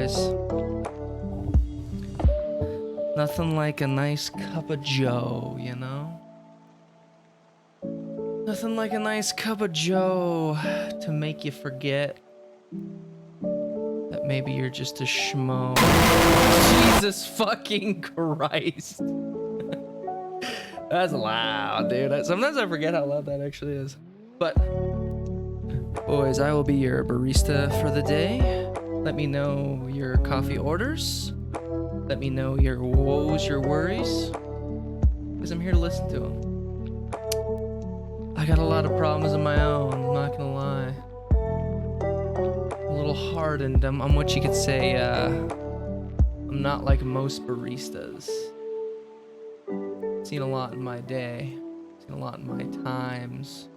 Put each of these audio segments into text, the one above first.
boys. Nothing like a nice cup of joe, you know? Nothing like a nice cup of joe to make you forget that maybe you're just a schmo. Jesus fucking Christ. That's loud, dude. Sometimes I forget how loud that actually is. But, boys, I will be your barista for the day. Let me know your coffee orders. Let me know your woes, your worries. Because I'm here to listen to them. I got a lot of problems of my own, I'm not gonna lie. I'm a little hardened. I'm what you could say, I'm not like most baristas. Seen a lot in my day. Seen a lot in my times.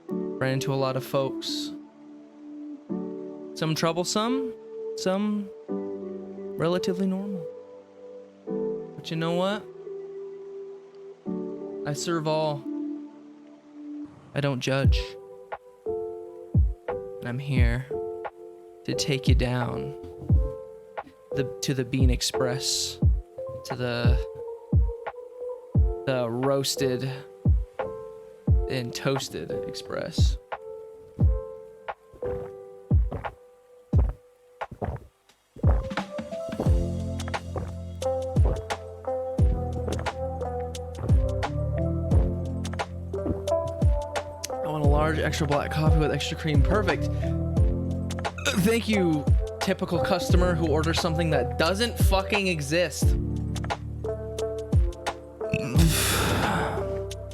Ran into a lot of folks. Some troublesome, some relatively normal. But you know what? I serve all. I don't judge. And I'm here to take you down to the Bean Express, to the roasted and toasted express. Extra black coffee with extra cream. Perfect. Thank you, typical customer who orders something that doesn't fucking exist.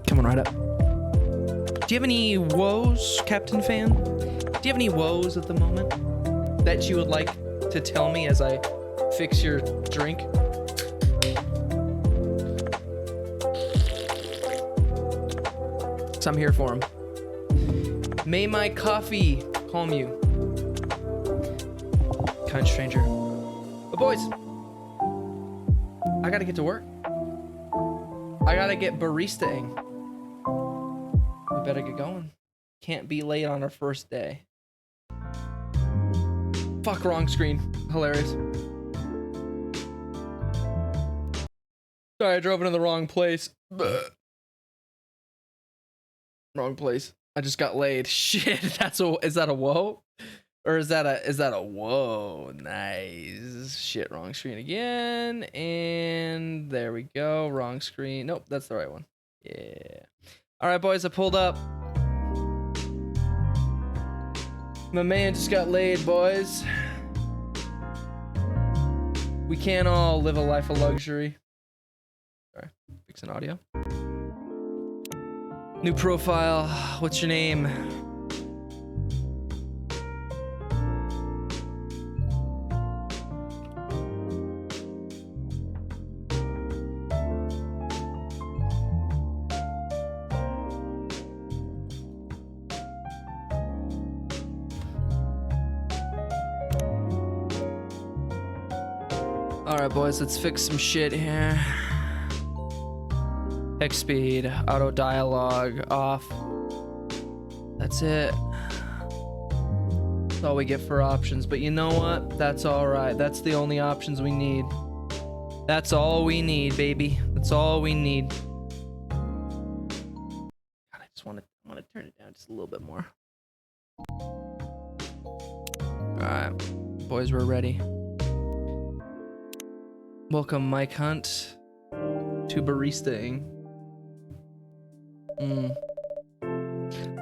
Coming right up. Do you have any woes, Captain Fan? Do you have any woes at the moment that you would like to tell me as I fix your drink? So I'm here for him. May my coffee calm you. Kind stranger. But boys, I gotta get to work. I gotta get baristaing. We better get going. Can't be late on our first day. Fuck, wrong screen. Hilarious. Sorry, I drove into the wrong place. Wrong place. I just got laid. Shit, is that a whoa? Or is that a whoa? Nice. Shit, wrong screen again. And there we go. Wrong screen. Nope, that's the right one. Yeah. All right, boys, I pulled up. My man just got laid, boys. We can't all live a life of luxury. Sorry, fixing audio. New profile. What's your name? All right, boys, let's fix some shit here. Text speed, auto dialogue off. That's it. That's all we get for options. But you know what? That's all right. That's the only options we need. That's all we need, baby. That's all we need. God, I just want to turn it down just a little bit more. All right, boys, we're ready. Welcome, Mike Hunt, to baristaing.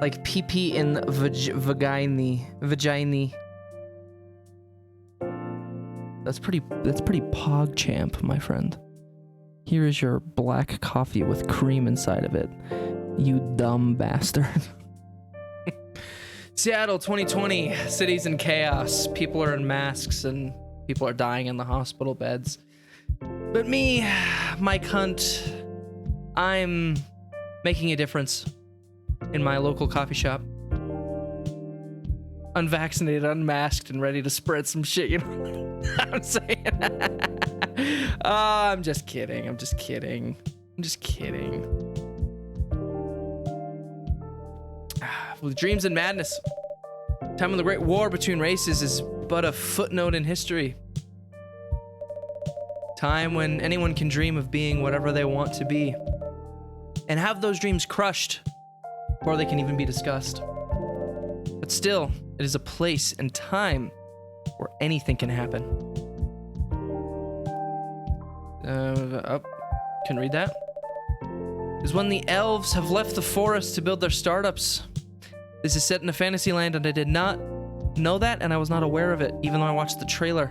Like pee in vagina. That's pretty PogChamp, my friend. Here is your black coffee with cream inside of it. You dumb bastard. Seattle 2020, cities in chaos. People are in masks and people are dying in the hospital beds. But me, Mike Hunt, I'm making a difference in my local coffee shop. Unvaccinated, unmasked, and ready to spread some shit, you know what I'm saying? I'm just kidding. I'm just kidding. With dreams and madness. Time when the great war between races is but a footnote in history. Time when anyone can dream of being whatever they want to be and have those dreams crushed before they can even be discussed. But still, it is a place and time where anything can happen. Can read that? Is when the elves have left the forest to build their startups. This is set in a fantasy land, and I did not know that, and I was not aware of it, even though I watched the trailer.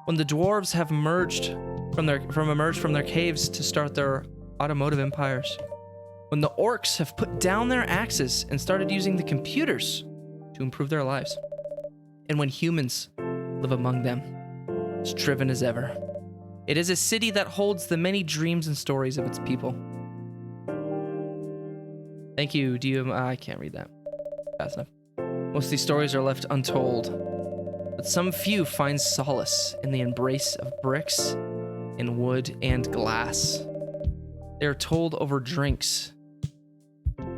When the dwarves have emerged from their caves to start their automotive empires. When the orcs have put down their axes and started using the computers to improve their lives. And when humans live among them, as driven as ever. It is a city that holds the many dreams and stories of its people. Thank you. I can't read that fast enough. Most of these stories are left untold, but some few find solace in the embrace of bricks and wood and glass. They are told over drinks,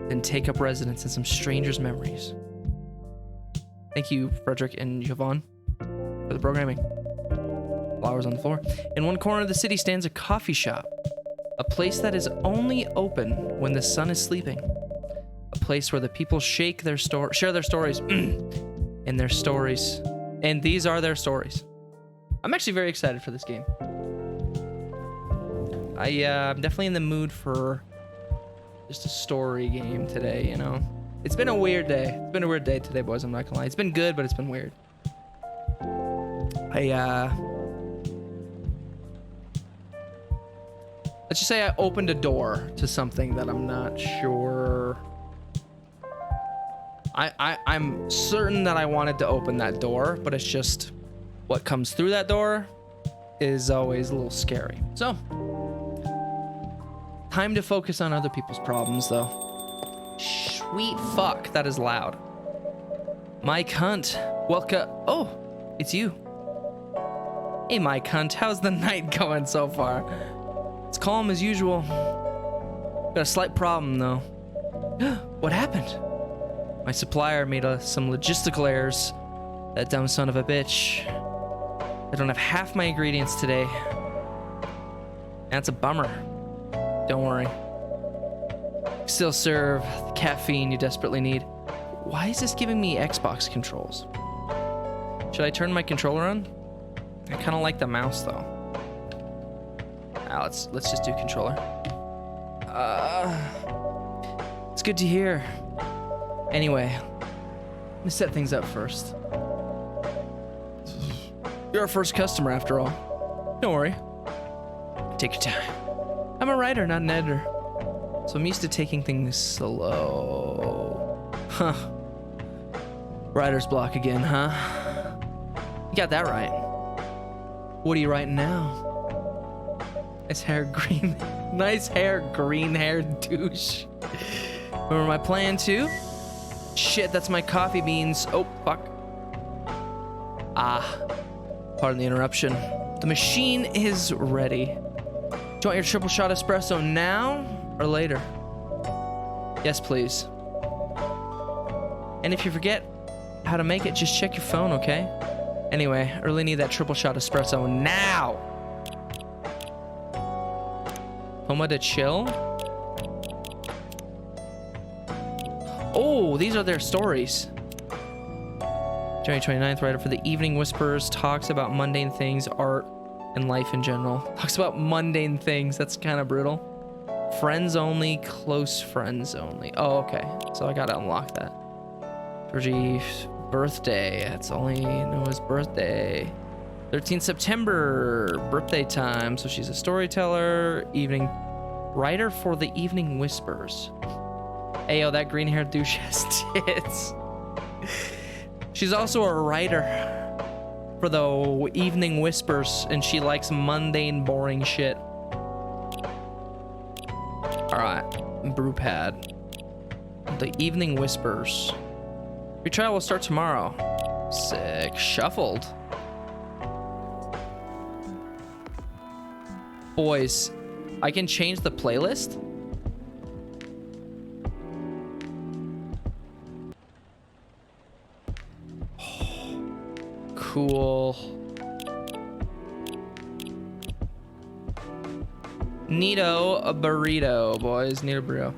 then take up residence in some strangers' memories. Thank you, Frederick and Yvonne, for the programming. Flowers on the floor. In one corner of the city stands a coffee shop, a place that is only open when the sun is sleeping, a place where the people share their stories, and their stories, and these are their stories. I'm actually very excited for this game. I'm definitely in the mood for just a story game today, you know? It's been a weird day. It's been a weird day today, boys, I'm not gonna lie. It's been good, but it's been weird. Let's just say I opened a door to something that I'm not sure. I'm certain that I wanted to open that door, but it's just what comes through that door is always a little scary. So, time to focus on other people's problems, though. Sweet fuck, that is loud. Mike Hunt, welcome. Oh, it's you. Hey, Mike Hunt, how's the night going so far? It's calm as usual. Got a slight problem, though. What happened? My supplier made some logistical errors. That dumb son of a bitch. I don't have half my ingredients today. That's a bummer. Don't worry. Still serve the caffeine you desperately need. Why is this giving me Xbox controls? Should I turn my controller on? I kind of like the mouse, though. Let's just do controller. It's good to hear. Anyway, let me set things up first. You're our first customer, after all. Don't worry. Take your time. I'm a writer, not an editor, so I'm used to taking things slow. Huh. Writer's block again, huh? You got that right. What are you writing now? Nice hair, green hair douche. Remember my plan too? Shit, that's my coffee beans. Oh, fuck. Pardon the interruption. The machine is ready. Do you want your triple shot espresso now or later? Yes, please. And if you forget how to make it, just check your phone, okay? Anyway, I really need that triple shot espresso now. Homa to chill. Oh, these are their stories. January 29th, writer for the Evening Whispers, talks about mundane things, art, and life in general. Talks about mundane things. That's kind of brutal. Friends only, close friends only. Oh, okay. So I gotta unlock that. Georgie's birthday. That's only Noah's birthday. 13th September, birthday time. So she's a storyteller, evening writer for the Evening Whispers. Ayo, that green-haired douche has tits. She's also a writer for the Evening Whispers, and she likes mundane, boring shit. Alright, brew pad. The Evening Whispers. Retrial will start tomorrow. Sick. Shuffled. Boys, I can change the playlist? cool. Neato a burrito, boys. Neato burrito.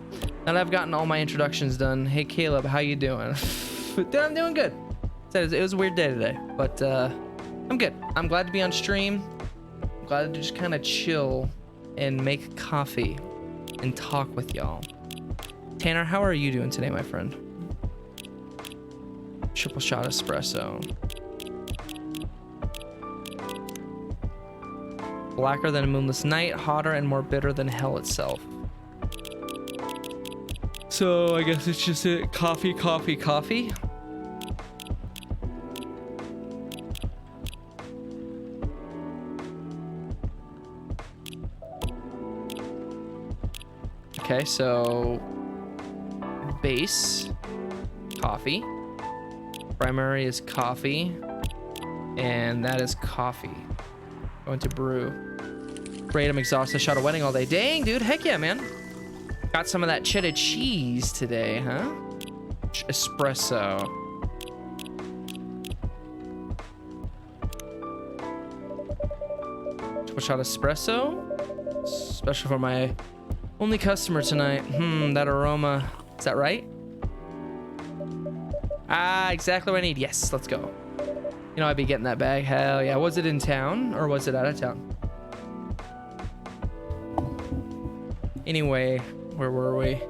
Now that I've gotten all my introductions done, hey Caleb, how you doing? Dude, I'm doing good. It was a weird day today, but I'm good. I'm glad to be on stream. I'm glad to just kind of chill and make coffee and talk with y'all. Tanner, how are you doing today, my friend? Triple shot espresso. Blacker than a moonless night, hotter and more bitter than hell itself. So I guess it's just it. Coffee, coffee, coffee. Okay, so base, coffee. Primary is coffee, and that is coffee. Going to brew. Great, I'm exhausted. Shot a wedding all day. Dang, dude. Heck yeah, man. Got some of that cheddar cheese today, huh? Espresso. Triple shot espresso. Special for my only customer tonight. That aroma. Is that right? Ah, exactly what I need. Yes, let's go. You know, I'd be getting that bag. Hell yeah. Was it in town or was it out of town? Anyway, where were we?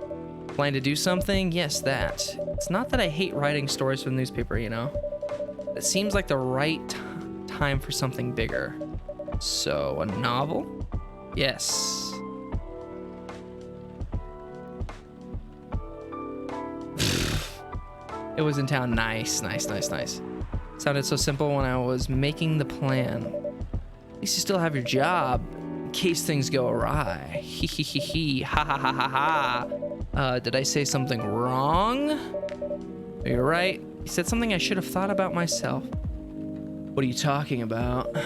Plan to do something? Yes, that. It's not that I hate writing stories for the newspaper, you know? It seems like the right time for something bigger. So, a novel? Yes. It was in town. Nice, nice, nice, nice. Sounded so simple when I was making the plan. At least you still have your job in case things go awry. Hee hee hee hee. Ha ha ha ha ha. Did I say something wrong? You're right. You said something I should have thought about myself. What are you talking about?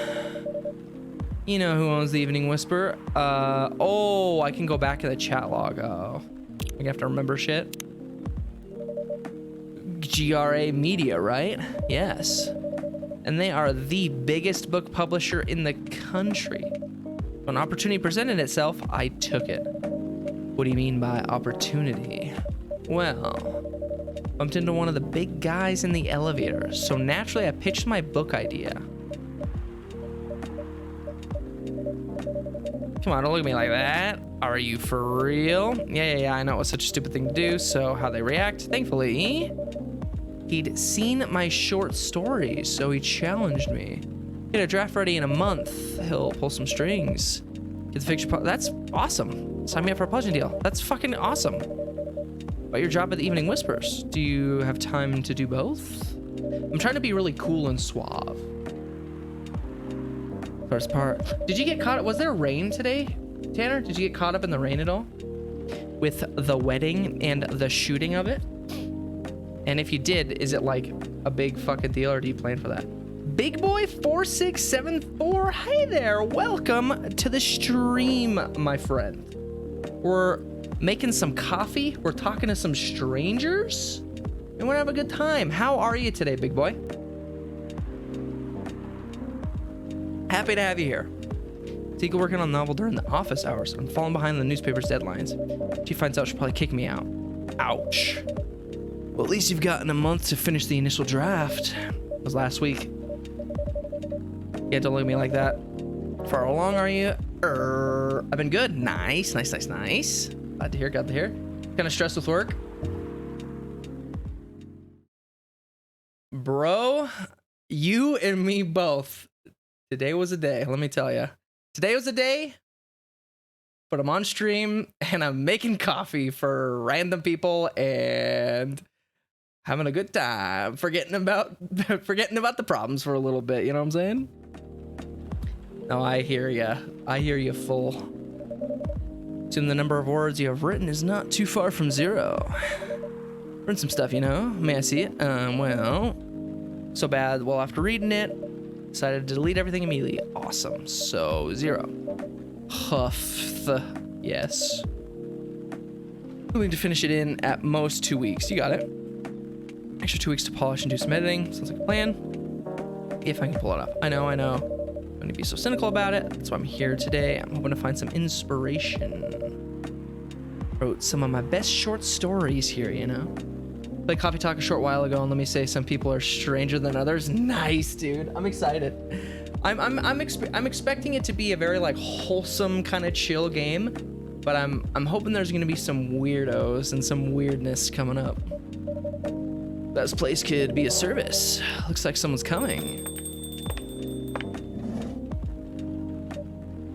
You know who owns the Evening Whisper. Oh, I can go back to the chat log. Oh, I have to remember shit. GRA Media, right? Yes. And they are the biggest book publisher in the country. When opportunity presented itself, I took it. What do you mean by opportunity? Well, bumped into one of the big guys in the elevator, so naturally I pitched my book idea. Come on, don't look at me like that. Are you for real? Yeah, I know it was such a stupid thing to do, so how they react? Thankfully, he'd seen my short stories, so he challenged me. Get a draft ready in a month. He'll pull some strings. Get the fiction. That's awesome. Sign me up for a publishing deal. That's fucking awesome. About your job at the Evening Whispers, do you have time to do both? I'm trying to be really cool and suave. First part. Did you get caught? Was there rain today, Tanner? Did you get caught up in the rain at all? With the wedding and the shooting of it? And if you did, is it like a big fucking deal or do you plan for that? Big Boy 4674, hey there, welcome to the stream, my friend. We're making some coffee, we're talking to some strangers, and we're gonna have a good time. How are you today, big boy? Happy to have you here. Tika working on a novel during the office hours. I'm falling behind the newspaper's deadlines. If she finds out, she'll probably kick me out. Ouch. Well, at least you've gotten a month to finish the initial draft. It was last week. Yeah, don't look at me like that. For how long are you? I've been good. Nice. Glad to hear, Kind of stressed with work. Bro, you and me both. Today was a day, let me tell you. Today was a day, but I'm on stream and I'm making coffee for random people and having a good time, forgetting about the problems for a little bit, you know what I'm saying? No, I hear you full. Assume the number of words you have written is not too far from zero. Written some stuff, you know? May I see it? Well, so bad. Well, after reading it, decided to delete everything immediately. Awesome. So 0. Huff. Yes. Moving to finish it in at most 2 weeks. You got it. Extra 2 weeks to polish and do some editing. Sounds like a plan. if I can pull it up. I know. I'm going to be so cynical about it. That's why I'm here today. I'm hoping to find some inspiration. Wrote some of my best short stories here, you know? Played Coffee Talk a short while ago, and let me say, some people are stranger than others. Nice, dude. I'm excited. I'm expecting it to be a very like wholesome kind of chill game, but I'm hoping there's gonna be some weirdos and some weirdness coming up. Best place could be a service. Looks like someone's coming.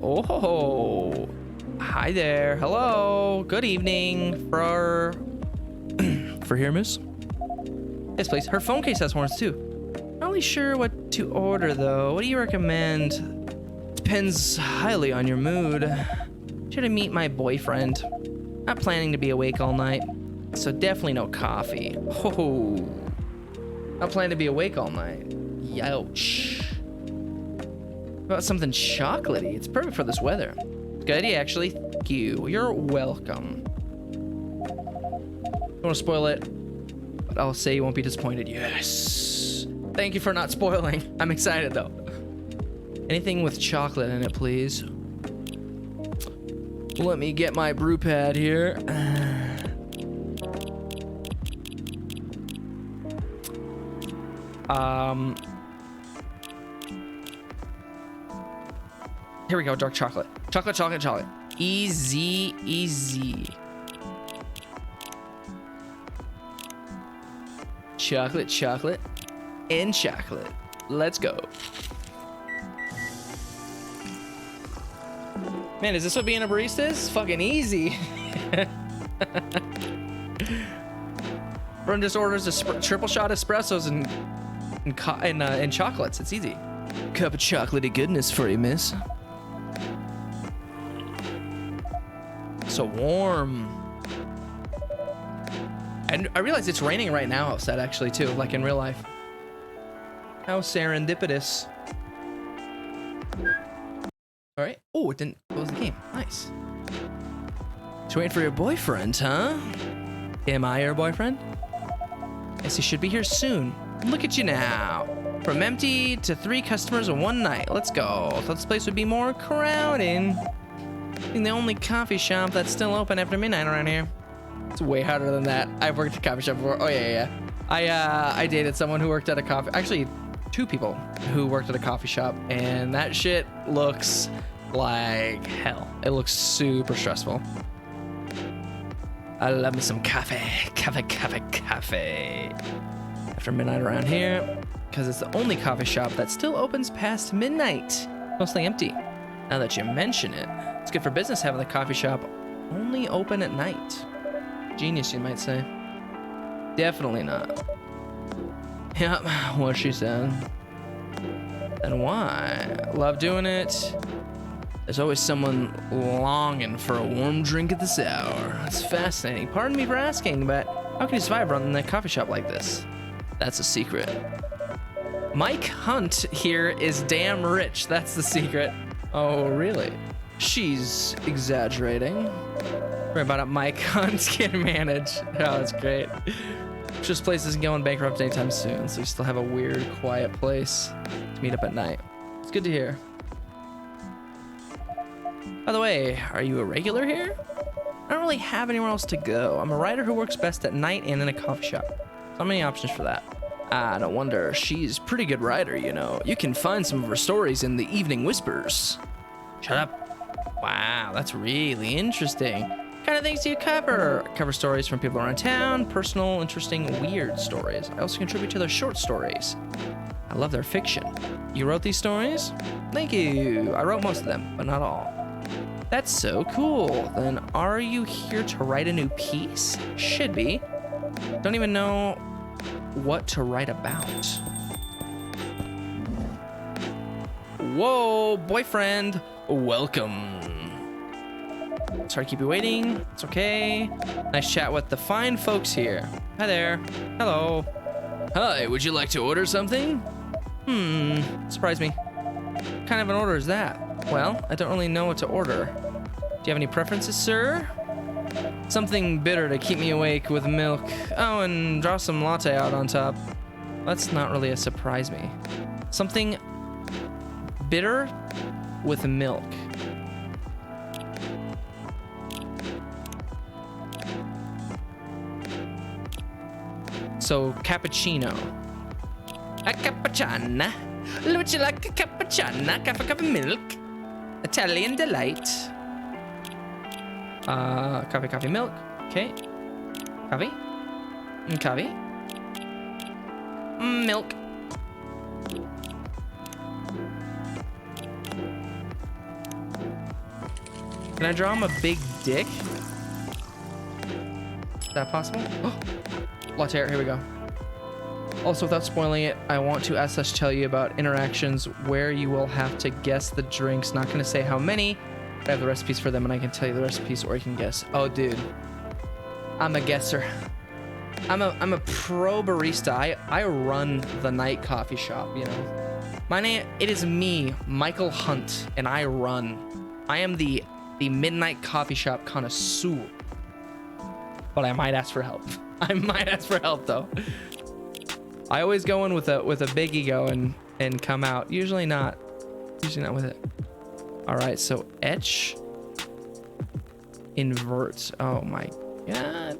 Oh, hi there. Hello. Good evening. For here, miss. Yes, please. Her phone case has horns too. Not really sure what to order though. What do you recommend? Depends highly on your mood. Should I meet my boyfriend? Not planning to be awake all night, so definitely no coffee. Oh, not planning to be awake all night. Youch. How about something chocolatey? It's perfect for this weather. Good idea, actually. Thank you. You're welcome. Don't want to spoil it, but I'll say you won't be disappointed. Yes. Thank you for not spoiling. I'm excited though. Anything with chocolate in it, please. Let me get my brew pad here. Here we go, dark chocolate. Chocolate. Easy. Chocolate, and chocolate. Let's go. Man, is this what being a barista is? Fucking easy. Everyone just orders a triple shot espressos and chocolates. It's easy. Cup of chocolatey goodness for you, miss. So warm. And I realize it's raining right now outside, actually, too, like in real life. How serendipitous. All right. Oh, it didn't close the game. Nice. Just waiting for your boyfriend, huh? Am I your boyfriend? Yes, he should be here soon. Look at you now. From empty to 3 customers in one night. Let's go. Thought this place would be more crowded. I think the only coffee shop that's still open after midnight around here. It's way harder than that. I've worked at a coffee shop before. Oh yeah. I dated someone who worked at a coffee. Actually, 2 people who worked at a coffee shop, and that shit looks like hell. It looks super stressful. I love me some coffee. Coffee. After midnight around here, because it's the only coffee shop that still opens past midnight. Mostly empty. Now that you mention it, it's good for business having the coffee shop only open at night. Genius, you might say. Definitely not. Yep, what she said. And why? Love doing it. There's always someone longing for a warm drink at this hour. It's fascinating. Pardon me for asking, but how can you survive running a coffee shop like this? That's a secret. Mike Hunt here is damn rich. That's the secret. Oh, really? She's exaggerating. Sorry about it, Mike Hunt can manage. Oh, that's great. This place isn't going bankrupt anytime soon, so we still have a weird, quiet place to meet up at night. It's good to hear. By the way, are you a regular here? I don't really have anywhere else to go. I'm a writer who works best at night and in a coffee shop. So many options for that. Ah, no wonder. She's a pretty good writer, you know. You can find some of her stories in the Evening Whispers. Shut up. Wow, that's really interesting. What kind of things do you cover? I cover stories from people around town, personal, interesting, weird stories. I also contribute to their short stories. I love their fiction. You wrote these stories? Thank you. I wrote most of them, but not all. That's so cool. Then are you here to write a new piece? Should be. Don't even know what to write about. Whoa, boyfriend. Welcome. Sorry to keep you waiting. It's okay. Nice chat with the fine folks here. Hi there. Hello. Hi, would you like to order something? Surprise me. What kind of an order is that? Well, I don't really know what to order. Do you have any preferences, sir? Something bitter to keep me awake with milk. Oh, and draw some latte out on top. That's not really a surprise me. Something bitter with milk. So cappuccino. A cappuccino. Would you like a cappuccino? Cup of milk. Italian delight. Coffee, milk. Okay. Coffee. Coffee. Milk. Can I draw him a big dick? Is that possible? Oh, latte art, here we go. Also, without spoiling it, I want to as such tell you about interactions where you will have to guess the drinks. Not gonna say how many, but I have the recipes for them and I can tell you the recipes or you can guess. Oh, dude. I'm a guesser. I'm a pro barista. I run the night coffee shop, you know. My name, it is me, Michael Hunt, and I am the midnight coffee shop connoisseur. But I might ask for help. I might ask for help though. I always go in with a big ego and come out. Usually not with it. All right, so etch, invert. Oh my god.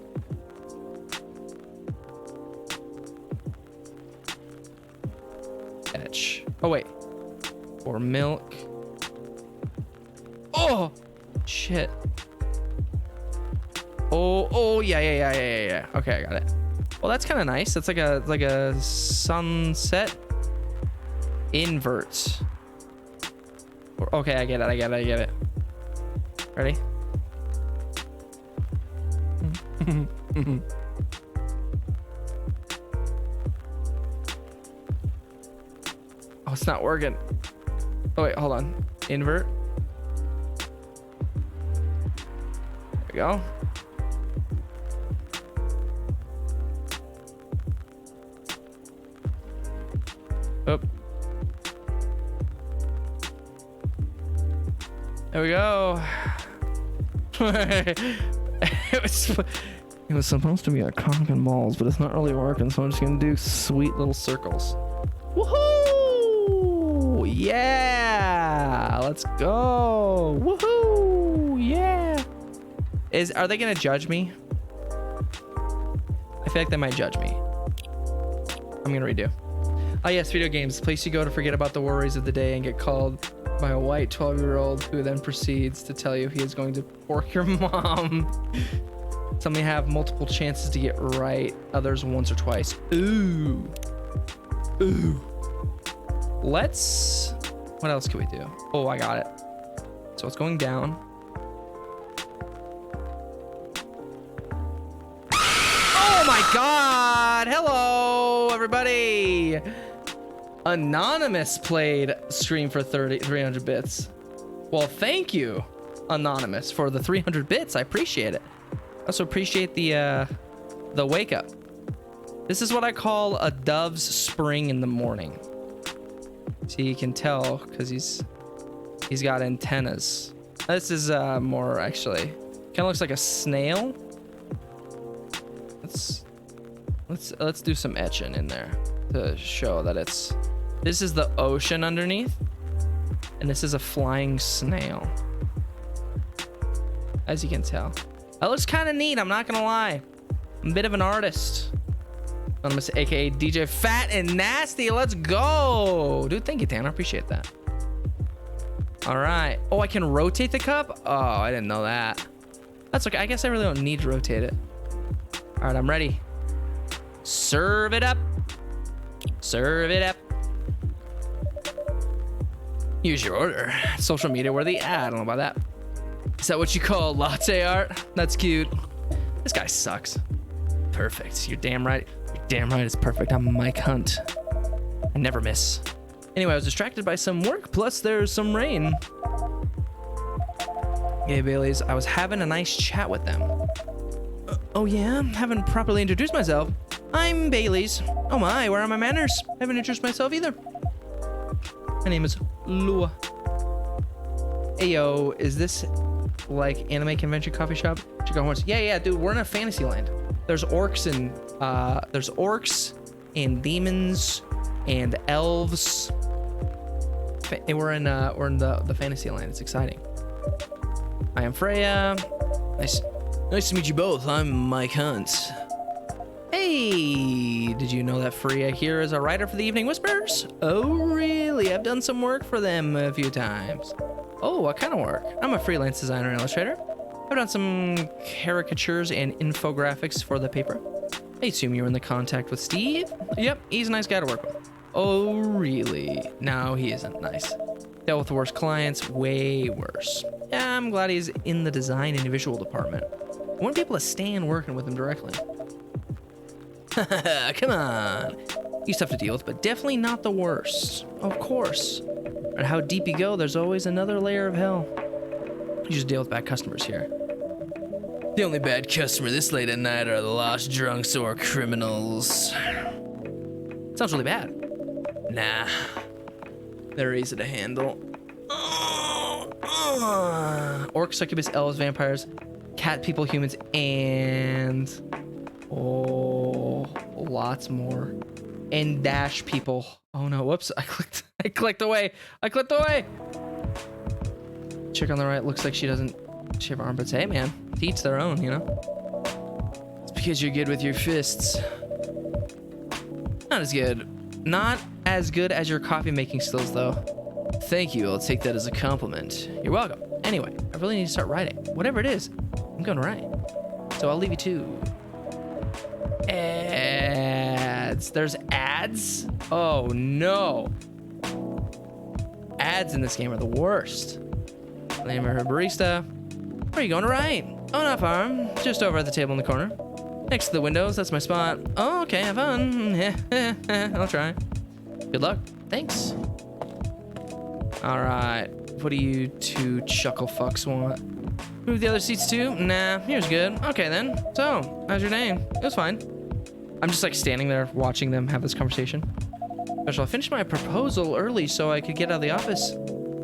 Etch. Oh wait. Or milk. Oh shit. Oh yeah. Okay, I got it. Well, that's kind of nice. That's like a sunset invert. Okay, I get it. Ready? Oh, it's not working. Oh wait, hold on. Invert. There we go. Oop. There we go. It was supposed to be a cock and balls, but it's not really working, so I'm just gonna do sweet little circles. Woohoo! Yeah! Let's go! Woohoo! Yeah! Are they gonna judge me? I feel like they might judge me. I'm gonna redo. Oh yes, video games. Place you go to forget about the worries of the day and get called by a white 12-year-old who then proceeds to tell you he is going to pork your mom. Some may have multiple chances to get right, others once or twice. Ooh. What else can we do? Oh, I got it. So it's going down. Oh my god! Hello, everybody! Anonymous played stream for 300 bits. Well, thank you, Anonymous, for the 300 bits. I appreciate it. I also appreciate the wake up. This is what I call a dove's spring in the morning. See, you can tell because he's got antennas. This is more actually kind of looks like a snail. Let's do some etching in there to show that this is the ocean underneath and this is a flying snail, as you can tell. That looks kind of neat, I'm not gonna lie. I'm a bit of an artist. Anonymous, aka DJ Fat and Nasty. Let's go, dude. Thank you, Tanner. I appreciate that. All right. Oh, I can rotate the cup. Oh, I didn't know that. That's okay. I guess I really don't need to rotate it. All right, I'm ready. Serve it up. Serve it up. Use your order. Social media worthy. I don't know about that. Is that what you call latte art? That's cute. This guy sucks. Perfect. You're damn right. You're damn right. It's perfect. I'm Mike Hunt. I never miss. Anyway, I was distracted by some work. Plus, there's some rain. Yeah, Bailey's. I was having a nice chat with them. Oh yeah? Haven't properly introduced myself. I'm Bailey's. Oh my, where are my manners? I haven't introduced myself either. My name is Lua. Ayo, is this like anime convention coffee shop? Chicken horse. Yeah, dude, we're in a fantasy land. There's orcs and demons and elves we're in the fantasy land. It's exciting. I am Freya. Nice to meet you both. I'm Mike Hunt. Hey, did you know that Freya here is a writer for the Evening Whispers? Oh, really? I've done some work for them a few times. Oh, what kind of work? I'm a freelance designer and illustrator. I've done some caricatures and infographics for the paper. I assume you were in the contact with Steve? Yep, he's a nice guy to work with. Oh, really? No, he isn't nice. Dealt with worse clients, way worse. Yeah, I'm glad he's in the design and visual department. I want people to stand working with him directly. Come on. He's tough to deal with, but definitely not the worst. Of course. No matter how deep you go, there's always another layer of hell. You just deal with bad customers here. The only bad customer this late at night are the lost drunks or criminals. Sounds really bad. Nah. They're easy to handle. Orcs, succubus, elves, vampires, cat people, humans, and... oh, lots more. And dash people. Oh no, whoops. I clicked away. Chick on the right looks like she doesn't have armpits. Hey man, to each their own, you know? It's because you're good with your fists. Not as good. Not as good as your coffee making skills though. Thank you, I'll take that as a compliment. You're welcome. Anyway, I really need to start writing. Whatever it is, I'm gonna write. So I'll leave you to ads. There's ads? Oh no. Ads in this game are the worst. Name her barista. Where are you going to write? Oh, not far. Just over at the table in the corner. Next to the windows, that's my spot. Oh, okay, have fun. I'll try. Good luck. Thanks. All right. What do you two chuckle fucks want? Move the other seats too? Nah, here's good. Okay then. So, how's your day? It was fine. I'm just like standing there watching them have this conversation. Special, I finished my proposal early so I could get out of the office.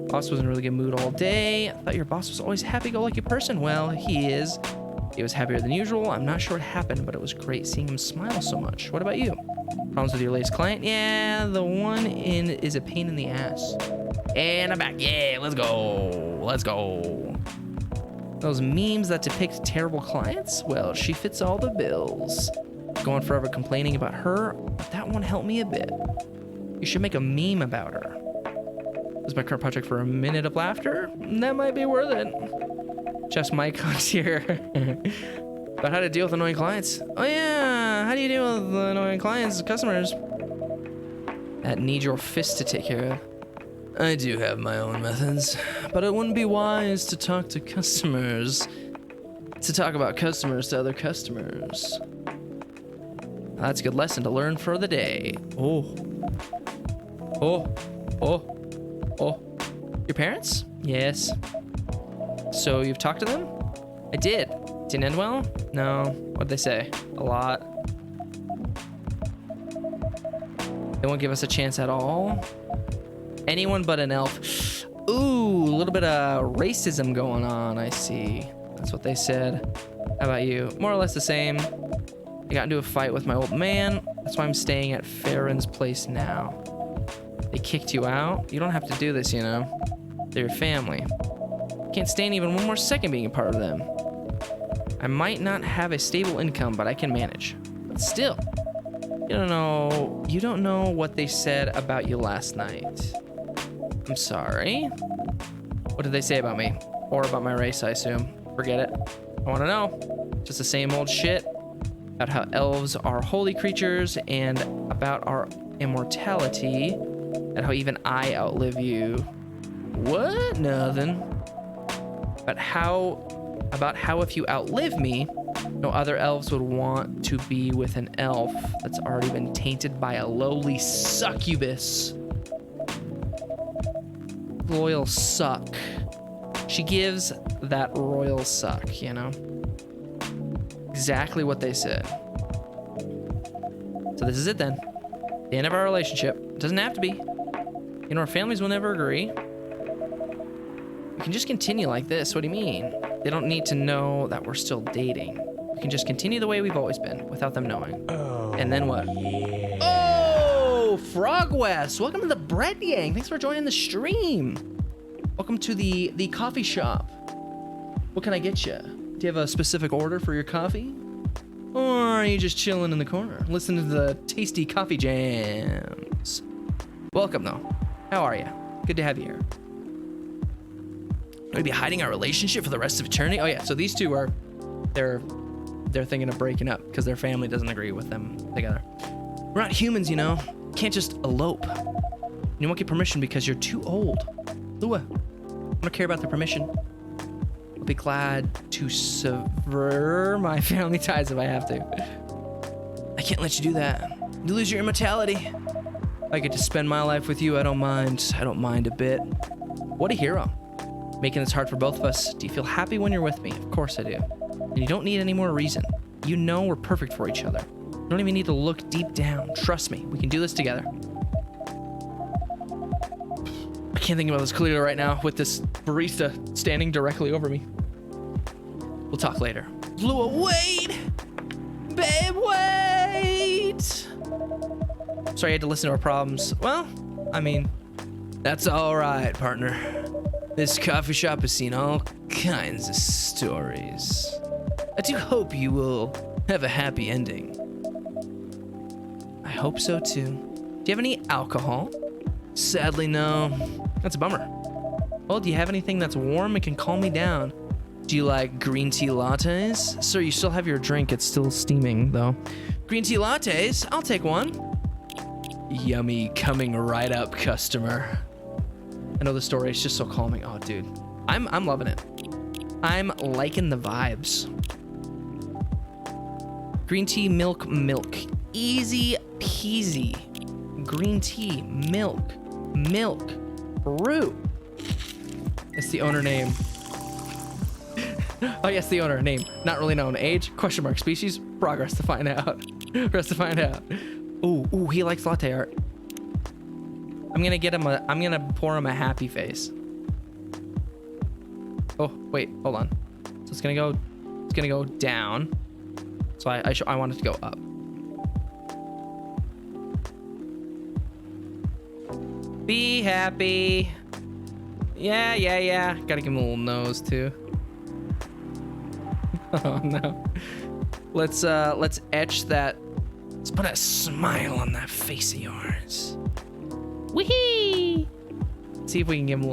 Boss was in a really good mood all day. I thought your boss was always a happy-go-lucky person. Well, he is. He was happier than usual. I'm not sure what happened, but it was great seeing him smile so much. What about you? Problems with your latest client? Yeah, the one is a pain in the ass. And I'm back. Yeah, let's go. Let's go. Those memes that depict terrible clients? Well, she fits all the bills. Going forever complaining about her, but that one helped me a bit. You should make a meme about her. This is my current project for a minute of laughter. That might be worth it. Just Mike Hunt's here. About how to deal with annoying clients. Oh yeah, how do you deal with annoying clients, customers? That need your fist to take care of. I do have my own methods, but it wouldn't be wise to talk to customers. To talk about customers to other customers. That's a good lesson to learn for the day. Oh. Your parents? Yes. So you've talked to them? I did. Didn't end well? No. What'd they say? A lot. They won't give us a chance at all. Anyone but an elf. Ooh, a little bit of racism going on, I see. That's what they said. How about you? More or less the same. I got into a fight with my old man. That's why I'm staying at Farron's place now. They kicked you out? You don't have to do this, you know. They're your family. Can't stand even one more second being a part of them. I might not have a stable income, but I can manage. But still, you don't know what they said about you last night. I'm sorry. What did they say about me? Or about my race, I assume. Forget it. I want to know. Just the same old shit about how elves are holy creatures and about our immortality and how even I outlive you. What? Nothing. About how if you outlive me, no other elves would want to be with an elf that's already been tainted by a lowly succubus. Royal suck. She gives that royal suck, you know? Exactly what they said. So this is it then. The end of our relationship. It doesn't have to be. You know, our families will never agree. We can just continue like this. What do you mean? They don't need to know that we're still dating. We can just continue the way we've always been without them knowing. Oh, and then what? Yeah. Oh, Frog West. Welcome to the Bread Gang. Thanks for joining the stream. Welcome to the coffee shop. What can I get you? Do you have a specific order for your coffee? Or are you just chilling in the corner, listening to the tasty coffee jams? Welcome, though. How are you? Good to have you here. Are we be hiding our relationship for the rest of eternity? Oh, yeah. So these two are... They're thinking of breaking up because their family doesn't agree with them together. We're not humans, you know. Can't just elope. You won't get permission because you're too old. Lua, I don't care about the permission. I'll be glad to sever my family ties if I have to. I can't let you do that. You lose your immortality. If I get to spend my life with you, I don't mind. I don't mind a bit. What a hero. Making this hard for both of us. Do you feel happy when you're with me? Of course I do. And you don't need any more reason. You know we're perfect for each other. You don't even need to look deep down. Trust me, we can do this together. I can't think about this clearly right now with this barista standing directly over me. We'll talk later. Lua, wait! Babe, wait! Sorry I had to listen to our problems. Well, I mean, that's all right, partner. This coffee shop has seen all kinds of stories. I do hope you will have a happy ending. I hope so too. Do you have any alcohol? Sadly, no. That's a bummer. Well, do you have anything that's warm and can calm me down? Do you like green tea lattes? Sir, you still have your drink. It's still steaming, though. Green tea lattes? I'll take one. Yummy, coming right up, customer. I know the story. It's just so calming. Oh, dude. I'm loving it. I'm liking the vibes. Green tea, milk. Easy peasy. Green tea, milk. Brew. It's the owner name. Oh, yes, the owner name. Not really known. Age, question mark. Species, progress to find out. Ooh, he likes latte art. I'm gonna pour him a happy face. Oh, wait, hold on. So it's gonna go down. So I want it to go up. Be happy. Yeah. Gotta give him a little nose too. Oh no. Let's etch that. Let's put a smile on that face of yours. Wee! See if we can give him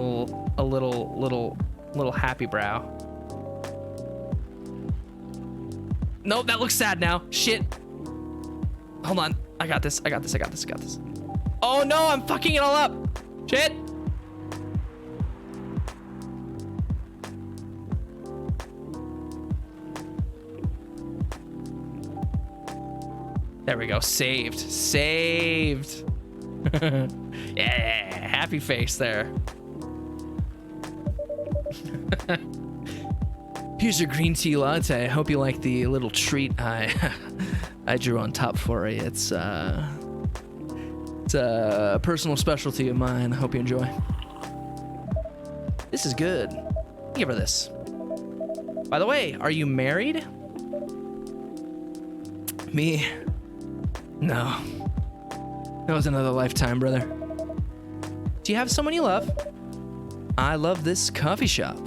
a little happy brow. Nope, that looks sad now. Shit. Hold on. I got this. Oh no, I'm fucking it all up. Shit. There we go. Saved. Yeah, happy face there. Here's your green tea latte. I hope you like the little treat I drew on top for you. It's a personal specialty of mine. I hope you enjoy. This is good. Give her this. By the way, are you married? Me? No. That was another lifetime, brother. Do you have someone you love? I love this coffee shop.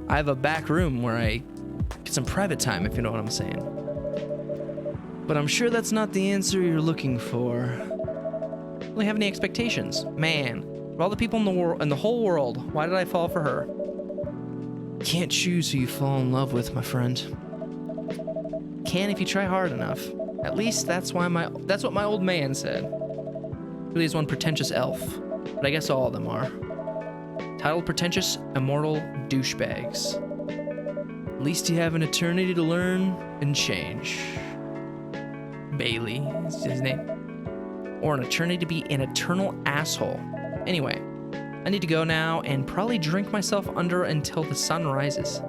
I have a back room where I get some private time, if you know what I'm saying. But I'm sure that's not the answer you're looking for. Really have any expectations? Man, of all the people in the whole world, why did I fall for her? Can't choose who you fall in love with, my friend. Can if you try hard enough. At least that's what my old man said. Really is one pretentious elf, but I guess all of them are. Titled pretentious, immortal douchebags. At least you have an eternity to learn and change. Bailey is his name. Or an eternity to be an eternal asshole. Anyway, I need to go now and probably drink myself under until the sun rises.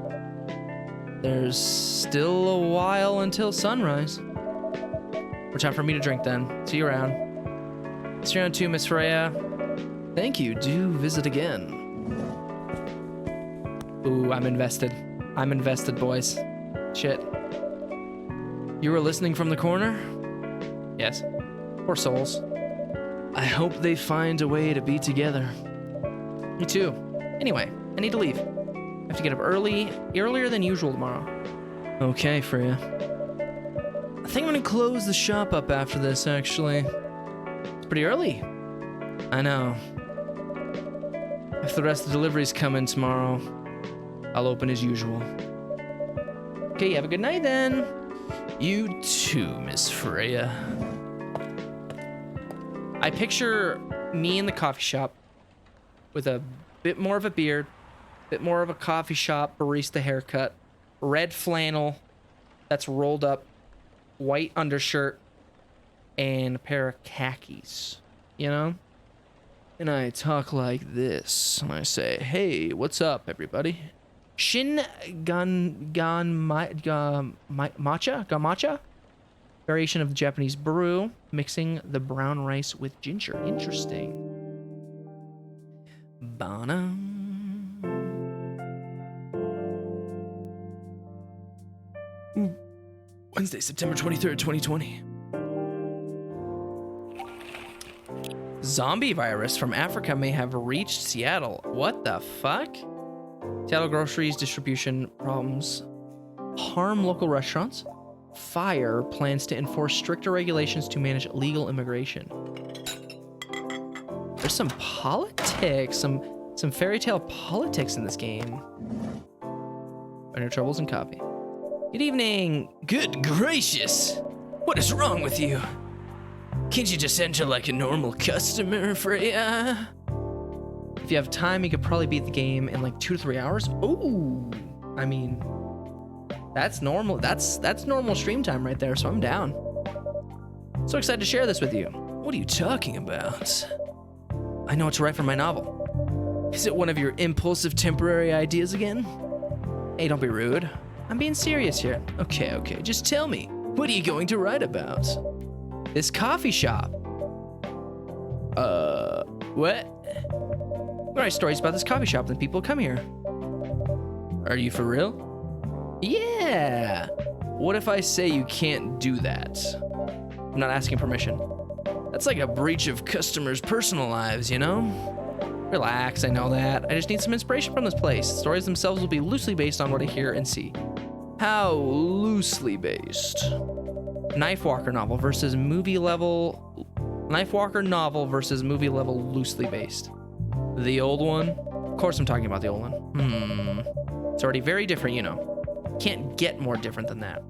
There's still a while until sunrise. More time for me to drink then. See you around. See you around too, Miss Freya. Thank you. Do visit again. Ooh, I'm invested. I'm invested, boys. Shit. You were listening from the corner? Yes. Poor souls. I hope they find a way to be together. Me too. Anyway, I need to leave. I have to get up earlier than usual tomorrow. Okay, Freya. I think I'm gonna close the shop up after this, actually. It's pretty early. I know. If the rest of the deliveries come in tomorrow, I'll open as usual. Okay, have a good night then. You too, Miss Freya. I picture me in the coffee shop with a bit more of a beard, bit more of a coffee shop barista haircut, red flannel that's rolled up, white undershirt, and a pair of khakis, you know? And I talk like this, and I say, hey, what's up, everybody? Shin matcha? Variation of the Japanese brew, mixing the brown rice with ginger. Interesting. Bana. Wednesday, September 23rd, 2020. Zombie virus from Africa may have reached Seattle. What the fuck? Seattle groceries distribution problems harm local restaurants. Fire plans to enforce stricter regulations to manage illegal immigration. There's some politics, some fairy tale politics in this game. Minor troubles and copy. Good evening. Good gracious. What is wrong with you? Can't you just enter like a normal customer, Freya? If you have time, you could probably beat the game in like 2 to 3 hours. Oh, I mean, that's normal. That's normal stream time right there, so I'm down. So excited to share this with you. What are you talking about? I know what to write for my novel. Is it one of your impulsive temporary ideas again? Hey, don't be rude. I'm being serious here. Okay, just tell me. What are you going to write about? This coffee shop. What? I write stories about this coffee shop and people come here. Are you for real? Yeah. What if I say you can't do that? I'm not asking permission. That's like a breach of customers' personal lives, you know? Relax, I know that. I just need some inspiration from this place. The stories themselves will be loosely based on what I hear and see. How loosely based? Knifewalker novel versus movie level. Knifewalker novel versus movie level loosely based. The old one? Of course I'm talking about the old one. It's already very different, you know. Can't get more different than that.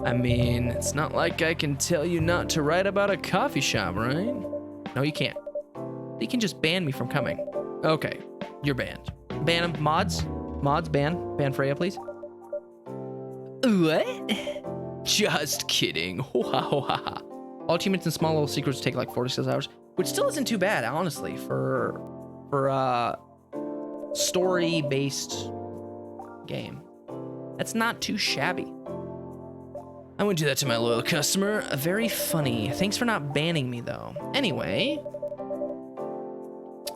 I mean, it's not like I can tell you not to write about a coffee shop, right? No, you can't. You can just ban me from coming. Okay, you're banned. Ban him. Mods, ban Freya, please. What? Just kidding. All achievements and small little secrets take like 4 to 6 hours, which still isn't too bad, honestly, for story-based game. That's not too shabby. I wouldn't do that to my loyal customer. Very funny. Thanks for not banning me, though. Anyway,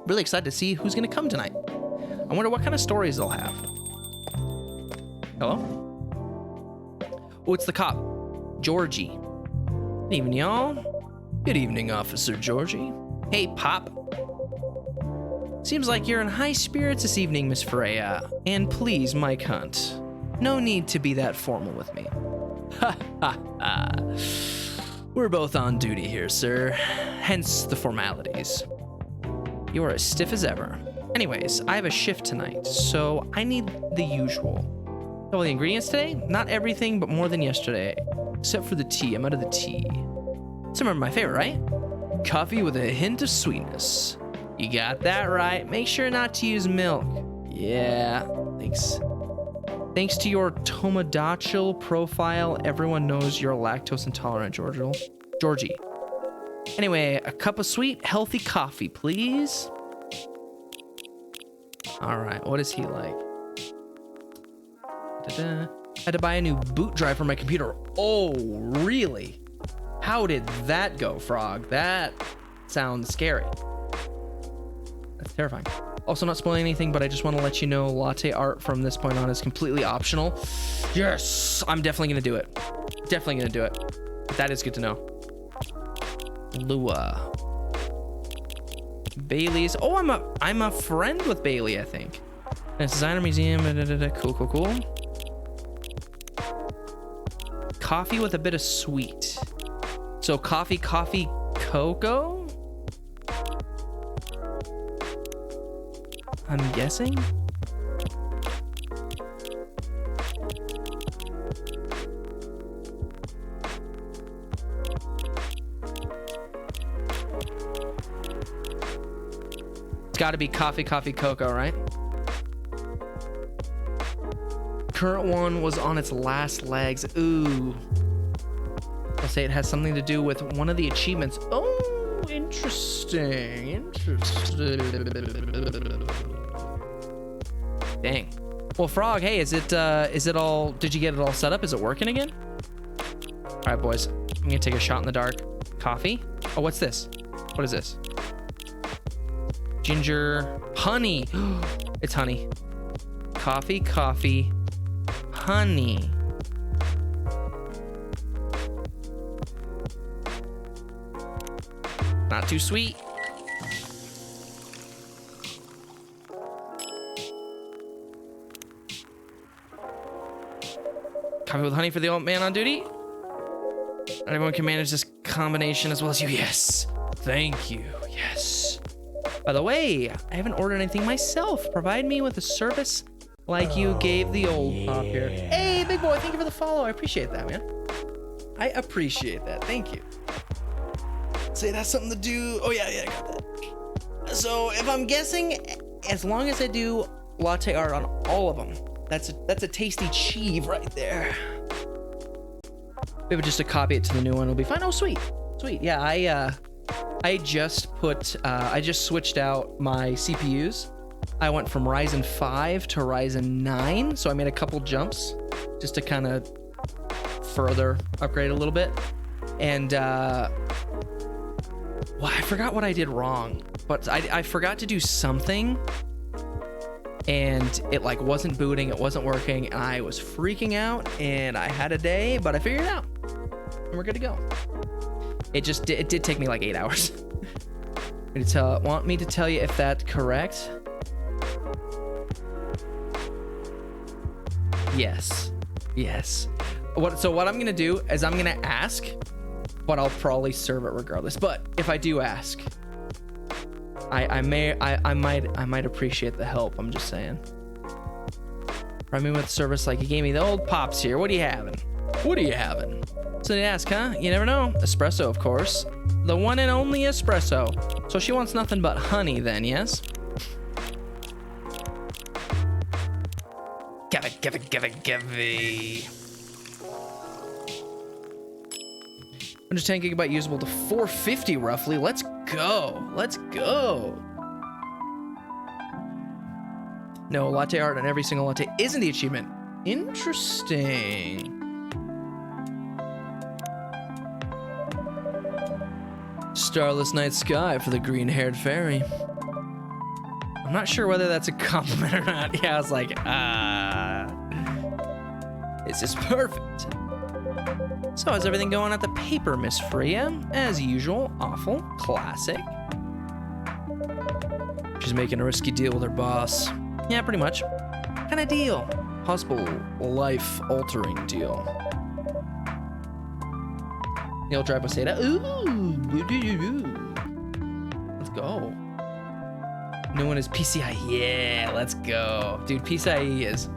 really excited to see who's gonna come tonight. I wonder what kind of stories they'll have. Hello? Oh, it's the cop, Georgie. Good evening, y'all. Good evening, Officer Georgie. Hey, Pop. Seems like you're in high spirits this evening, Miss Freya. And please, Mike Hunt, no need to be that formal with me. Ha ha ha. We're both on duty here, sir. Hence the formalities. You are as stiff as ever. Anyways, I have a shift tonight, so I need the usual. All the ingredients today? Not everything, but more than yesterday. Except for the tea. I'm out of the tea. Some of my favorite, right? Coffee with a hint of sweetness. You got that right. Make sure not to use milk. Yeah, thanks. Thanks to your Tomodachi profile, everyone knows you're lactose intolerant, Georgie. Anyway, a cup of sweet, healthy coffee, please. All right, what is he like? I had to buy a new boot drive for my computer. Oh, really? How did that go, Frog? That sounds scary. That's terrifying. Also, not spoiling anything, but I just want to let you know latte art from this point on is completely optional. Yes, I'm definitely going to do it. Definitely going to do it. That is good to know. Lua. Bailey's. Oh, I'm a friend with Bailey, I think. And it's designer museum. Cool, cool, cool. Coffee with a bit of sweet. So coffee, cocoa? I'm guessing. It's got to be coffee, cocoa, right? Current one was on its last legs. Ooh. I'll say it has something to do with one of the achievements. Oh, interesting. Dang. Well, Frog, hey, is it all, did you get it all set up? Is it working again? All right, boys. I'm gonna take a shot in the dark. Coffee? Oh, what's this? What is this? Ginger, honey. It's honey. Coffee, honey. Not too sweet. Coffee with honey for the old man on duty. Not everyone can manage this combination as well as you. Yes. Thank you. Yes. By the way, I haven't ordered anything myself. Provide me with a service like you gave the old pop here. Hey, big boy, thank you for the follow. I appreciate that, man. I appreciate that. Thank you. Say that's something to do. Oh, yeah, I got that. So if I'm guessing, as long as I do latte art on all of them, that's a tasty cheeve right there. Maybe just to copy it to the new one will be fine. Oh, sweet. Sweet. Yeah, I just switched out my CPUs. I went from Ryzen 5 to Ryzen 9, so I made a couple jumps just to kind of further upgrade a little bit. And well, I forgot what I did wrong, but I forgot to do something, and it like wasn't booting, it wasn't working, and I was freaking out, and I had a day, but I figured it out, and we're good to go. It did take me like 8 hours. Want me to tell you if that's correct? Yes. So what I'm gonna do is I'm gonna ask, but I'll probably serve it regardless. But if I do ask, I might appreciate the help. I'm just saying. I mean, with service like you gave me the old pops here. What are you having? So they ask, huh? You never know. Espresso, of course. The one and only espresso. So she wants nothing but honey then, yes? Give it. 110 gigabyte usable to 450 roughly. Let's go. No, latte art on every single latte isn't the achievement. Interesting. Starless night sky for the green-haired fairy. I'm not sure whether that's a compliment or not. Yeah, I was like, this is perfect. So how's everything going at the paper, Miss Freya? As usual, awful, classic. She's making a risky deal with her boss. Yeah, pretty much. What kind of deal? Possible life-altering deal. Neil Drive Waseda. Ooh. Let's go. New one is PCIe. Yeah, let's go. Dude, PCIe is...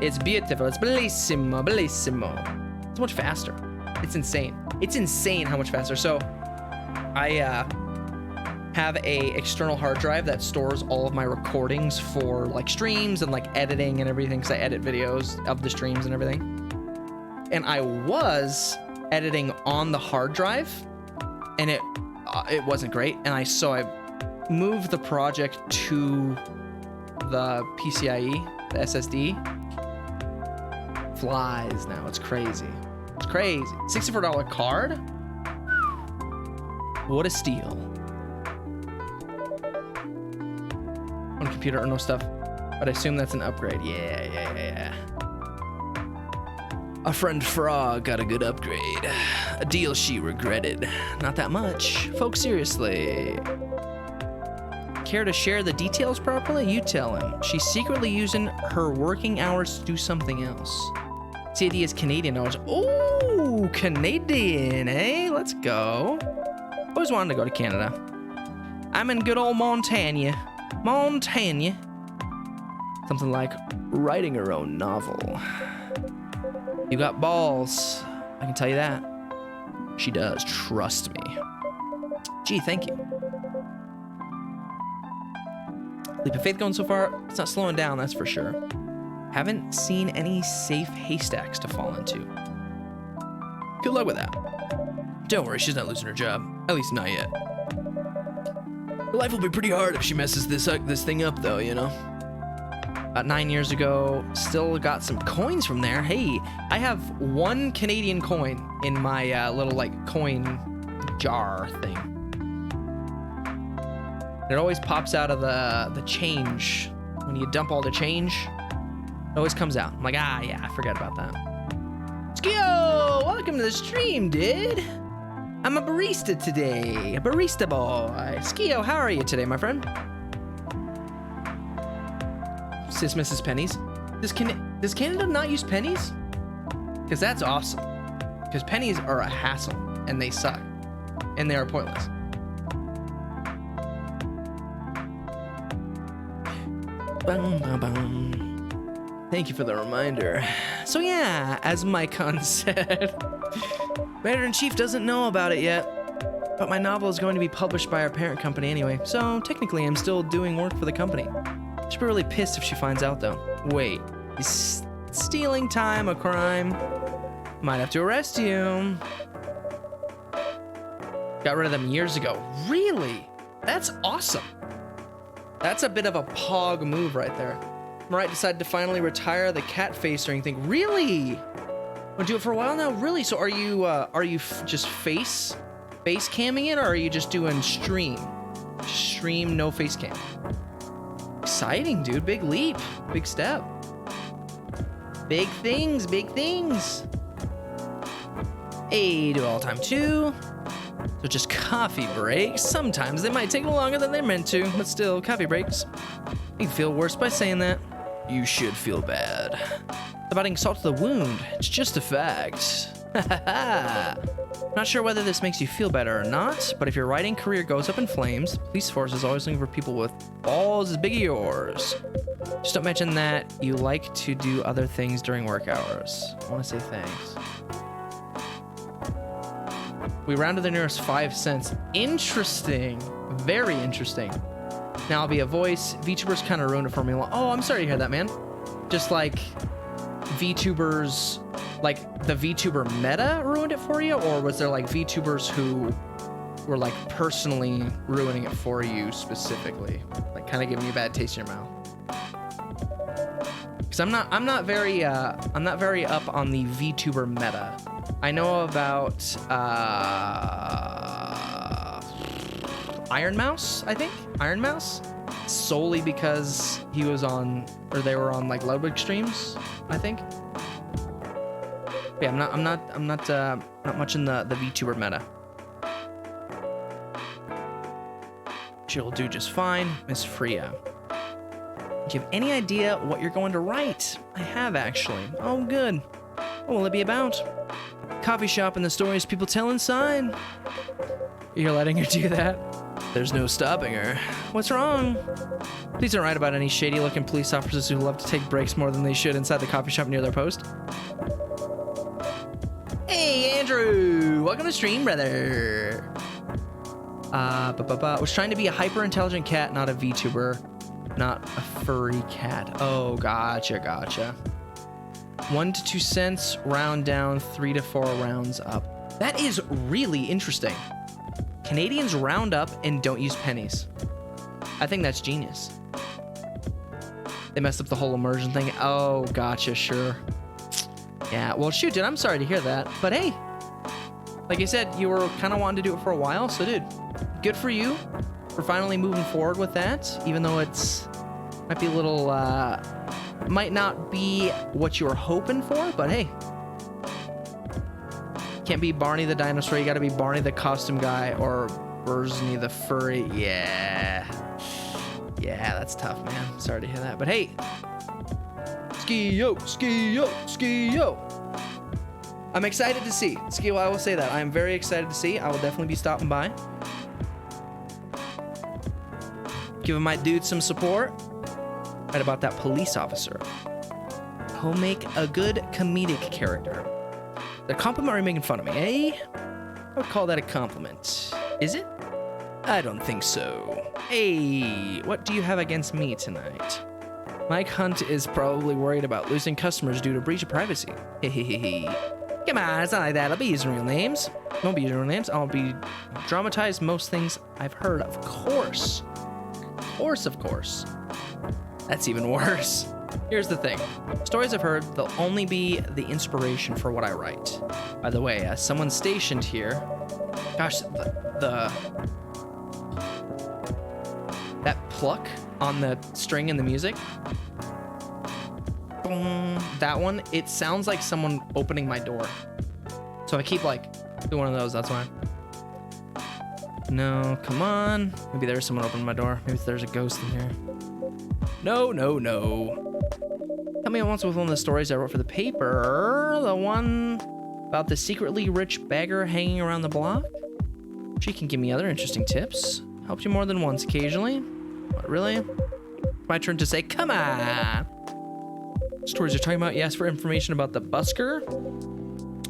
It's beautiful. It's bellissimo. It's much faster. It's insane. It's insane how much faster. So, I have a external hard drive that stores all of my recordings for like streams and like editing and everything, because I edit videos of the streams and everything. And I was editing on the hard drive, and it wasn't great. And I moved the project to the PCIe, the SSD. Flies now. It's crazy. $64 card. What a steal. On computer or no stuff, but I assume that's an upgrade. Yeah. Our friend Frog got a good upgrade. A deal she regretted. Not that much. Folks, seriously. Care to share the details properly? You tell him. She's secretly using her working hours to do something else. CAD is Canadian hours. Oh, Canadian, eh? Let's go. Always wanted to go to Canada. I'm in good old Montana. Montana. Something like writing her own novel. You got balls. I can tell you that. She does. Trust me. Gee, thank you. Leap of faith going so far. It's not slowing down, that's for sure. Haven't seen any safe haystacks to fall into. Good luck with that. Don't worry, she's not losing her job. At least not yet. Life will be pretty hard if she messes this thing up, though, you know? About 9 years ago, still got some coins from there. Hey, I have 1 Canadian coin in my little, like, coin jar thing. It always pops out of the change. When you dump all the change, it always comes out. I'm like, ah, yeah, I forgot about that. Skio, welcome to the stream, dude. I'm a barista today, a barista boy. Skio, how are you today, my friend? Sis Mrs. Pennies. Does Canada not use pennies? Because that's awesome. Because pennies are a hassle, and they suck, and they are pointless. Bum, bum, bum. Thank you for the reminder. So yeah, as Mycon said, Editor-in-Chief doesn't know about it yet, but my novel is going to be published by our parent company anyway, so technically I'm still doing work for the company. She'll be really pissed if she finds out though. Wait, is stealing time a crime? Might have to arrest you. Got rid of them years ago. Really? That's awesome. That's a bit of a pog move right there. Mariah decided to finally retire the cat face during thing. Really? Wanna do it for a while now? Really? So are you just face camming it, or are you just doing stream? Stream, no face cam. Exciting, dude. Big leap. Big step. Big things, big things. Hey, do all time too. So just coffee breaks. Sometimes they might take longer than they're meant to, but still, coffee breaks. You feel worse by saying that. You should feel bad. About adding salt to the wound. It's just a fact. Not sure whether this makes you feel better or not, but if your writing career goes up in flames, police force is always looking for people with balls as big as yours. Just don't mention that you like to do other things during work hours. I want to say thanks. We rounded the nearest 5 cents. Interesting. Very interesting. Now I'll be a voice. VTubers kind of ruined it for me. Oh, I'm sorry to hear that, man. Just like VTubers, like the VTuber meta ruined it for you? Or was there like VTubers who were like personally ruining it for you specifically? Like kind of giving you a bad taste in your mouth? Because I'm not very up on the VTuber meta. I know about Iron Mouse, I think. Iron Mouse, solely because he was on, or they were on like Ludwig streams, I think. But yeah, I'm not much in the VTuber meta. She'll do just fine, Miss Freya. Do you have any idea what you're going to write? I have actually. Oh, good. What will it be about? Coffee shop and the stories people tell inside. You're letting her do that? There's no stopping her. What's wrong? Please don't write about any shady-looking police officers who love to take breaks more than they should inside the coffee shop near their post. Hey, Andrew! Welcome to the stream, brother. Was trying to be a hyper-intelligent cat, not a VTuber. Not a furry cat. Oh, gotcha. 1 to 2 cents, round down, 3 to 4 rounds up. That is really interesting. Canadians round up and don't use pennies. I think that's genius. They messed up the whole immersion thing. Oh, gotcha, sure. Yeah, well, shoot, dude, I'm sorry to hear that. But hey, like I said, you were kind of wanting to do it for a while, so dude, good for you for finally moving forward with that, even though it's might be a little, might not be what you were hoping for, but hey, Can't be Barney the dinosaur. You gotta be Barney the costume guy or Bursney the furry. Yeah. Yeah, that's tough, man. Sorry to hear that. But hey, ski-yo, ski-yo, ski-yo. I'm excited to see. Ski-yo, I will say that. I am very excited to see. I will definitely be stopping by. Giving my dude some support. Right about that police officer. He'll make a good comedic character. The compliment or are you making fun of me, eh? I would call that a compliment. Is it? I don't think so. Hey, what do you have against me tonight? Mike Hunt is probably worried about losing customers due to breach of privacy. Hehehe. Come on, it's not like that. I'll be using real names. Won't be using real names. I'll be dramatized most things I've heard. Of course. Of course. That's even worse. Here's the thing. Stories I've heard, they'll only be the inspiration for what I write. By the way, as someone stationed here, gosh, that pluck on the string in the music, boom, that one, it sounds like someone opening my door. So I keep like doing one of those, that's why. No, come on. Maybe there's someone opening my door. Maybe there's a ghost in here. No. Tell me once with one of the stories I wrote for the paper. The one about the secretly rich beggar hanging around the block. She can give me other interesting tips. Helped you more than once occasionally. What, really? My turn to say, come on. Stories you're talking about, you asked for information about the busker.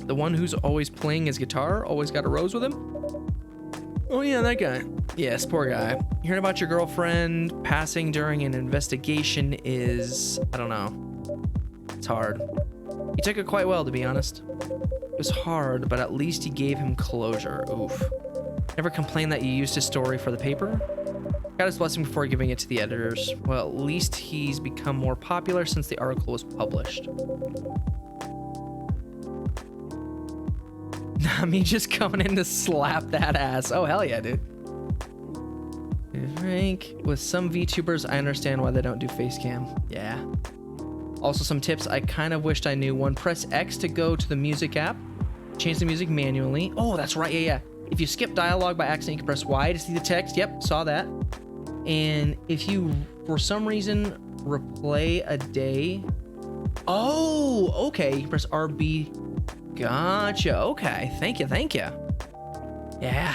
The one who's always playing his guitar, always got a rose with him. Oh yeah, that guy. Yes, poor guy. Hearing about your girlfriend passing during an investigation is, I don't know. It's hard. He took it quite well, to be honest. It was hard, but at least he gave him closure. Oof. Never complained that you used his story for the paper? Got his blessing before giving it to the editors. Well, at least he's become more popular since the article was published. Me just coming in to slap that ass. Oh, hell yeah, dude. Frank, with some VTubers, I understand why they don't do face cam. Yeah. Also, some tips I kind of wished I knew. One, press X to go to the music app. Change the music manually. Oh, that's right. Yeah. If you skip dialogue by accident, you can press Y to see the text. Yep, saw that. And if you, for some reason, replay a day. Oh, okay. You can press RB. Gotcha. Okay. Thank you. Yeah.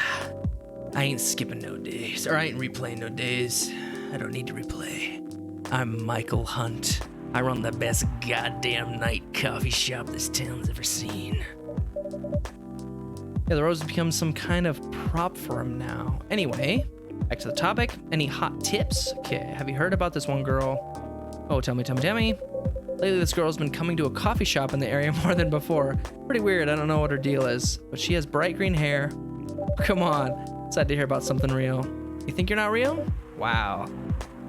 I ain't skipping no days. Or I ain't replaying no days. I don't need to replay. I'm Michael Hunt. I run the best goddamn night coffee shop this town's ever seen. Yeah, the rose has become some kind of prop for him now. Anyway, back to the topic. Any hot tips? Okay, have you heard about this one girl? Oh, tell me. Lately, this girl's been coming to a coffee shop in the area more than before. Pretty weird, I don't know what her deal is. But she has bright green hair. Come on, sad to hear about something real. You think you're not real? Wow,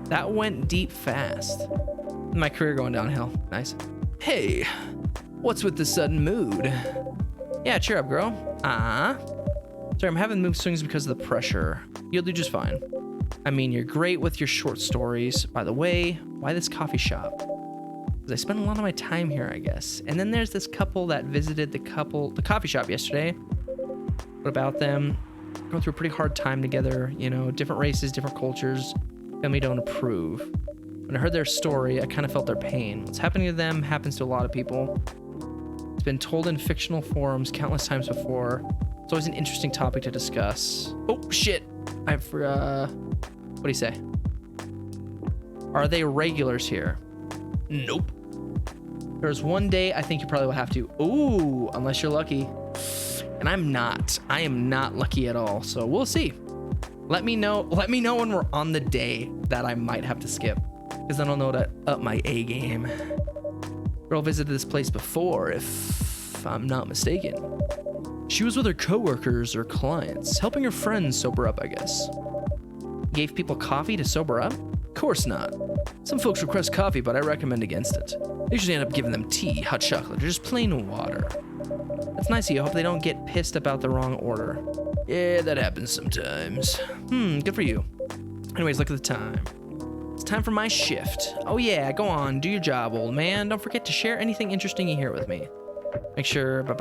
that went deep fast. My career going downhill, nice. Hey, what's with the sudden mood? Yeah, cheer up, girl. Sorry, I'm having mood swings because of the pressure. You'll do just fine. I mean, you're great with your short stories. By the way, why this coffee shop? I spent a lot of my time here, I guess. And then there's this couple that visited the coffee shop yesterday. What about them? Going through a pretty hard time together, you know, different races, different cultures. Family don't approve. When I heard their story, I kind of felt their pain. What's happening to them happens to a lot of people. It's been told in fictional forums countless times before. It's always an interesting topic to discuss. Oh, shit. I forgot. What do you say? Are they regulars here? Nope. There's one day I think you probably will have to. Ooh, unless you're lucky. And I'm not. I am not lucky at all. So we'll see. Let me know when we're on the day that I might have to skip. Because then I'll know to up my A game. Girl visited this place before, if I'm not mistaken. She was with her coworkers or clients, helping her friends sober up, I guess. Gave people coffee to sober up? Of course not. Some folks request coffee, but I recommend against it. They usually end up giving them tea, hot chocolate, or just plain water. That's nice of you. I hope they don't get pissed about the wrong order. Yeah, that happens sometimes. Good for you. Anyways, look at the time. It's time for my shift. Oh yeah, go on, do your job, old man. Don't forget to share anything interesting you hear with me. Make sure, let's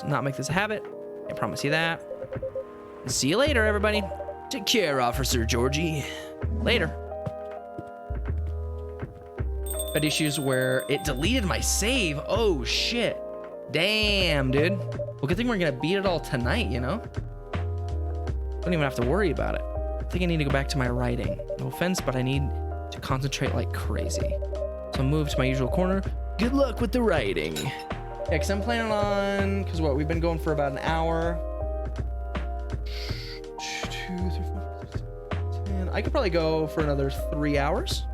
not make this a habit. I promise you that. See you later, everybody. Take care, Officer Georgie. Later. Had issues where it deleted my save. Oh, shit. Damn, dude. Well, good thing we're gonna beat it all tonight, you know? Don't even have to worry about it. I think I need to go back to my writing. No offense, but I need to concentrate like crazy. So move to my usual corner. Good luck with the writing. Yeah, because I'm planning on, because what, we've been going for about an hour. 2, 3, 4, 5, 6, 10. I could probably go for another 3 hours.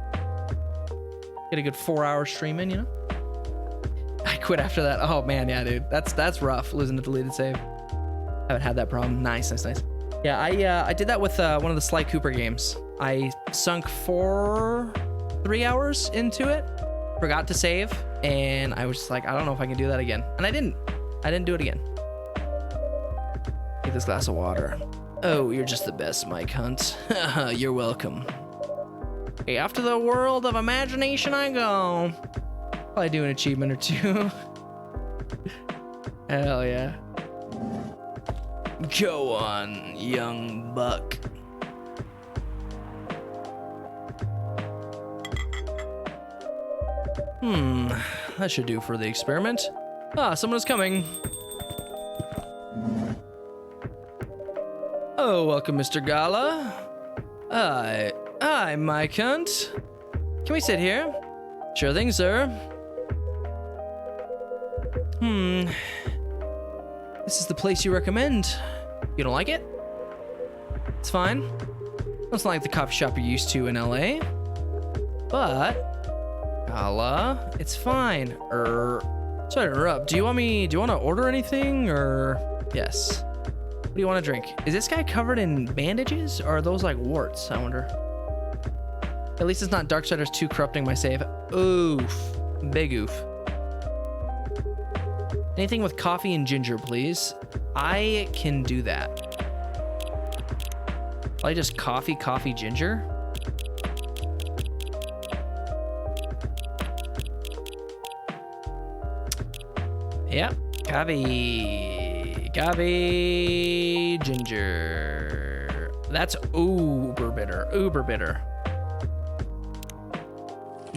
Get a good 4-hour stream in, you know? I quit after that. Oh man, yeah, dude. That's rough, losing the deleted save. Haven't had that problem. Nice. Yeah, I did that with one of the Sly Cooper games. I sunk 3 hours into it, forgot to save, and I was just like, I don't know if I can do that again. And I didn't do it again. Take this glass of water. Oh, you're just the best, Mike Hunt. You're welcome. Okay, after the world of imagination I go. Probably do an achievement or two. Hell yeah. Go on, young buck. That should do for the experiment. Ah, someone is coming. Oh, welcome, Mr. Gala. Hi, Mike Hunt. Can we sit here? Sure thing, sir. This is the place you recommend. You don't like it? It's fine. It's not like the coffee shop you're used to in LA. But, Gala, it's fine. Sorry to interrupt. Do you want to order anything, or? Yes. What do you want to drink? Is this guy covered in bandages, or are those like warts, I wonder? At least it's not Darksiders 2 corrupting my save. Oof. Big oof. Anything with coffee and ginger, please. I can do that. I just coffee, ginger. Yep. Coffee, ginger. That's uber bitter.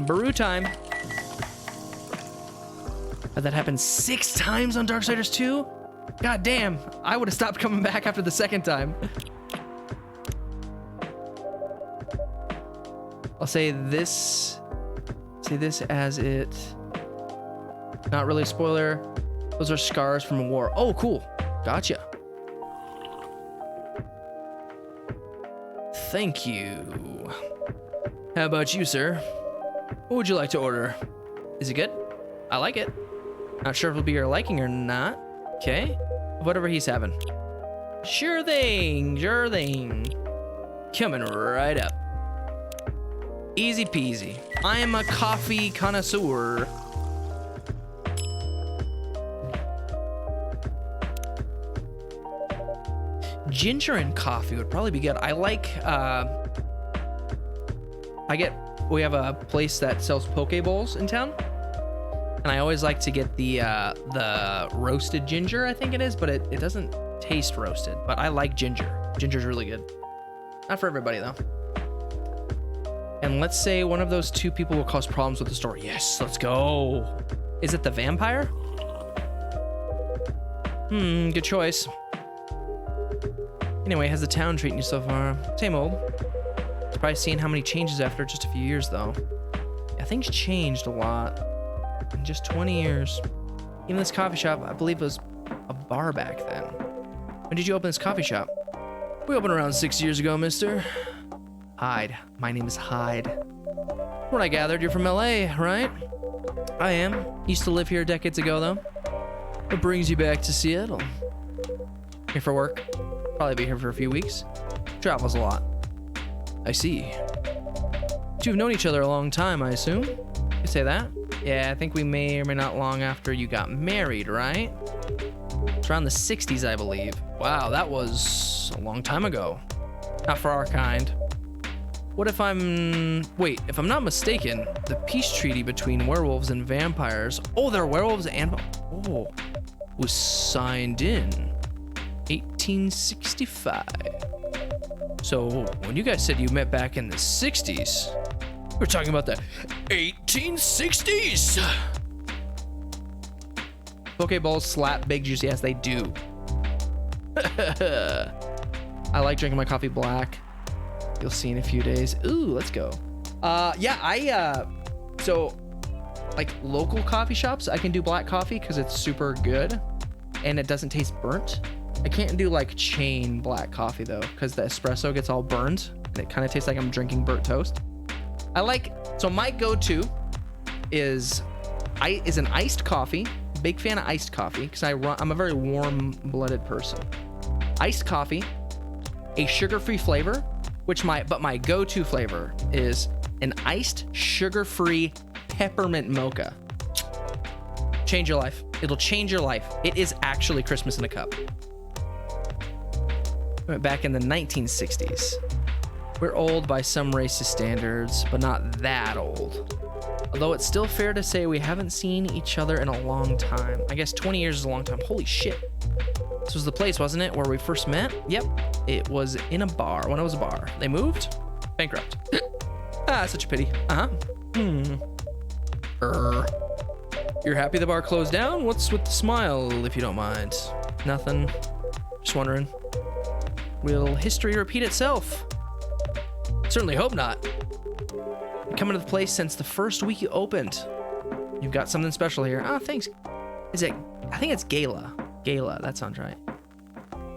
Brew time. Had that happen 6 times on Darksiders 2? God damn, I would have stopped coming back after the second time. I'll say this as it. Not really a spoiler. Those are scars from a war. Oh, cool. Gotcha. Thank you. How about you, sir? What would you like to order? Is it good? I like it. Not sure if it'll be your liking or not. Okay. Whatever he's having. Sure thing. Coming right up. Easy peasy. I am a coffee connoisseur. Ginger and coffee would probably be good. I like, we have a place that sells poke bowls in town. And I always like to get the roasted ginger, I think it is, but it doesn't taste roasted. But I like ginger. Ginger's really good. Not for everybody, though. And let's say one of those 2 people will cause problems with the store. Yes, let's go. Is it the vampire? Good choice. Anyway, how's the town treating you so far? Same old. Surprised seeing how many changes after just a few years, though. Yeah, things changed a lot. In just 20 years. Even this coffee shop, I believe, was a bar back then. When did you open this coffee shop? We opened around 6 years ago, mister. Hyde. My name is Hyde. From what I gathered, you're from LA, right? I am. Used to live here decades ago, though. What brings you back to Seattle? Here for work. Probably be here for a few weeks. Travels a lot. I see. But you've known each other a long time, I assume? You say that? Yeah, I think we may or may not long after you got married, right? It's around the 60s, I believe. Wow, that was a long time ago. Not for our kind. What if wait, if I'm not mistaken, the peace treaty between werewolves and vampires, oh, they're werewolves and, oh, was signed in 1865. So when you guys said you met back in the 60s, we're talking about the 1860s. Pokeballs slap big juicy. Yes, they do. I like drinking my coffee black. You'll see in a few days. Ooh, let's go. Yeah, so like local coffee shops, I can do black coffee because it's super good and it doesn't taste burnt. I can't do like chain black coffee though, because the espresso gets all burned and it kind of tastes like I'm drinking burnt toast. So my go-to is an iced coffee. Big fan of iced coffee because I'm a very warm-blooded person. Iced coffee, a sugar-free flavor, but my go-to flavor is an iced sugar-free peppermint mocha. Change your life. It'll change your life. It is actually Christmas in a cup. Went back in the 1960s. We're old by some racist standards, but not that old. Although it's still fair to say we haven't seen each other in a long time. I guess 20 years is a long time. Holy shit. This was the place, wasn't it, where we first met? Yep. It was in a bar, when it was a bar. They moved? Bankrupt. Such a pity. You're happy the bar closed down? What's with the smile, if you don't mind? Nothing. Just wondering. Will history repeat itself? Certainly hope not. Been coming to the place since the first week you opened. You've got something special here. Oh, thanks. I think it's Gala. Gala, that sounds right.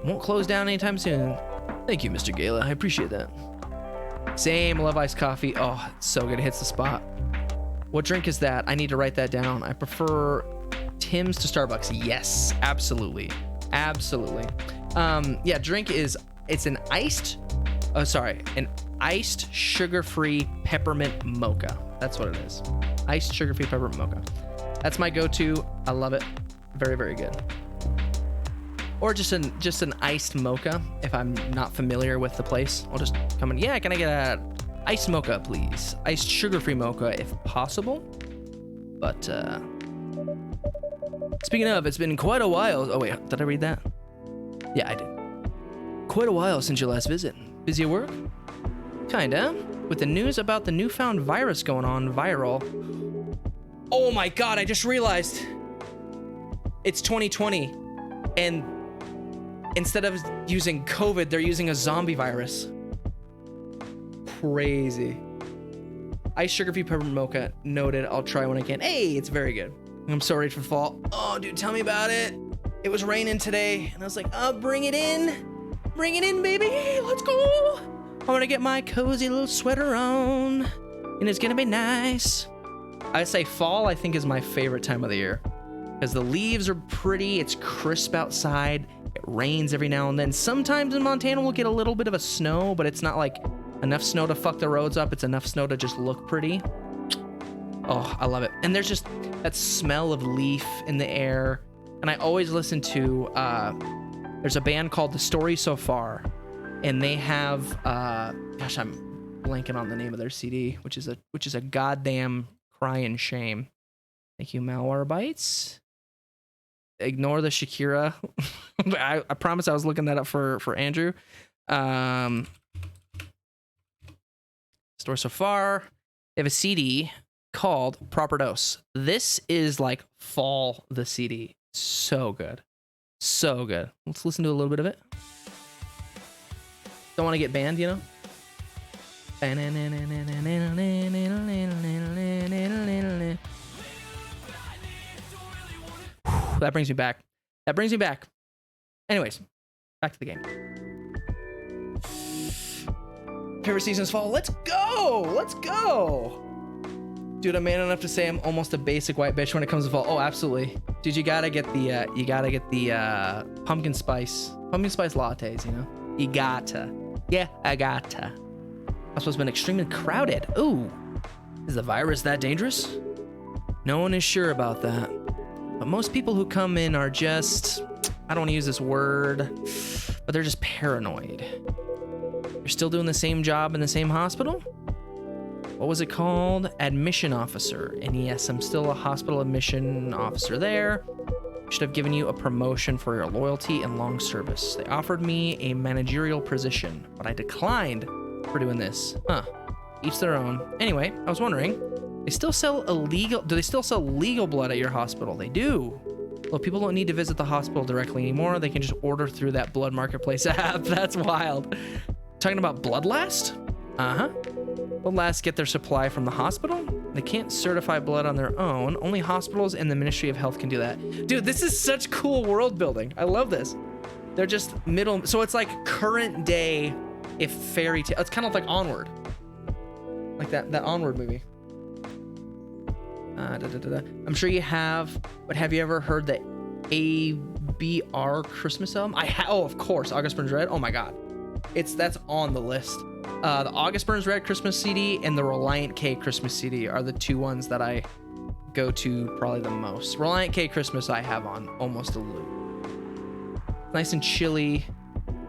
Won't close down anytime soon. Thank you, Mr. Gala. I appreciate that. Same, love iced coffee. Oh, it's so good. It hits the spot. What drink is that? I need to write that down. I prefer Tim's to Starbucks. Yes, absolutely. Absolutely. Yeah, drink is, it's an iced sugar-free peppermint mocha. That's what it is. Iced sugar-free peppermint mocha. That's my go-to. I love it. Very, very good. Or just an iced mocha. If I'm not familiar with the place, I'll just come in. Yeah, can I get a iced mocha, please? Iced sugar-free mocha, if possible. But speaking of, it's been quite a while. Oh wait, did I read that? Yeah, I did. Quite a while since your last visit. Busy at work? Kinda. With the news about the newfound virus going on viral. Oh my god, I just realized it's 2020 and instead of using COVID, they're using a zombie virus. Crazy. Iced sugar-free peppermint mocha. Noted. I'll try when I can. Hey, it's very good. I'm so ready for fall. Oh, dude, tell me about it. It was raining today, and I was like, oh, bring it in. Bring it in, baby. Let's go. I'm gonna get my cozy little sweater on, and it's gonna be nice. I say fall, I think, is my favorite time of the year because the leaves are pretty. It's crisp outside. It rains every now and then. Sometimes in Montana, we'll get a little bit of a snow, but it's not like enough snow to fuck the roads up. It's enough snow to just look pretty. Oh, I love it. And there's just that smell of leaf in the air. And I always listen to, there's a band called The Story So Far. And they have, gosh, I'm blanking on the name of their CD, which is a goddamn crying shame. Thank you, Malwarebytes. Ignore the Shakira. I promise I was looking that up for Andrew. Store So Far. They have a CD called Proper Dose. This is like fall, the CD. So good. So good. Let's listen to a little bit of it. Don't want to get banned, you know? That brings me back. That brings me back. Anyways, back to the game. Favorite season's fall. Let's go. Let's go. Dude, I'm man enough to say I'm almost a basic white bitch when it comes to fall. Oh, absolutely. Dude, you gotta get the pumpkin spice lattes, you know? You gotta. Yeah, I gotta. Also, it's been extremely crowded. Ooh. Is the virus that dangerous? No one is sure about that. But most people who come in are just, I don't want to use this word, but they're just paranoid. You're still doing the same job in the same hospital? What was it called? Admission officer. And yes, I'm still a hospital admission officer there. Should have given you a promotion for your loyalty and long service. They offered me a managerial position, but I declined for doing this. Huh. Each their own. Anyway, I was wondering, do they still sell legal blood at your hospital? They do. Well, people don't need to visit the hospital directly anymore. They can just order through that blood marketplace app. That's wild. Talking about Bloodlast? Uh-huh. Bloodlast get their supply from the hospital. They can't certify blood on their own. Only hospitals and the Ministry of Health can do that. Dude, this is such cool world building. I love this. They're just middle. So it's like current day if fairy tale. It's kind of like Onward. Like that Onward movie. I'm sure you have, but have you ever heard the ABR Christmas album? Oh, of course. August Burns Red. Oh my God. That's on the list. The August Burns Red Christmas CD and the Reliant K Christmas CD are the two ones that I go to probably the most. Reliant K Christmas I have on almost a loop. Nice and chilly.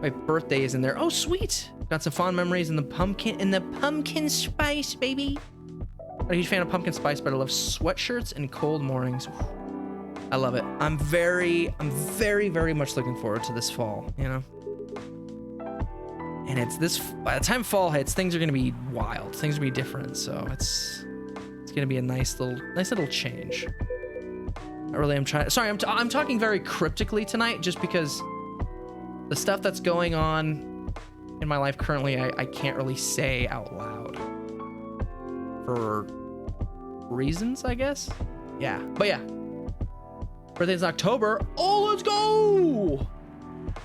My birthday is in there. Oh, sweet. Got some fond memories in the pumpkin spice, baby. I'm a huge fan of pumpkin spice, but I love sweatshirts and cold mornings. I love it. I'm very, very much looking forward to this fall, you know? And it's this, by the time fall hits, things are going to be wild. Things are going to be different. So it's going to be a nice little change. I'm talking very cryptically tonight just because the stuff that's going on in my life currently, I can't really say out loud for reasons, I guess. Yeah, but yeah. Birthday's October. Oh, let's go!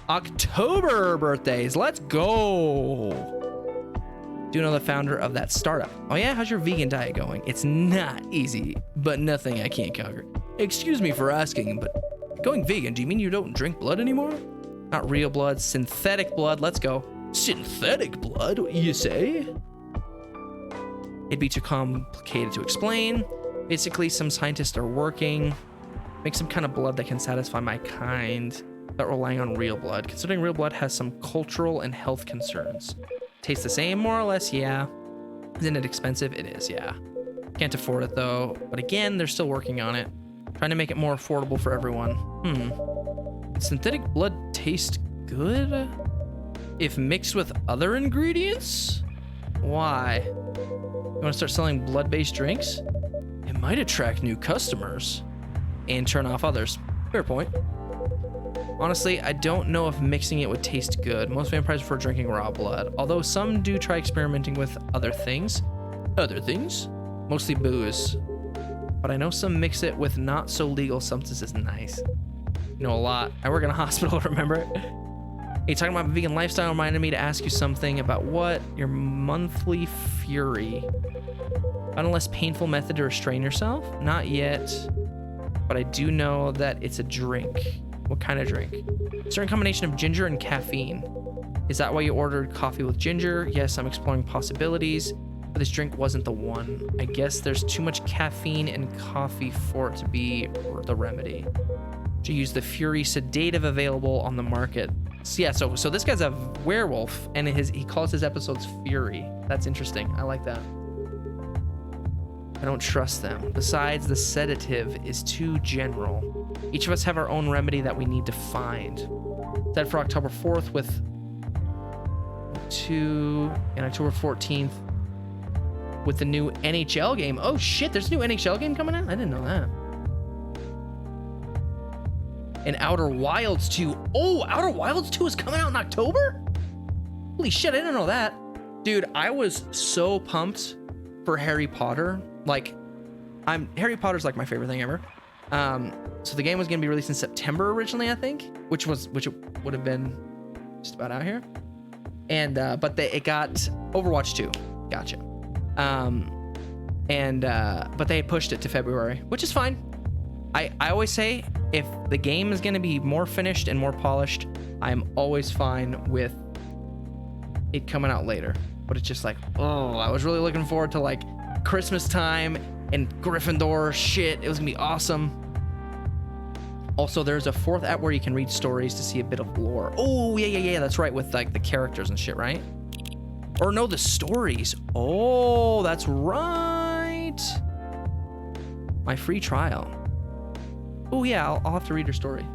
October birthdays. Let's go. Do you know the founder of that startup? Oh yeah, how's your vegan diet going? It's not easy, but nothing I can't conquer. Excuse me for asking, but going vegan, do you mean you don't drink blood anymore? Not real blood, synthetic blood. Let's go. Synthetic blood, you say? It'd be too complicated to explain. Basically, some scientists are working, make some kind of blood that can satisfy my kind, without relying on real blood. Considering real blood has some cultural and health concerns. Tastes the same, more or less, yeah. Isn't it expensive? It is, yeah. Can't afford it though. But again, they're still working on it. Trying to make it more affordable for everyone. Synthetic blood tastes good? If mixed with other ingredients? Why? You want to start selling blood-based drinks? It might attract new customers and turn off others. Fair point. Honestly, I don't know if mixing it would taste good. Most vampires prefer drinking raw blood, although some do try experimenting with other things. Mostly booze. But I know some mix it with not so legal substances. Nice. You know a lot. I work in a hospital, remember? Hey, talking about vegan lifestyle reminded me to ask you something about what your monthly fury. Found a less painful method to restrain yourself? Not yet, but I do know that it's a drink. What kind of drink? A certain combination of ginger and caffeine. Is that why you ordered coffee with ginger? Yes, I'm exploring possibilities, but this drink wasn't the one. I guess there's too much caffeine in coffee for it to be the remedy. To use the Fury sedative available on the market. So yeah, so this guy's a werewolf, and he calls his episodes Fury. That's interesting. I like that. I don't trust them. Besides, the sedative is too general. Each of us have our own remedy that we need to find. Set for October 4th with 2 and October 14th with the new NHL game. Oh shit, there's a new NHL game coming out? I didn't know that. And Outer Wilds 2. Oh, Outer Wilds 2 is coming out in October? Holy shit, I didn't know that. Dude, I was so pumped for Harry Potter. Like, Harry Potter's like my favorite thing ever. So the game was gonna be released in September originally, I think, which it would have been just about out here. And but it got Overwatch 2. Gotcha. But they pushed it to February, which is fine. I always say if the game is gonna be more finished and more polished, I'm always fine with it coming out later. But it's just like, oh, I was really looking forward to like Christmas time and Gryffindor shit. It was gonna be awesome. Also, there's a 4th app where you can read stories to see a bit of lore. Oh, yeah, that's right, with like the characters and shit, right? Or know the stories. Oh, that's right. My free trial. Oh yeah, I'll have to read your story.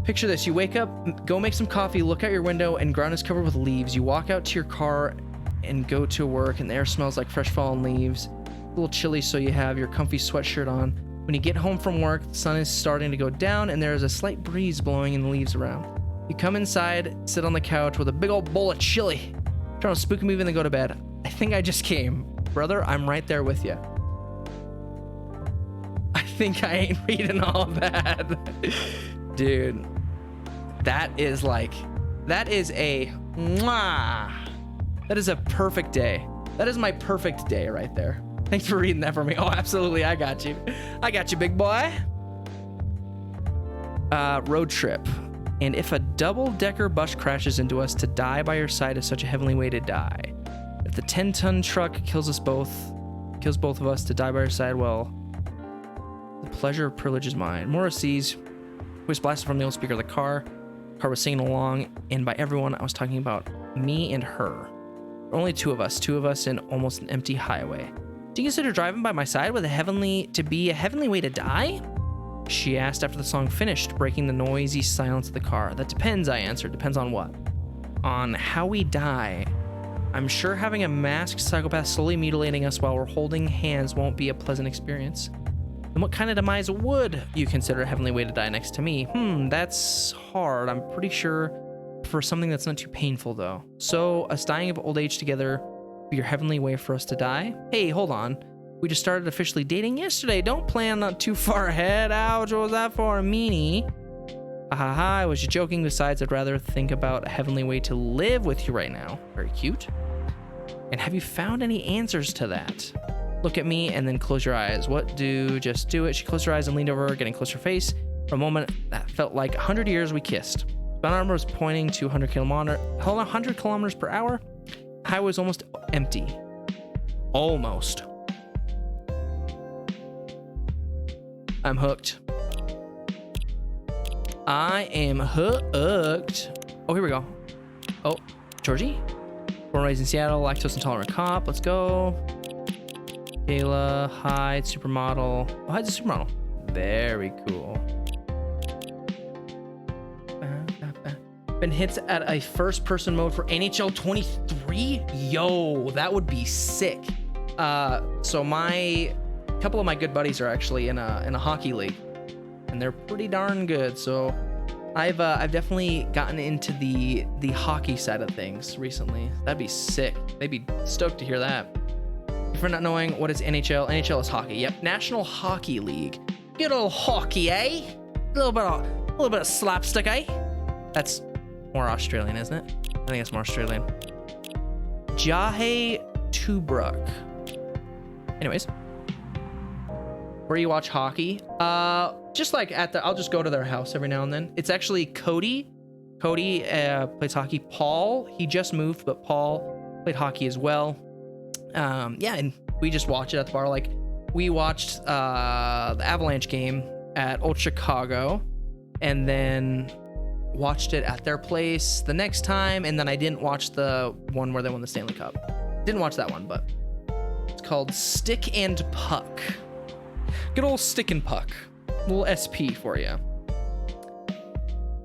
Picture this, you wake up, go make some coffee, look out your window, and ground is covered with leaves. You walk out to your car and go to work, and the air smells like fresh fallen leaves. A little chilly, so you have your comfy sweatshirt on. When you get home from work, the sun is starting to go down, and there is a slight breeze blowing in the leaves around. You come inside, sit on the couch with a big old bowl of chili. Trying to spook a movie and then go to bed. I think I just came. Brother, I'm right there with you. I think I ain't reading all that. Dude, that is a mwah. That is a perfect day. That is my perfect day right there. Thanks for reading that for me. Oh, absolutely. I got you. I got you, big boy. Road trip. And if a double-decker bus crashes into us, to die by your side is such a heavenly way to die. If the 10-ton truck kills both of us, to die by our side, well, the pleasure of privilege is mine. Morrissey's voice blasted from the old speaker of the car. The car was singing along, and by everyone, I was talking about me and her. Only two of us in almost an empty highway. Do you consider driving by my side with a heavenly way to die? She asked after the song finished, breaking the noisy silence of the car. That depends, I answered. Depends on what? On how we die. I'm sure having a masked psychopath slowly mutilating us while we're holding hands won't be a pleasant experience. Then what kind of demise would you consider a heavenly way to die next to me? That's hard. I'm pretty sure for something that's not too painful, though. So, us dying of old age together be your heavenly way for us to die? Hey, hold on. We just started officially dating yesterday. Don't plan not too far ahead. Ouch, what was that for? A meanie. Ahaha, I was just joking. Besides, I'd rather think about a heavenly way to live with you right now. Very cute. And have you found any answers to that? Look at me and then close your eyes. Just do it. She closed her eyes and leaned over, getting close to her face. For a moment, that felt like 100 years we kissed. My arm was pointing to 100 kilometers per hour. The highway was almost empty. Almost. I'm hooked. I am hooked. Oh, here we go. Oh, Georgie? Born and raised in Seattle, lactose intolerant cop. Let's go. Kayla, Hyde, supermodel. Oh, Hyde's a supermodel. Very cool. Been hits at a first-person mode for NHL 23? Yo, that would be sick. So a couple of my good buddies are actually in a hockey league, and they're pretty darn good. So I've definitely gotten into the hockey side of things recently. That'd be sick. They'd be stoked to hear that. For not knowing what is NHL, NHL is hockey. Yep, National Hockey League. Good old hockey, eh? A little bit of slapstick, eh? That's more Australian, isn't it? I think it's more Australian. Jahe Tubruk. Anyways, where you watch hockey? Just like I'll just go to their house every now and then. It's actually Cody. Cody plays hockey. Paul, he just moved, but Paul played hockey as well. Yeah, and we just watch it at the bar. Like, we watched the Avalanche game at Old Chicago, and then watched it at their place the next time, and then I didn't watch the one where they won the Stanley Cup. Didn't watch that one, but it's called Stick and Puck. Good old Stick and Puck. Little SP for you.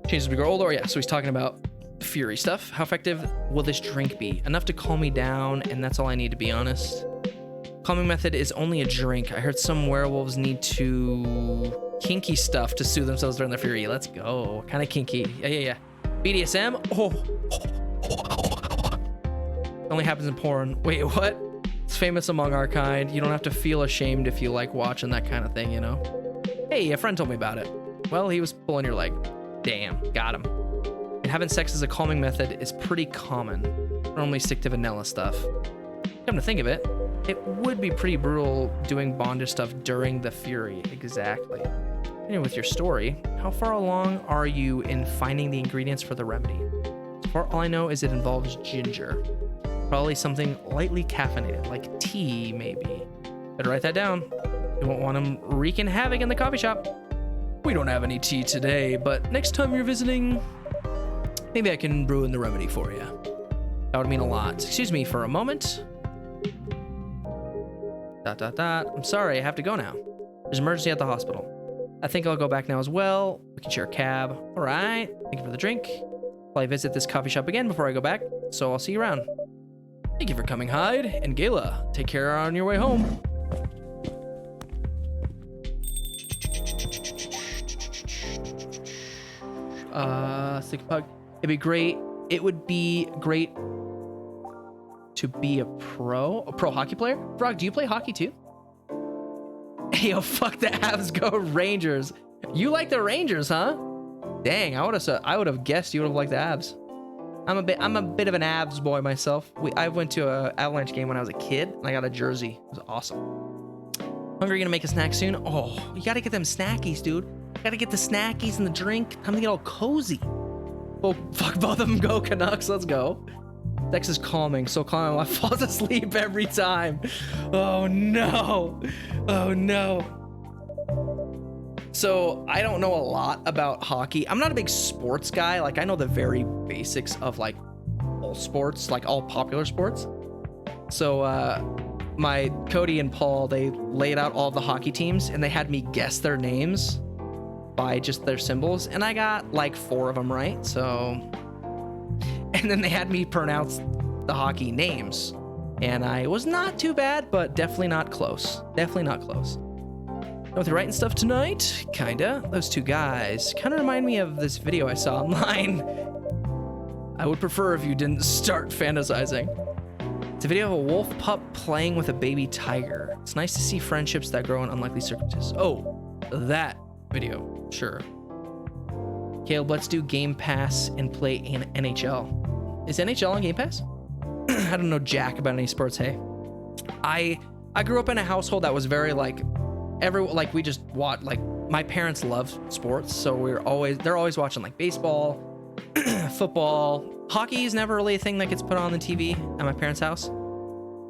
Changes as we grow older. Yeah, so he's talking about Fury stuff. How effective will this drink be? Enough to calm me down, and that's all I need, to be honest. Calming method is only a drink. I heard some werewolves need to kinky stuff to soothe themselves during their fury. Let's go. Kind of kinky. Yeah. BDSM? Oh. Only happens in porn. Wait, what? It's famous among our kind. You don't have to feel ashamed if you like watching that kind of thing, you know? Hey, a friend told me about it. Well, he was pulling your leg. Damn, got him. And having sex as a calming method is pretty common. Normally stick to vanilla stuff. Come to think of it, it would be pretty brutal doing bondage stuff during the fury. Exactly. Anyway, with your story, how far along are you in finding the ingredients for the remedy? So far, all I know is it involves ginger. Probably something lightly caffeinated, like tea, maybe. Better write that down. You won't want them wreaking havoc in the coffee shop. We don't have any tea today, but next time you're visiting, maybe I can brew in the remedy for you. That would mean a lot. Excuse me for a moment. I'm sorry, I have to go now. There's an emergency at the hospital. I think I'll go back now as well. We can share a cab. All right. Thank you for the drink. Probably visit this coffee shop again before I go back, so I'll see you around. Thank you for coming, Hyde and Gayla. Take care on your way home. Stick pug. It'd be great. It would be great to be a pro hockey player. Frog, do you play hockey too? Hey, yo, fuck the Avs, go Rangers. You like the Rangers, huh? Dang, I would have guessed you would have liked the Avs. I'm a bit of an Avs boy myself. I went to a Avalanche game when I was a kid, and I got a jersey. It was awesome. Hungry, gonna make a snack soon? Oh, you gotta get them snackies, dude. You gotta get the snackies and the drink. Time to get all cozy. Oh, fuck, both of them go Canucks. Let's go. Dex is calming, so calming I fall asleep every time. Oh no. Oh no. So I don't know a lot about hockey. I'm not a big sports guy. Like, I know the very basics of like all sports, like all popular sports. So my Cody and Paul, they laid out all the hockey teams and they had me guess their names by just their symbols, and I got like 4 of them right. So, and then they had me pronounce the hockey names, and I was not too bad, but definitely not close. Definitely not close. With the writing stuff tonight, kinda. Those 2 guys kind of remind me of this video I saw online. I would prefer if you didn't start fantasizing. It's a video of a wolf pup playing with a baby tiger. It's nice to see friendships that grow in unlikely circumstances. Oh, that video. Sure. Caleb, let's do Game Pass and play in NHL. Is NHL on Game Pass? I don't know jack about any sports, hey. I grew up in a household that was very like we just watch, like, my parents love sports, so they're always watching like baseball, football. Hockey is never really a thing that gets put on the TV at my parents' house.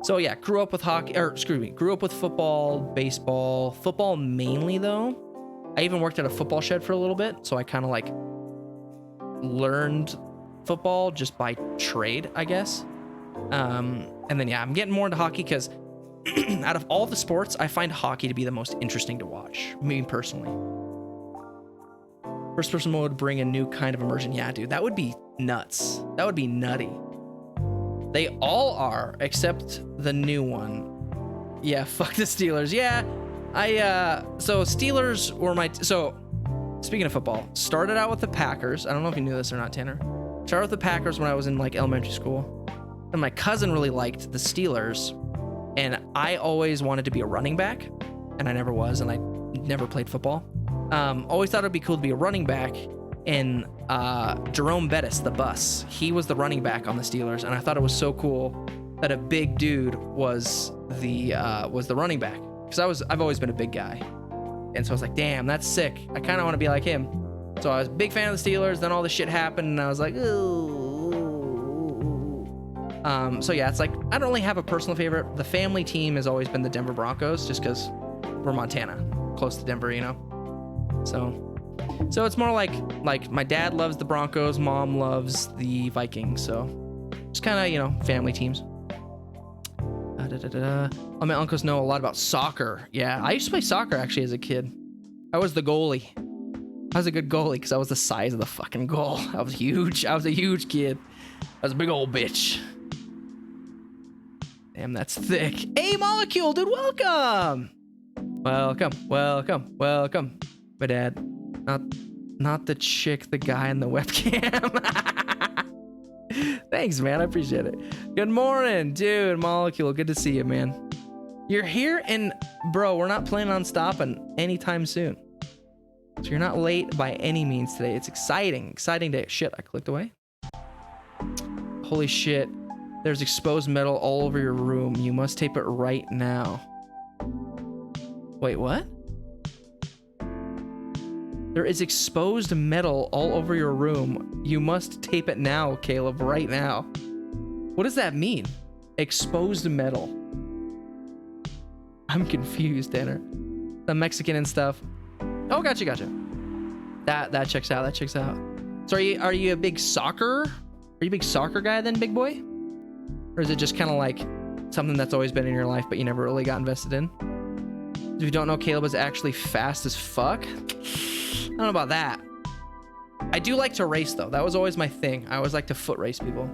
So yeah, grew up with football, baseball, football mainly though. I even worked at a football shed for a little bit, so I kind of like learned football just by trade, I guess. And then yeah, I'm getting more into hockey because out of all the sports, I find hockey to be the most interesting to watch, me personally. First person mode would bring a new kind of immersion. Yeah, dude, that would be nuts. That would be nutty. They all are, except the new one. Yeah, fuck the Steelers. Yeah, so Steelers were so speaking of football, started out with the Packers. I don't know if you knew this or not, Tanner. Started with the Packers when I was in like elementary school. And my cousin really liked the Steelers. And I always wanted to be a running back. And I never was, and I never played football. Always thought it'd be cool to be a running back. And Jerome Bettis, the bus, he was the running back on the Steelers. And I thought it was so cool that a big dude was the running back. Because I've always been a big guy. And so I was like, damn, that's sick. I kind of want to be like him. So I was a big fan of the Steelers. Then all this shit happened, and I was like, ooh. So yeah, it's like, I don't really have a personal favorite. The family team has always been the Denver Broncos, just because we're Montana, close to Denver, you know? So it's more like my dad loves the Broncos, mom loves the Vikings. So just kind of, you know, family teams. Oh, my uncles know a lot about soccer. Yeah, I used to play soccer actually as a kid. I was the goalie. I was a good goalie because I was the size of the fucking goal. I was huge. I was a huge kid. I was a big old bitch. Damn, that's thick. Hey, Molecule, dude, welcome. Welcome. My dad. Not the chick, the guy in the webcam. Thanks, man. I appreciate it. Good morning, dude. Molecule, good to see you, man. You're here, and bro, we're not planning on stopping anytime soon. So you're not late by any means today. It's exciting day. Shit, I clicked away. Holy shit. There's exposed metal all over your room. You must tape it right now. Wait, what? There is exposed metal all over your room. You must tape it now, Caleb, right now. What does that mean? Exposed metal. I'm confused, Tanner. The Mexican and stuff. Oh, gotcha. That checks out. So are you a big soccer? Are you a big soccer guy then, big boy? Or is it just kind of like something that's always been in your life, but you never really got invested in? If you don't know, Caleb is actually fast as fuck. I don't know about that. I do like to race, though. That was always my thing. I always like to foot race people.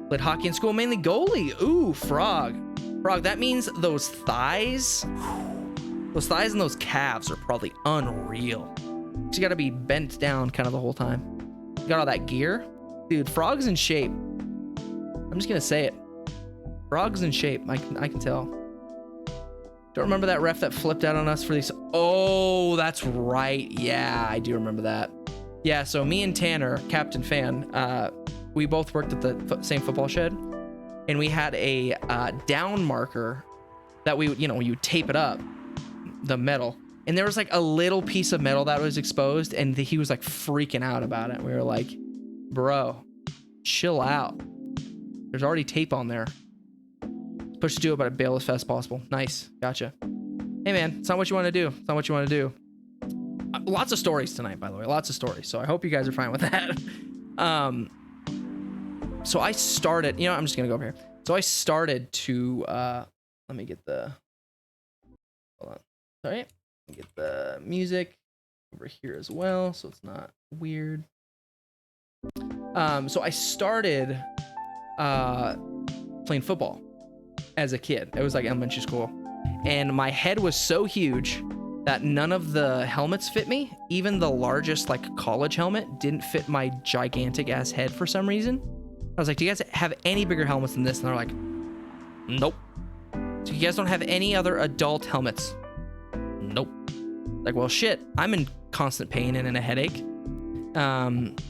Played hockey in school, mainly goalie. Ooh, frog. Frog, that means those thighs and those calves are probably unreal. You gotta be bent down kind of the whole time. You got all that gear. Dude, Frog's in shape. I'm just gonna say it. Frog's in shape. I can tell. Don't remember that ref that flipped out on us for these. Oh, that's right. Yeah, I do remember that. Yeah, so me and Tanner, Captain Fan, we both worked at the same football shed, and we had a down marker that we, you tape it up, the metal, and there was like a little piece of metal that was exposed, and he was like freaking out about it. We were like, bro, chill out. There's already tape on there. Push to do it, but bail as fast as possible. Nice, gotcha. Hey man, it's not what you want to do. It's not what you want to do. Lots of stories tonight, by the way. Lots of stories. So I hope you guys are fine with that. So I started, I'm just going to go over here. So I started to, let me get the, hold on. All right. Let me get the music over here as well, so it's not weird. So I started playing football as a kid. It was like elementary school. And my head was so huge that none of the helmets fit me. Even the largest like college helmet didn't fit my gigantic ass head for some reason. I was like, do you guys have any bigger helmets than this? And they're like, nope. So you guys don't have any other adult helmets? Nope. Like, well, shit, I'm in constant pain and in a headache. And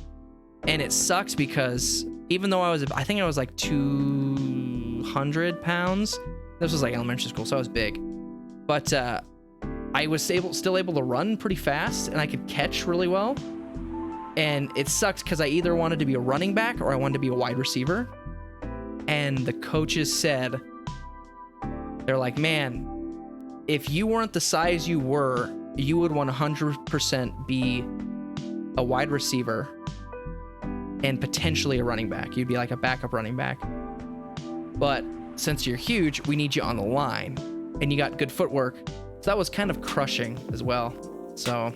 it sucks because even though I think I was like 200 pounds, this was like elementary school, so I was big. But I was still able to run pretty fast, and I could catch really well. And it sucked because I either wanted to be a running back or I wanted to be a wide receiver. And the coaches said, they're like, man, if you weren't the size you were, you would 100% be a wide receiver and potentially a running back. You'd be like a backup running back. But since you're huge, we need you on the line. And you got good footwork. So that was kind of crushing as well. So,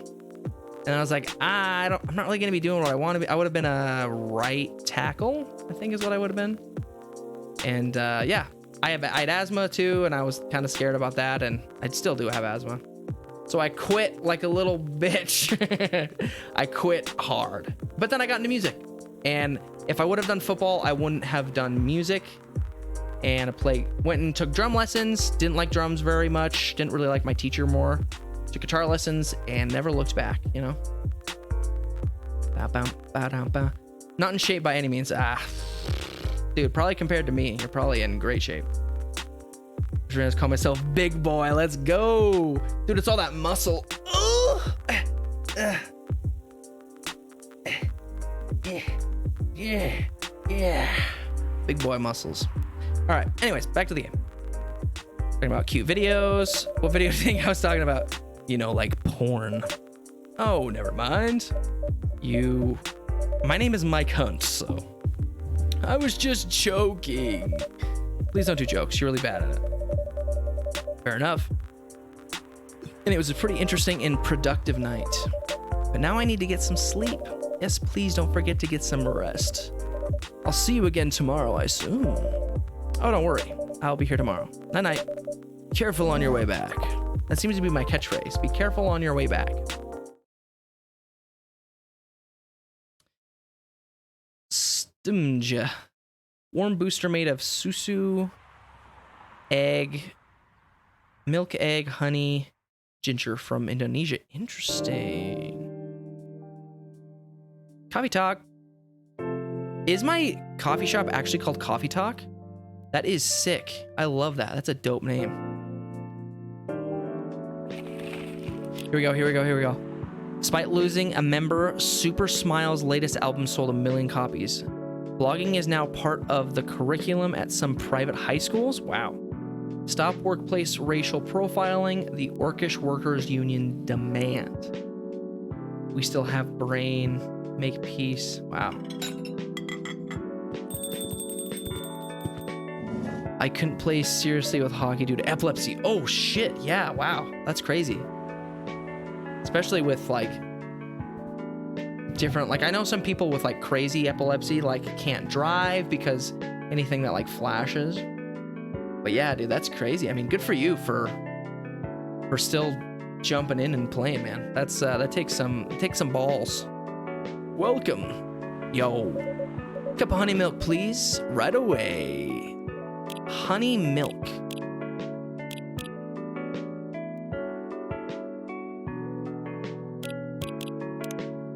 and I was like, I'm not really going to be doing what I want to be. I would have been a right tackle, I think is what I would have been. And yeah, I had asthma too, and I was kind of scared about that, and I still do have asthma. So I quit like a little bitch. I quit hard. But then I got into music. And if I would have done football, I wouldn't have done music. And I went and took drum lessons. Didn't like drums very much. Didn't really like my teacher more. Took guitar lessons and never looked back, Bow, bow, bow, down, bow. Not in shape by any means. Dude, probably compared to me, you're probably in great shape. I'm trying to call myself big boy. Let's go. Dude, it's all that muscle. Yeah. Big boy muscles. All right, anyways, back to the game. Talking about cute videos. What video do you think I was talking about? Like porn. Oh, never mind. My name is Mike Hunt, so I was just joking. Please don't do jokes. You're really bad at it. Fair enough. And it was a pretty interesting and productive night. But now I need to get some sleep. Yes, please don't forget to get some rest. I'll see you again tomorrow, I assume. Oh, don't worry. I'll be here tomorrow. Night-night. Careful on your way back. That seems to be my catchphrase. Be careful on your way back. Stimja. Warm booster made of susu, egg, milk, egg, honey, ginger from Indonesia. Interesting. Coffee Talk. Is my coffee shop actually called Coffee Talk? That is sick. I love that. That's a dope name. Here we go. Despite losing a member, Super Smile's latest album sold 1 million copies. Blogging is now part of the curriculum at some private high schools. Wow. Stop workplace racial profiling. The Orcish Workers Union demand. We still have brain. Make peace. Wow. I couldn't play seriously with hockey due to epilepsy. Oh shit, yeah, wow, that's crazy. Especially with like different, like I know some people with like crazy epilepsy like can't drive because anything that like flashes. But yeah, dude, that's crazy. I mean, good for you for still jumping in and playing, man. That takes some balls. Welcome. Yo. Cup of honey milk, please. Right away. Honey milk.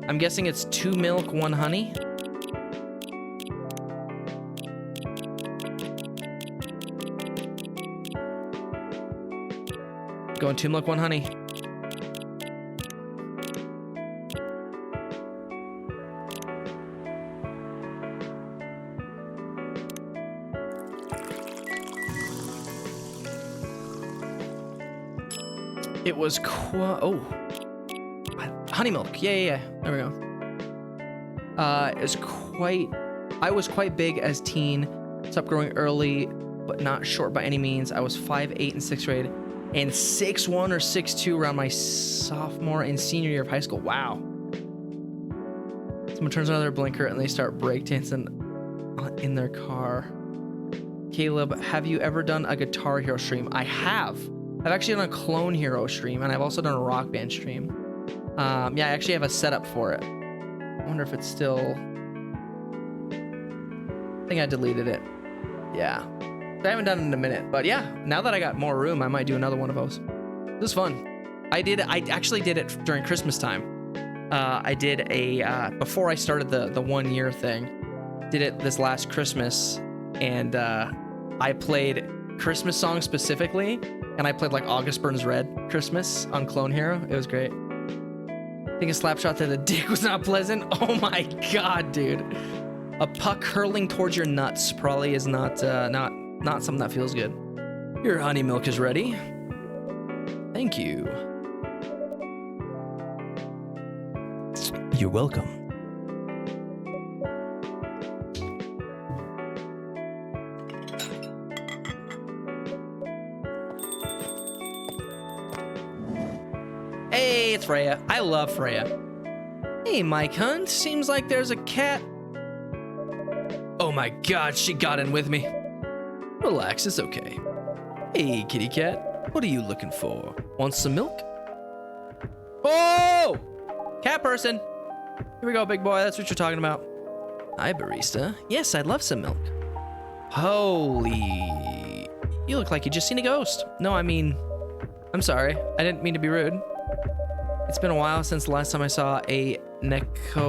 I'm guessing it's 2 milk, 1 honey. Going 2 milk, 1 honey. It was honey milk. Yeah. There we go. I was quite big as teen. Stopped growing early, but not short by any means. I was 5'8" in 6th grade and 6'1" or 6'2" around my sophomore and senior year of high school. Wow. Someone turns on their blinker and they start breakdancing in their car. Caleb, have you ever done a Guitar Hero stream? I have. I've actually done a Clone Hero stream, and I've also done a Rock Band stream. Yeah, I actually have a setup for it. I wonder if it's still... I think I deleted it. Yeah. I haven't done it in a minute, but yeah, now that I got more room, I might do another one of those. It was fun. I actually did it during Christmas time. I did a, before I started the 1 year thing, did it this last Christmas, and I played Christmas songs specifically, and I played like August Burns Red Christmas on Clone Hero. It was great. Taking a slap shot to the dick was not pleasant. Oh my god, dude. A puck hurling towards your nuts probably is not something that feels good. Your honey milk is ready. Thank you. You're welcome. Hey, it's Freya. I love Freya. Hey, Mike Hunt. Seems like there's a cat. Oh my god, she got in with me. Relax, it's okay. Hey, kitty cat. What are you looking for? Want some milk? Oh! Cat person. Here we go, big boy. That's what you're talking about. Hi, barista. Yes, I'd love some milk. Holy. You look like you just seen a ghost. No, I mean, I'm sorry. I didn't mean to be rude. It's been a while since the last time I saw a Nikomimi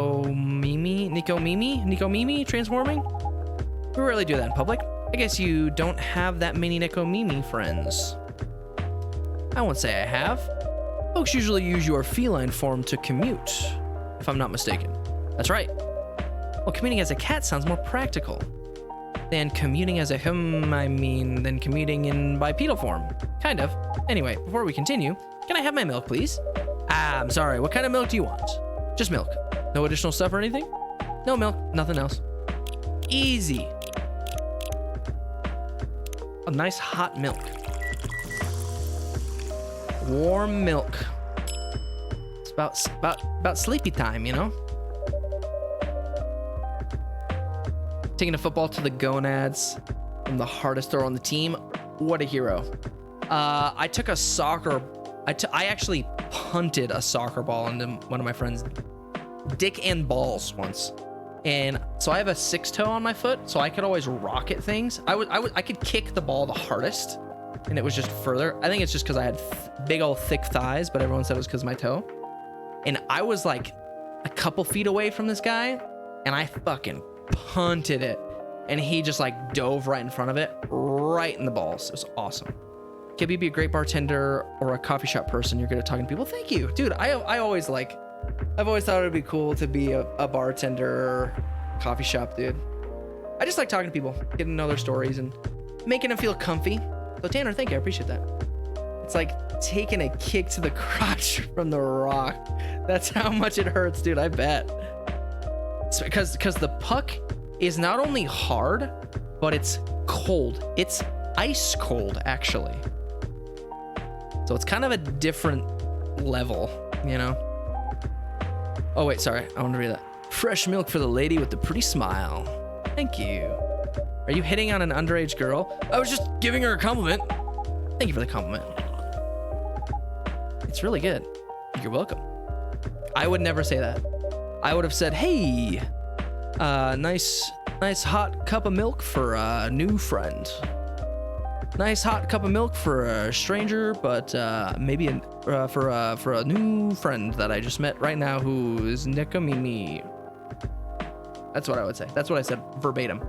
transforming. We rarely do that in public. I guess you don't have that many Nikomimi friends. I won't say I have. Folks usually use your feline form to commute, if I'm not mistaken. That's right. Well, commuting as a cat sounds more practical than commuting as a than commuting in bipedal form. Kind of. Anyway, before we continue, can I have my milk, please? I'm sorry, what kind of milk do you want? Just milk. No additional stuff or anything? No milk, nothing else. Easy. A nice hot milk. Warm milk. It's about sleepy time, you know? Taking a football to the gonads from the hardest thrower on the team. What a hero. I took a soccer... I actually punted a soccer ball into one of my friend's dick and balls once. And so I have a 6-toe on my foot, so I could always rocket things. I could kick the ball the hardest, and it was just further. I think it's just because I had big old thick thighs, but everyone said it was because of my toe. And I was like a couple feet away from this guy, and I fucking punted it. And he just like dove right in front of it, right in the balls. It was awesome. Can you be a great bartender or a coffee shop person? You're good at talking to people. Thank you, dude. I've always thought it'd be cool to be a bartender, coffee shop dude. I just like talking to people, getting to know their stories and making them feel comfy. So Tanner, thank you. I appreciate that. It's like taking a kick to the crotch from the Rock. That's how much it hurts, dude. I bet. It's because the puck is not only hard, but it's cold. It's ice cold, actually. So it's kind of a different level, you know? Oh, wait, sorry. I want to read that. Fresh milk for the lady with the pretty smile. Thank you. Are you hitting on an underage girl? I was just giving her a compliment. Thank you for the compliment. It's really good. You're welcome. I would never say that. I would have said, hey, nice hot cup of milk for a new friend. Nice hot cup of milk for a stranger, but maybe for a new friend that I just met right now who is Nekamini. That's what I would say. That's what I said verbatim.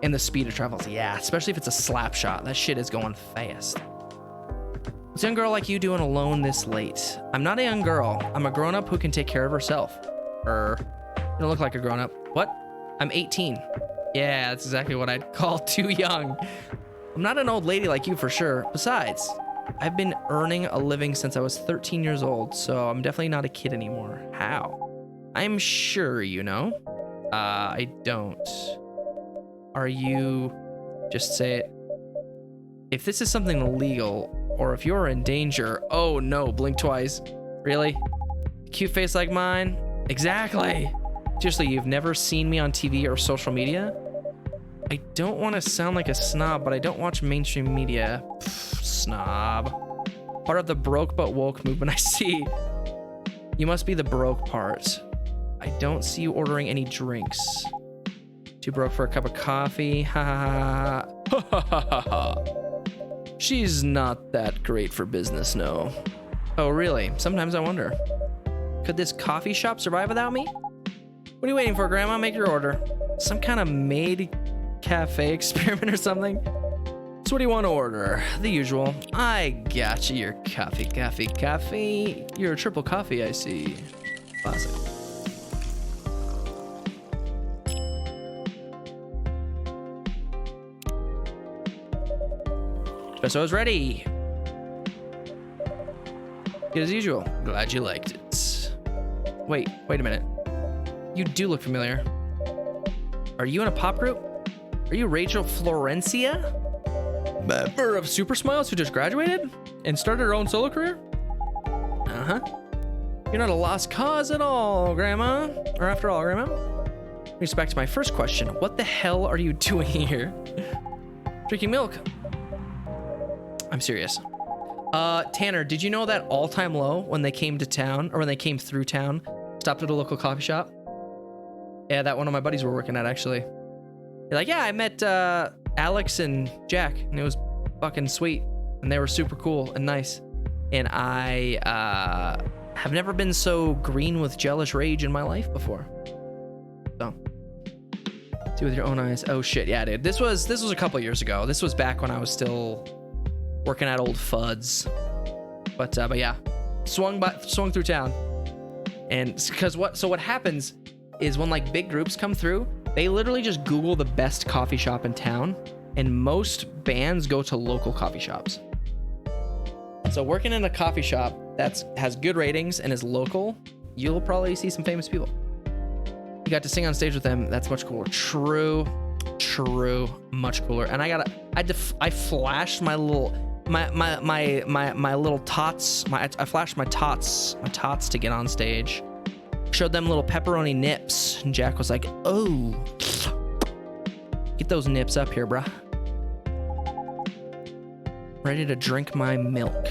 And the speed of travels, yeah, especially if it's a slap shot. That shit is going fast. What's a young girl like you doing alone this late? I'm not a young girl. I'm a grown-up who can take care of herself. You don't look like a grown-up. What? I'm 18. Yeah, that's exactly what I'd call too young. I'm not an old lady like you for sure. Besides, I've been earning a living since I was 13 years old, so I'm definitely not a kid anymore. How? I'm sure you know. I don't. Are you... Just say it. If this is something illegal, or if you're in danger... Oh no, blink twice. Really? Cute face like mine? Exactly. Seriously, you've never seen me on TV or social media? I don't want to sound like a snob, but I don't watch mainstream media. Pfft, snob. Part of the broke but woke movement I see. You must be the broke part. I don't see you ordering any drinks. Too broke for a cup of coffee? Ha ha ha ha ha ha ha. She's not that great for business, no. Oh really? Sometimes I wonder. Could this coffee shop survive without me? What are you waiting for, Grandma? Make your order. Some kind of maid cafe experiment or something? So what do you want to order? The usual. I got you your coffee. You're a triple coffee, I see. Classic. Espresso's ready. Good as usual. Glad you liked it. Wait a minute. You do look familiar. Are you in a pop group? Are you Rachel Florencia? Member of Super Smiles who just graduated and started her own solo career? Uh-huh. You're not a lost cause at all, Grandma. Or after all, Grandma. Brings back to my first question. What the hell are you doing here? Drinking milk. I'm serious. Tanner, did you know that all-time low when they came to town, or when they came through town, stopped at a local coffee shop? Yeah, that one of my buddies were working at, actually. They're like, yeah, I met Alex and Jack, and it was fucking sweet, and they were super cool and nice. And I have never been so green with jealous rage in my life before. So, see with your own eyes. Oh shit, yeah, dude. This was a couple years ago. This was back when I was still working at Old Fuds. But yeah, swung through town. And because what happens is when like big groups come through, they literally just Google the best coffee shop in town, and most bands go to local coffee shops. So working in a coffee shop that has good ratings and is local, you'll probably see some famous people. You got to sing on stage with them. That's much cooler. True, much cooler. And I flashed my little tots. I flashed my tots to get on stage. Showed them little pepperoni nips, and Jack was like, "Oh, get those nips up here, bruh." Ready to drink my milk.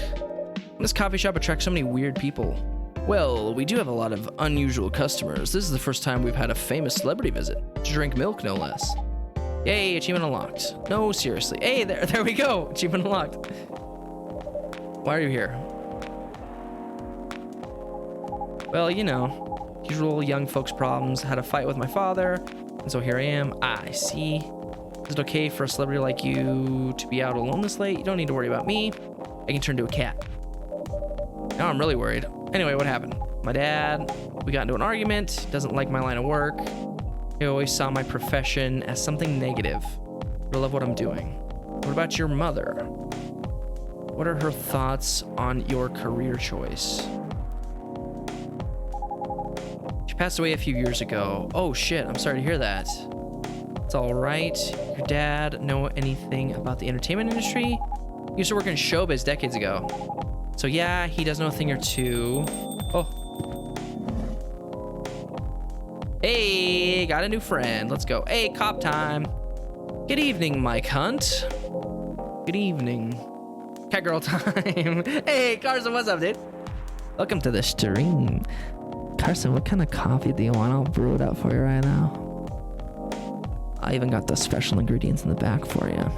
This coffee shop attracts so many weird people. Well, we do have a lot of unusual customers. This is the first time we've had a famous celebrity visit to drink milk, no less. Yay, achievement unlocked. No, seriously. Hey, there we go. Achievement unlocked. Why are you here? Well, you know, usual young folks problems. Had a fight with my father, and so here I am. I see. Is it okay for a celebrity like you to be out alone this late? You don't need to worry about me. I can turn to a cat. Now I'm really worried. Anyway, what happened? My dad, we got into an argument. Doesn't like my line of work. He always saw my profession as something negative. I love what I'm doing. What about your mother? What are her thoughts on your career choice? She passed away a few years ago. Oh shit, I'm sorry to hear that. It's all right. Your dad know anything about the entertainment industry? He used to work in showbiz decades ago. So yeah, he does know a thing or two. Oh. Hey, got a new friend. Let's go. Hey, cop time. Good evening, Mike Hunt. Good evening. Cat girl time. Hey, Carson, what's up, dude? Welcome to the stream. Carson, what kind of coffee do you want? I'll brew it up for you right now. I even got the special ingredients in the back for you.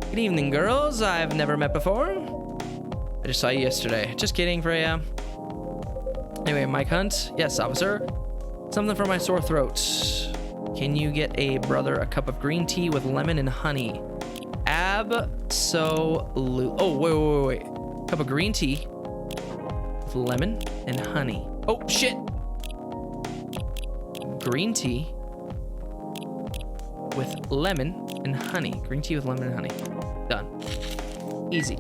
Good evening, girls. I've never met before. I just saw you yesterday. Just kidding, Freya. Anyway, Mike Hunt. Yes, officer. Something for my sore throat. Can you get a brother a cup of green tea with lemon and honey? Absolutely. Oh, wait. Cup of green tea with lemon and honey. Oh, shit. Green tea with lemon and honey. Green tea with lemon and honey. Done. Easy.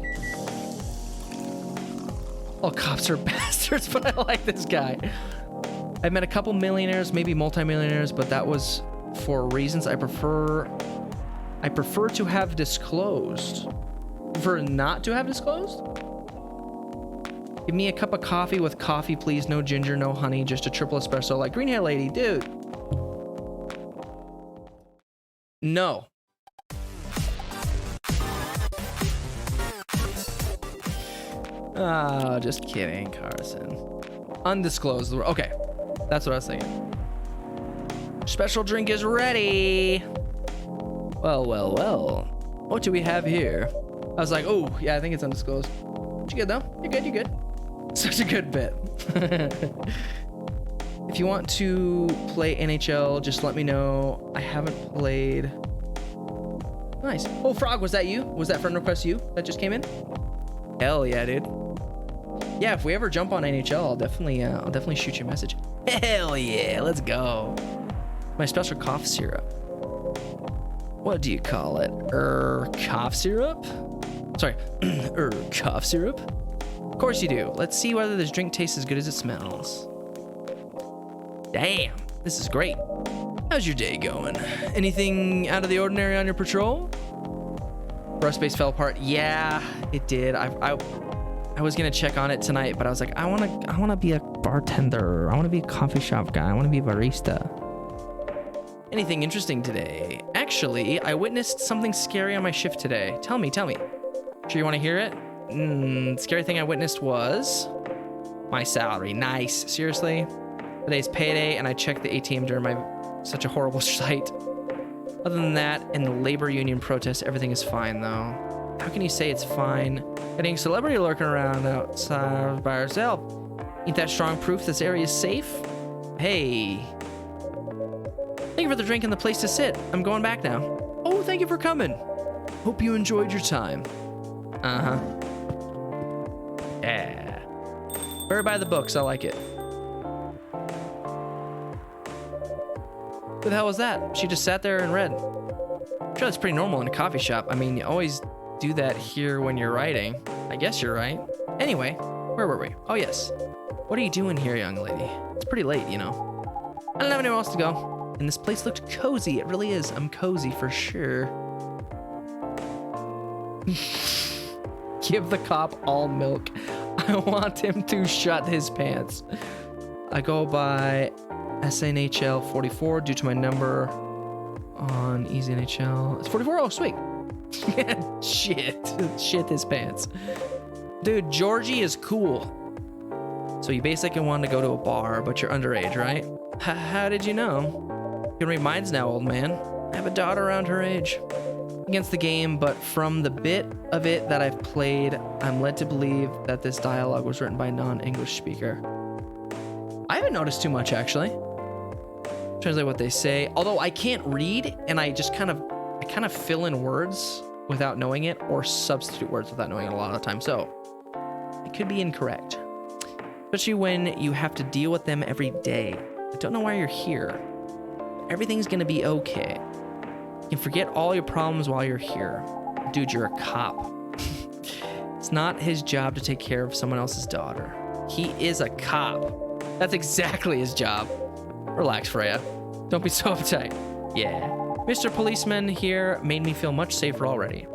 All cops are bastards, but I like this guy. I've met a couple millionaires, maybe multimillionaires, but that was for reasons I prefer to have disclosed. Prefer not to have disclosed? Give me a cup of coffee with coffee, please. No ginger, no honey, just a triple espresso like green hair lady, dude. No. Oh, just kidding, Carson. Undisclosed. Okay, that's what I was thinking. Special drink is ready. Well. What do we have here? I was like, oh, yeah, I think it's undisclosed. But you're good, though. You're good. Such a good bit. If you want to play NHL, just let me know. I haven't played. Nice. Oh, Frog, was that you? Was that friend request you that just came in? Hell yeah, dude. Yeah, if we ever jump on NHL, I'll definitely shoot you a message. Hell yeah, let's go. My special cough syrup. What do you call it? Cough syrup? Sorry, cough syrup? Of course you do. Let's see whether this drink tastes as good as it smells. Damn, this is great. How's your day going? Anything out of the ordinary on your patrol? Rust base fell apart. Yeah, it did. I was gonna check on it tonight, but I was like, I wanna be a bartender. I wanna be a coffee shop guy. I wanna be a barista. Anything interesting today? Actually, I witnessed something scary on my shift today. Tell me. Sure you wanna hear it? Scary thing I witnessed was my salary. Nice, seriously? Today's payday and I checked the ATM during such a horrible sight. Other than that, in the labor union protest, everything is fine though. How can you say it's fine? Getting a celebrity lurking around outside by herself. Ain't that strong proof this area is safe? Hey. Thank you for the drink and the place to sit. I'm going back now. Oh, thank you for coming. Hope you enjoyed your time. Uh-huh. Yeah. Very by the books, I like it. Who the hell was that? She just sat there and read. I'm sure that's pretty normal in a coffee shop. I mean, you always do that here when you're writing. I guess you're right. Anyway, where were we? Oh, yes. What are you doing here, young lady? It's pretty late, you know. I don't have anywhere else to go. And this place looked cozy. It really is. I'm cozy for sure. Give the cop all milk. I want him to shut his pants. I go by SNHL 44 due to my number on Easy NHL. It's 44? Oh, sweet. Shit his pants. Dude, Georgie is cool. So you basically wanted to go to a bar, but you're underage, right? How did you know? You can read minds now, old man. I have a daughter around her age. Against the game, but from the bit of it that I've played, I'm led to believe that this dialogue was written by a non-English speaker. I haven't noticed too much, actually. Translate what they say. Although I can't read, and I just kind of fill in words without knowing it, or substitute words without knowing it a lot of the time. So it could be incorrect. Especially when you have to deal with them every day. I don't know why you're here. Everything's gonna be okay. You can forget all your problems while you're here. Dude, you're a cop. It's not his job to take care of someone else's daughter. He is a cop. That's exactly his job. Relax, Freya. Don't be so uptight. Yeah. Mr. Policeman here made me feel much safer already.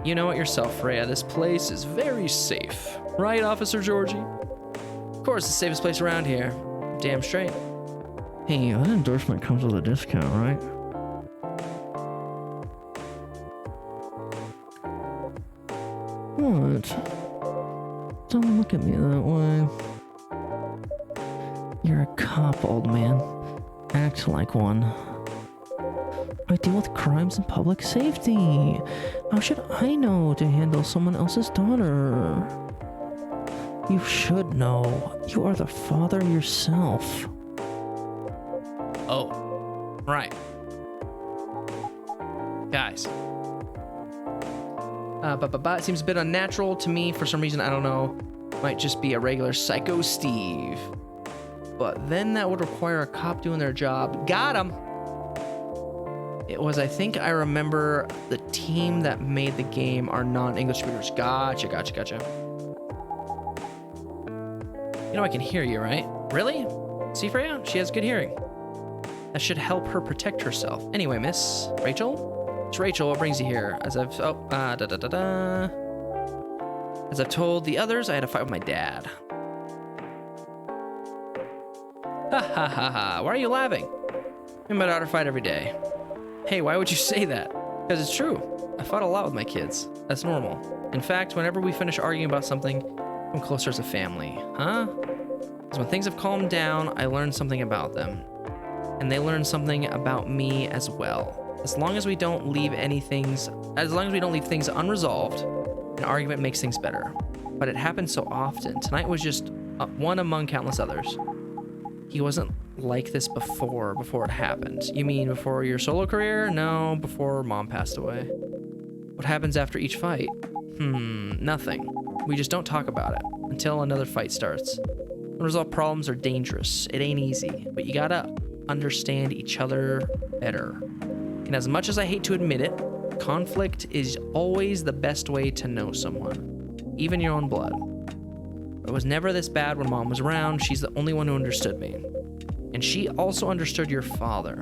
You know it yourself, Freya. This place is very safe. Right, Officer Georgie? Of course, the safest place around here. Damn straight. Hey, that endorsement comes with a discount, right? What? Don't look at me that way. You're a cop, old man. Act like one. I deal with crimes and public safety. How should I know to handle someone else's daughter? You should know. You are the father yourself. Oh, right. Guys. It seems a bit unnatural to me for some reason. I don't know. Might just be a regular Psycho Steve. But then that would require a cop doing their job. Got him! It was, I think I remember the team that made the game are non-English speakers. Gotcha. You know I can hear you, right? Really? See, Freya? She has good hearing. That should help her protect herself. Anyway, Miss Rachel? It's Rachel, what brings you here? As I've told the others, I had a fight with my dad. Ha. Why are you laughing? Me and my daughter fight every day. Hey, why would you say that? Because it's true. I fought a lot with my kids. That's normal. In fact, whenever we finish arguing about something, I'm closer as a family. Huh? Because when things have calmed down, I learn something about them. And they learn something about me as well. As long as we don't leave things unresolved, an argument makes things better. But it happens so often. Tonight was just one among countless others. He wasn't like this before it happened. You mean before your solo career? No, before Mom passed away. What happens after each fight? Nothing. We just don't talk about it until another fight starts. Unresolved problems are dangerous. It ain't easy, but you gotta understand each other better. And as much as I hate to admit it, conflict is always the best way to know someone, even your own blood. It was never this bad when Mom was around. She's the only one who understood me. And she also understood your father.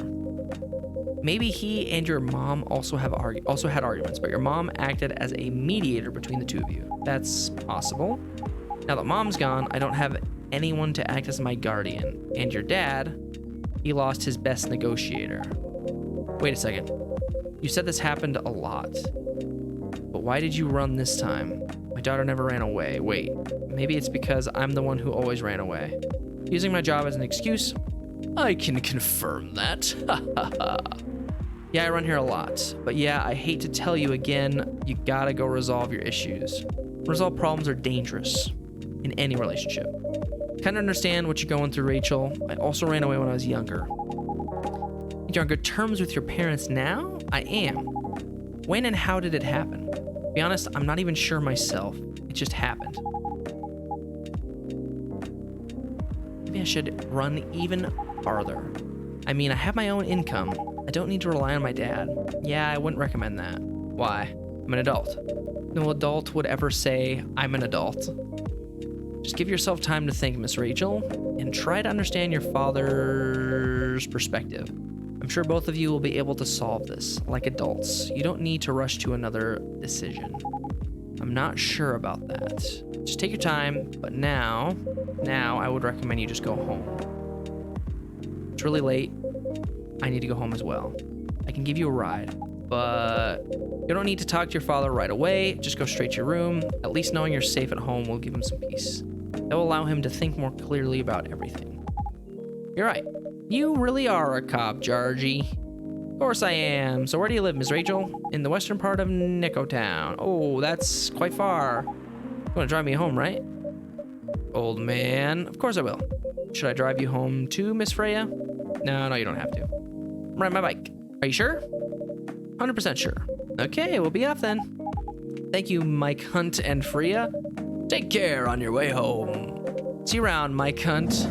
Maybe he and your mom also had arguments, but your mom acted as a mediator between the two of you. That's possible. Now that Mom's gone, I don't have anyone to act as my guardian. And your dad, he lost his best negotiator. Wait a second. You said this happened a lot. But why did you run this time? My daughter never ran away. Wait, maybe it's because I'm the one who always ran away. Using my job as an excuse? I can confirm that. Yeah, I run here a lot. But yeah, I hate to tell you again, you gotta go resolve your issues. Resolve problems are dangerous in any relationship. Kinda understand what you're going through, Rachel. I also ran away when I was younger. You're on good terms with your parents now? I am. When and how did it happen? To be honest, I'm not even sure myself. It just happened. Maybe I should run even farther. I mean, I have my own income. I don't need to rely on my dad. Yeah, I wouldn't recommend that. Why? I'm an adult. No adult would ever say, I'm an adult. Just give yourself time to think, Miss Rachel, and try to understand your father's perspective. I'm sure both of you will be able to solve this, like adults. You don't need to rush to another decision. I'm not sure about that. Just take your time, but now I would recommend you just go home. It's really late. I need to go home as well. I can give you a ride, but you don't need to talk to your father right away. Just go straight to your room. At least knowing you're safe at home will give him some peace. That will allow him to think more clearly about everything. You're right. You really are a cop, Georgie. Of course I am. So where do you live, Miss Rachel? In the western part of Nickotown. Oh, that's quite far. You want to drive me home, right? Old man. Of course I will. Should I drive you home too, Miss Freya? No, you don't have to. Ride my bike. Are you sure? 100% sure. Okay, we'll be off then. Thank you, Mike Hunt and Freya. Take care on your way home. See you around, Mike Hunt.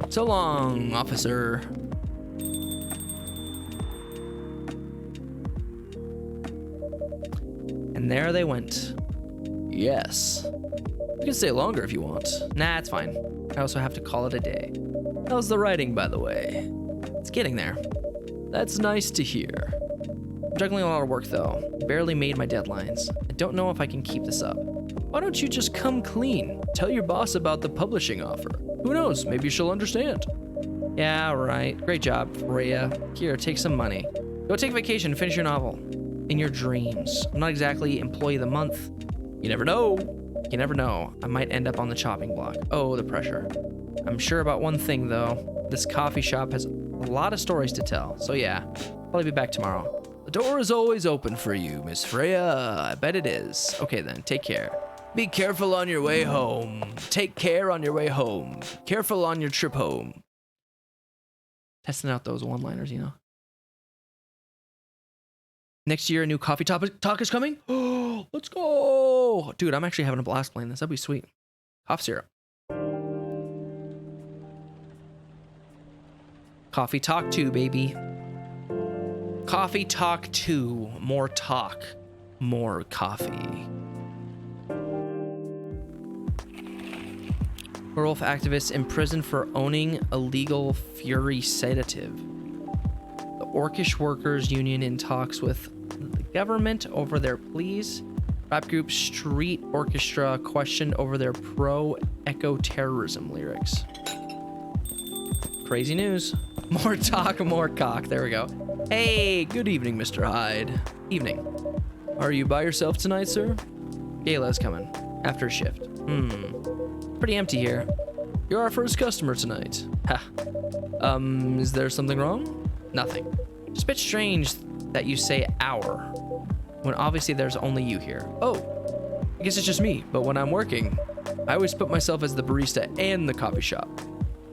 So long, officer. And there they went. Yes. You can stay longer if you want. Nah, it's fine. I also have to call it a day. How's the writing, by the way? It's getting there. That's nice to hear. juggling a lot of work though. Barely made my deadlines. I don't know if I can keep this up. Why don't you just come clean? Tell your boss about the publishing offer. Who knows? Maybe she'll understand. Yeah, right. Great job, Freya. Here, take some money. Go take vacation and finish your novel. In your dreams. I'm not exactly employee of the month. You never know. You never know. I might end up on the chopping block. Oh, the pressure. I'm sure about one thing though. This coffee shop has a lot of stories to tell. So yeah, probably be back tomorrow. The door is always open for you, Miss Freya. I bet it is. Okay then, take care. Be careful on your way home. Take care on your way home. Careful on your trip home. Testing out those one-liners, you know. Next year, a new coffee talk is coming. Oh, let's go. Dude, I'm actually having a blast playing this. That'd be sweet. Cough syrup. Coffee Talk 2, baby. Coffee Talk 2. More talk. More coffee. Werewolf activists imprisoned for owning illegal Fury sedative. The Orcish Workers Union in talks with the government over their pleas. Rap group Street Orchestra questioned over their pro-eco-terrorism lyrics. Crazy news. More talk, more cock. There we go. Hey, good evening, Mr. Hyde. Evening. Are you by yourself tonight, sir? Gayla's coming. After a shift. Pretty empty here. You're our first customer tonight. Ha. Is there something wrong? Nothing. Just a bit strange that you say our, when obviously there's only you here. Oh, I guess it's just me, but when I'm working, I always put myself as the barista and the coffee shop.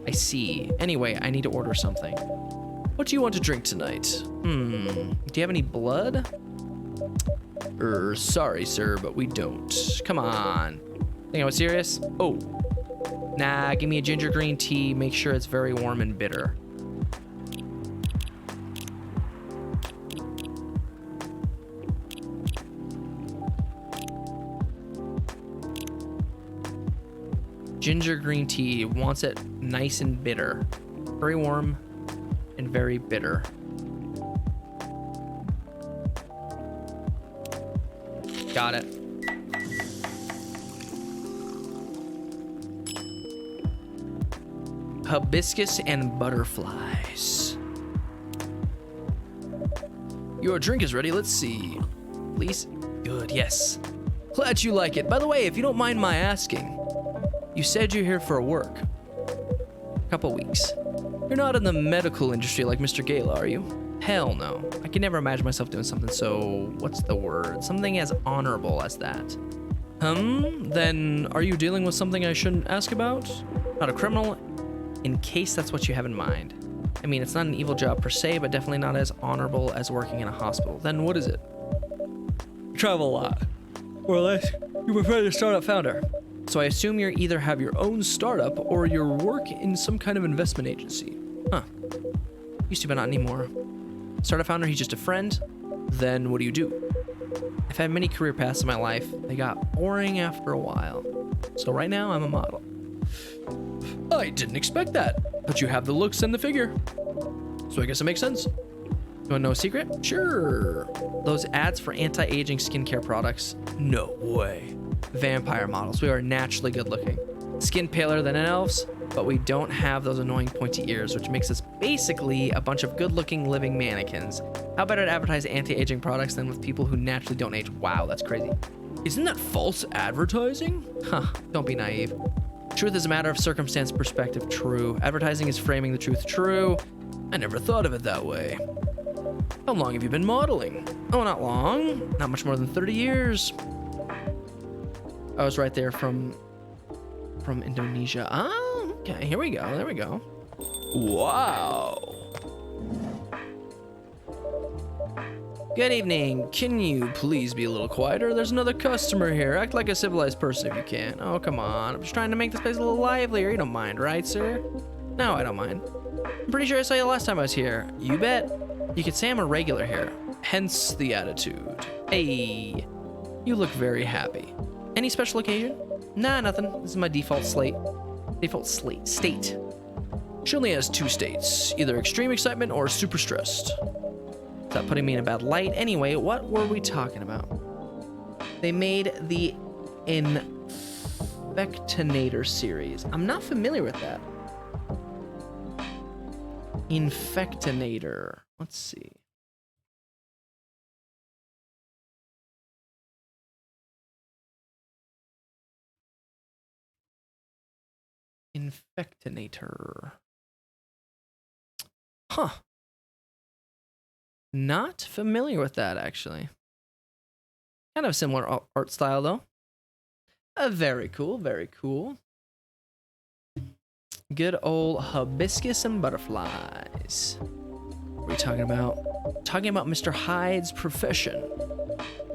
I see. Anyway, I need to order something. What do you want to drink tonight? Do you have any blood? Sorry, sir, but we don't. Come on. Think I was serious? Oh. Nah, give me a ginger green tea. Make sure it's very warm and bitter. Ginger green tea, wants it nice and bitter. Very warm and very bitter. Got it. Hibiscus and butterflies. Your drink is ready. Let's see. Please? Good, yes. Glad you like it. By the way, if you don't mind my asking, you said you're here for work. Couple weeks. You're not in the medical industry like Mr. Gale, are you? Hell no. I can never imagine myself doing something so, what's the word? Something as honorable as that. Then are you dealing with something I shouldn't ask about? Not a criminal, in case that's what you have in mind. I mean, it's not an evil job per se, but definitely not as honorable as working in a hospital. Then what is it? Travel a lot. Or less, you prefer to startup founder. So I assume you either have your own startup or you work in some kind of investment agency. Huh. Used to, but not anymore. Startup founder, he's just a friend. Then what do you do? I've had many career paths in my life. They got boring after a while. So right now, I'm a model. I didn't expect that, but you have the looks and the figure. So I guess it makes sense. You want to know a secret? Sure. Those ads for anti-aging skincare products? No way. Vampire models. We are naturally good looking. Skin paler than elves, but we don't have those annoying pointy ears, which makes us basically a bunch of good looking living mannequins. How better to advertise anti-aging products than with people who naturally don't age? Wow, that's crazy. Isn't that false advertising? Huh, don't be naive. Truth is a matter of circumstance, perspective, true. Advertising is framing the truth, true. I never thought of it that way. How long have you been modeling? Oh, not long. Not much more than 30 years. I was right there from Indonesia. Oh, okay. Here we go. There we go. Wow. Good evening. Can you please be a little quieter? There's another customer here. Act like a civilized person if you can. Oh, come on. I'm just trying to make this place a little livelier. You don't mind, right, sir? No, I don't mind. I'm pretty sure I saw you last time I was here. You bet. You could say I'm a regular here. Hence the attitude. Hey, you look very happy. Any special occasion? Nah, nothing. This is my default state. She only has 2 states, either extreme excitement or super stressed. Stop putting me in a bad light. Anyway, what were we talking about? They made the Infectinator series. I'm not familiar with that. Infectinator. Let's see. Infectinator. Huh. Not familiar with that, actually. Kind of similar art style, though. Very cool, very cool. Good old hibiscus and butterflies. What are we talking about? Talking about Mr. Hyde's profession.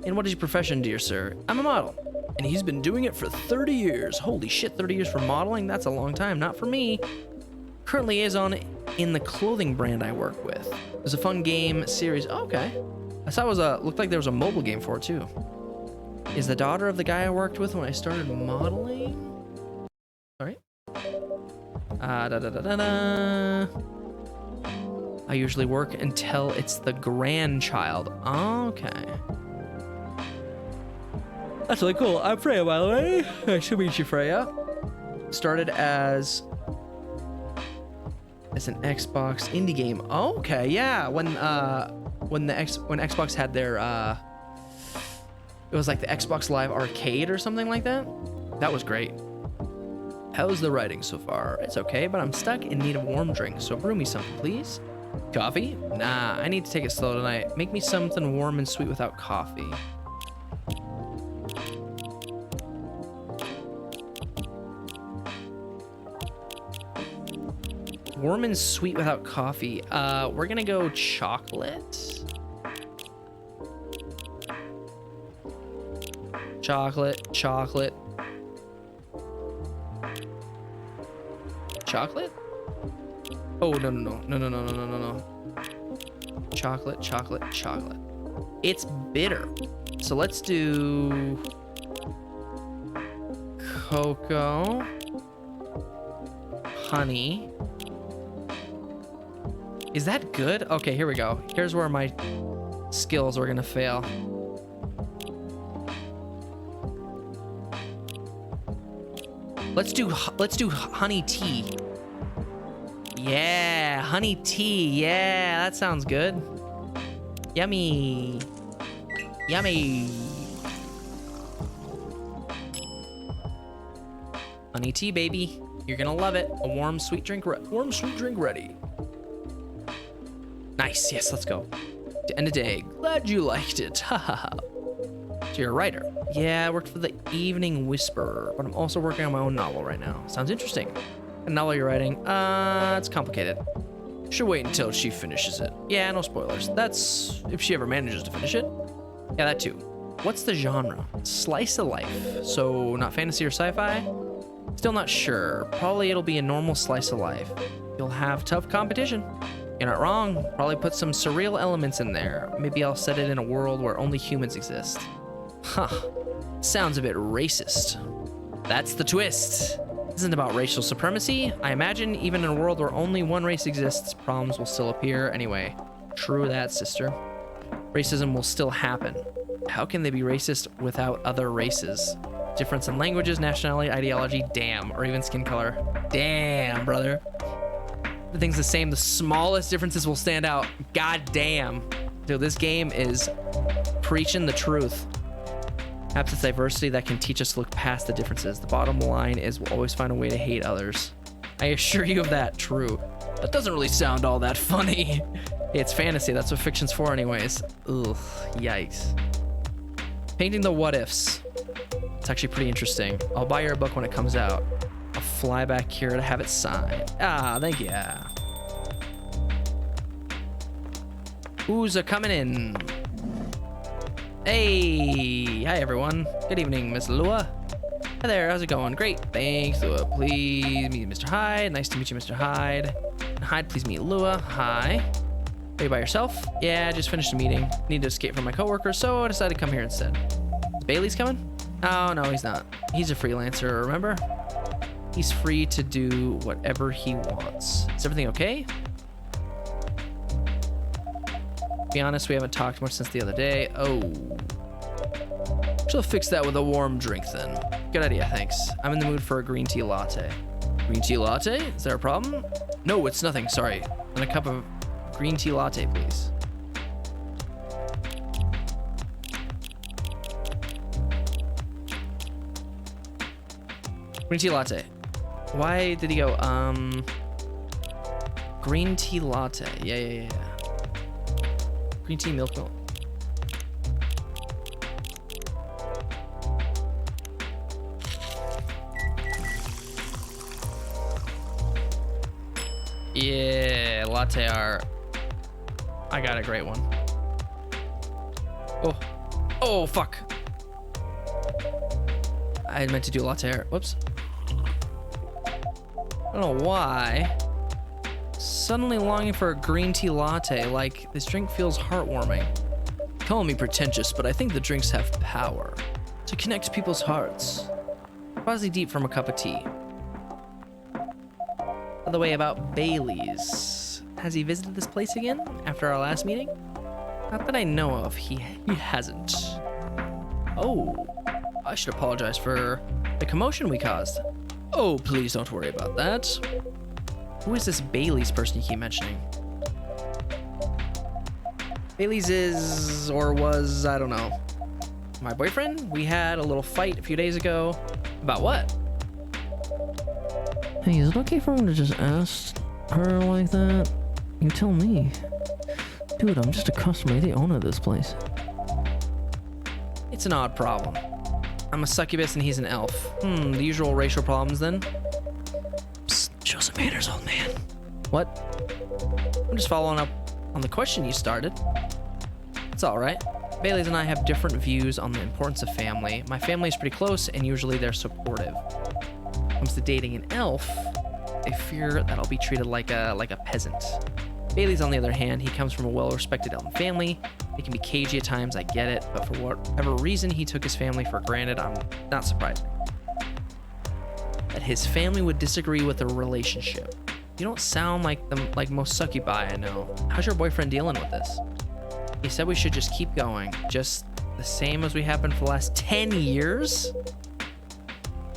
And what is your profession, dear sir? I'm a model. And he's been doing it for 30 years. Holy shit, 30 years for modeling? That's a long time. Not for me. Currently liaison in the clothing brand I work with. There's a fun game series. Oh, okay. I saw it was looked like there was a mobile game for it too. Is the daughter of the guy I worked with when I started modeling? Sorry. I usually work until it's the grandchild. Okay. That's really cool. I'm Freya, by the way. Nice to meet you, Freya. Started as an Xbox indie game. Oh, okay, yeah. When Xbox had their it was like the Xbox Live Arcade or something like that. That was great. How's the writing so far? It's okay, but I'm stuck in need of warm drink, so brew me something, please. Coffee? Nah, I need to take it slow tonight. Make me something warm and sweet without coffee. Warm and sweet without coffee. We're gonna go chocolate. Chocolate. Chocolate? Oh, no. Chocolate. It's bitter. So let's do cocoa, honey. Is that good? Okay, here we go. Here's where my skills are gonna fail. Let's do honey tea. Yeah, honey tea. Yeah, that sounds good. Yummy. Honey tea, baby. You're gonna love it. A warm, sweet drink ready. Nice. Yes, let's go. To end the day. Glad you liked it. Haha. So you're a writer. Yeah, I worked for the Evening Whisperer, but I'm also working on my own novel right now. Sounds interesting. A novel you're writing? It's complicated. Should wait until she finishes it. Yeah, no spoilers. That's if she ever manages to finish it. Yeah, that too. What's the genre? Slice of life. So not fantasy or sci-fi? Still not sure. Probably it'll be a normal slice of life. You'll have tough competition. You're not wrong. Probably put some surreal elements in there. Maybe I'll set it in a world where only humans exist. Huh. Sounds a bit racist. That's the twist. This isn't about racial supremacy. I imagine even in a world where only one race exists, problems will still appear anyway. True that, sister. Racism will still happen. How can they be racist without other races? Difference in languages, nationality, ideology, damn, or even skin color. Damn, brother. Everything's the same. The smallest differences will stand out. God damn. Dude, this game is preaching the truth. Perhaps it's diversity that can teach us to look past the differences. The bottom line is we'll always find a way to hate others. I assure you of that. True. That doesn't really sound all that funny. It's fantasy. That's what fiction's for anyways. Ugh. Yikes. Painting the what ifs. It's actually pretty interesting. I'll buy your book when it comes out. I'll fly back here to have it signed. Ah, thank you. Who's coming in? Hey, hi everyone. Good evening, Miss Lua. Hi there, how's it going? Great, thanks, Lua. Please meet Mr. Hyde. Nice to meet you, Mr. Hyde. Hyde, please meet Lua. Hi. Are you by yourself? Yeah, I just finished a meeting. Need to escape from my coworkers, so I decided to come here instead. Is Bailey's coming? Oh, no, he's not. He's a freelancer, remember? He's free to do whatever he wants. Is everything okay? Be honest, we haven't talked much since the other day. Oh. She'll fix that with a warm drink then. Good idea, thanks. I'm in the mood for a green tea latte. Green tea latte? Is there a problem? No, it's nothing, sorry. And a cup of green tea latte, please. Green tea latte. Why did he go, green tea latte. Yeah. Green tea milk. Yeah, latte art. I got a great one. Oh, fuck. I had meant to do latte art. Whoops. I don't know why. Suddenly longing for a green tea latte, like this drink feels heartwarming. Call me pretentious, but I think the drinks have power to connect people's hearts. Quasi deep from a cup of tea. By the way, about Bailey's. Has he visited this place again after our last meeting? Not that I know of, he hasn't. Oh, I should apologize for the commotion we caused. Oh, please don't worry about that. Who is this Bailey's person you keep mentioning? Bailey's is, or was, I don't know. My boyfriend? We had a little fight a few days ago. About what? Hey, is it okay for him to just ask her like that? You tell me. Dude, I'm just a customer, the owner of this place. It's an odd problem. I'm a succubus and he's an elf. The usual racial problems then? Psst, show some manners, old man. What? I'm just following up on the question you started. It's alright. Bailey's and I have different views on the importance of family. My family is pretty close and usually they're supportive. When it comes to dating an elf, they fear that I'll be treated like a peasant. Bailey's, on the other hand, he comes from a well-respected elven family. It can be cagey at times, I get it, but for whatever reason he took his family for granted, I'm not surprised. That his family would disagree with the relationship. You don't sound like most succubi I know. How's your boyfriend dealing with this? He said we should just keep going, just the same as we have been for the last 10 years?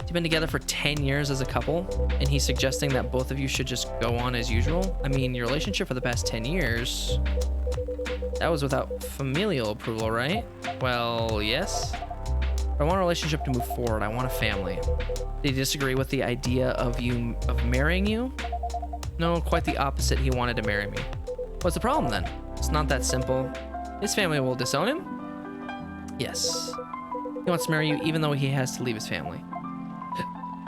You've been together for 10 years as a couple, and he's suggesting that both of you should just go on as usual? I mean, your relationship for the past 10 years, that was without familial approval, right? Well, yes. I want a relationship to move forward. I want a family. Did he disagree with the idea of marrying you? No, quite the opposite. He wanted to marry me. What's the problem then? It's not that simple. His family will disown him? Yes. He wants to marry you even though he has to leave his family.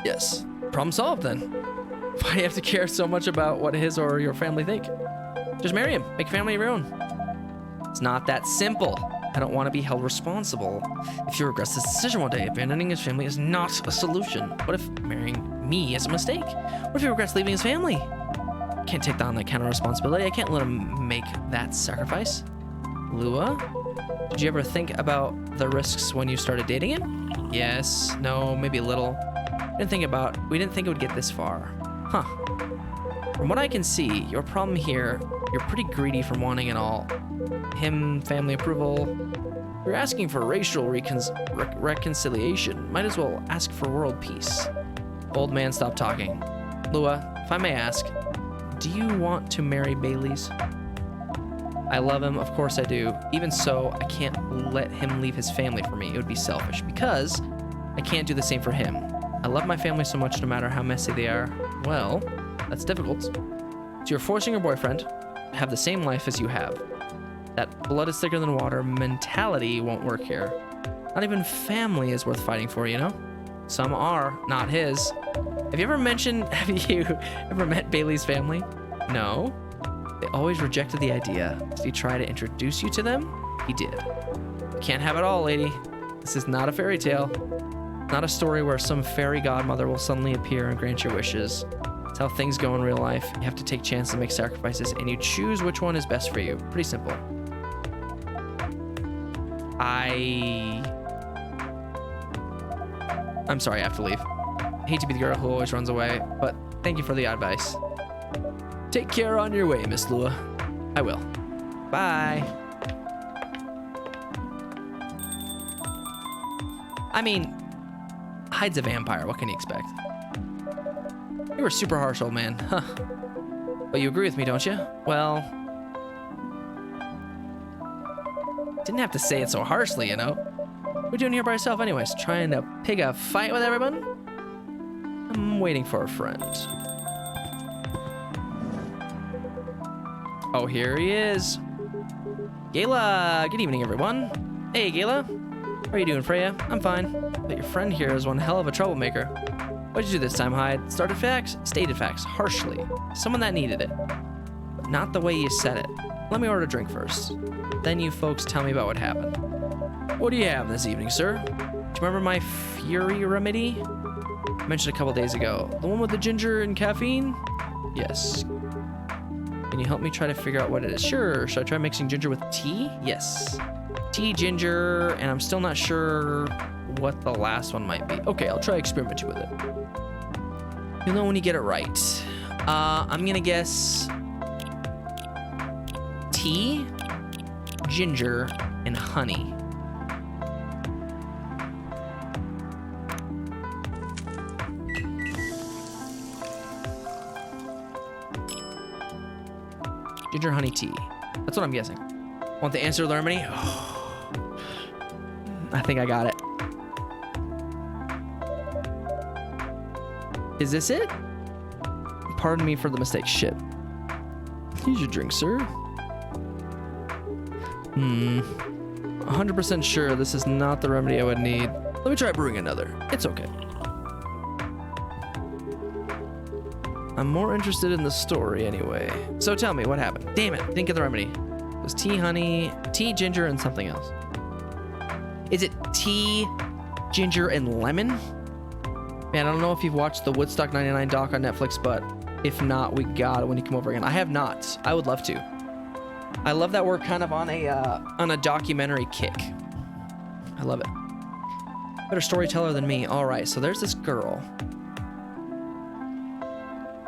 Yes. Problem solved then. Why do you have to care so much about what his or your family think? Just marry him. Make a family of your own. It's not that simple. I don't want to be held responsible. If he regrets this decision one day, abandoning his family is not a solution. What if marrying me is a mistake? What if he regrets leaving his family? I can't take on that kind of responsibility. I can't let him make that sacrifice. Lua, did you ever think about the risks when you started dating him? Yes, no, maybe a little. We didn't think it would get this far. Huh. From what I can see, your problem here, you're pretty greedy from wanting it all. Him, family approval. You're asking for racial reconciliation. Might as well ask for world peace. Old man, stop talking. Lua, if I may ask, do you want to marry Bailey's? I love him, of course I do. Even so, I can't let him leave his family for me. It would be selfish because I can't do the same for him. I love my family so much no matter how messy they are. Well, that's difficult. So you're forcing your boyfriend to have the same life as you have. That blood is thicker than water mentality won't work here. Not even family is worth fighting for, you know? Some are, not his. Have you ever met Bailey's family? No. They always rejected the idea. Did he try to introduce you to them? He did. You can't have it all, lady. This is not a fairy tale. Not a story where some fairy godmother will suddenly appear and grant your wishes. It's how things go in real life. You have to take chances and make sacrifices, and you choose which one is best for you. Pretty simple. I'm sorry, I have to leave. I hate to be the girl who always runs away, but thank you for the advice. Take care on your way, Miss Lua. I will. Bye. I mean, Hyde's a vampire. What can you expect? You were super harsh, old man. Huh. But you agree with me, don't you? Well, didn't have to say it so harshly, you know? What are you doing here by yourself anyways? Trying to pick a fight with everyone? I'm waiting for a friend. Oh, here he is. Gala! Good evening, everyone. Hey, Gala. How are you doing, Freya? I'm fine. But your friend here is one hell of a troublemaker. What'd you do this time, Hyde? Started facts? Stated facts. Harshly. Someone that needed it. But not the way you said it. Let me order a drink first. Then you folks tell me about what happened. What do you have this evening, sir? Do you remember my Fury remedy? I mentioned a couple days ago. The one with the ginger and caffeine? Yes. Can you help me try to figure out what it is? Sure. Should I try mixing ginger with tea? Yes. Tea, ginger, and I'm still not sure what the last one might be. Okay, I'll try experimenting with it. You'll know when you get it right. I'm gonna guess tea, ginger, and honey. Ginger, honey, tea. That's what I'm guessing. Want the answer, Lermany? Oh, I think I got it. Is this it? Pardon me for the mistake. Shit. Here's your drink, sir. 100% sure this is not the remedy I would need. Let me try brewing another. It's okay. I'm more interested in the story anyway. So tell me, what happened? Damn it, didn't get the remedy. It was tea, honey, tea, ginger, and something else. Is it tea, ginger, and lemon? Man, I don't know if you've watched the Woodstock 99 doc on Netflix, but if not, we got it when you come over again. I have not. I would love to. I love that we're kind of on a documentary kick. I love it. Better storyteller than me. All right, so there's this girl.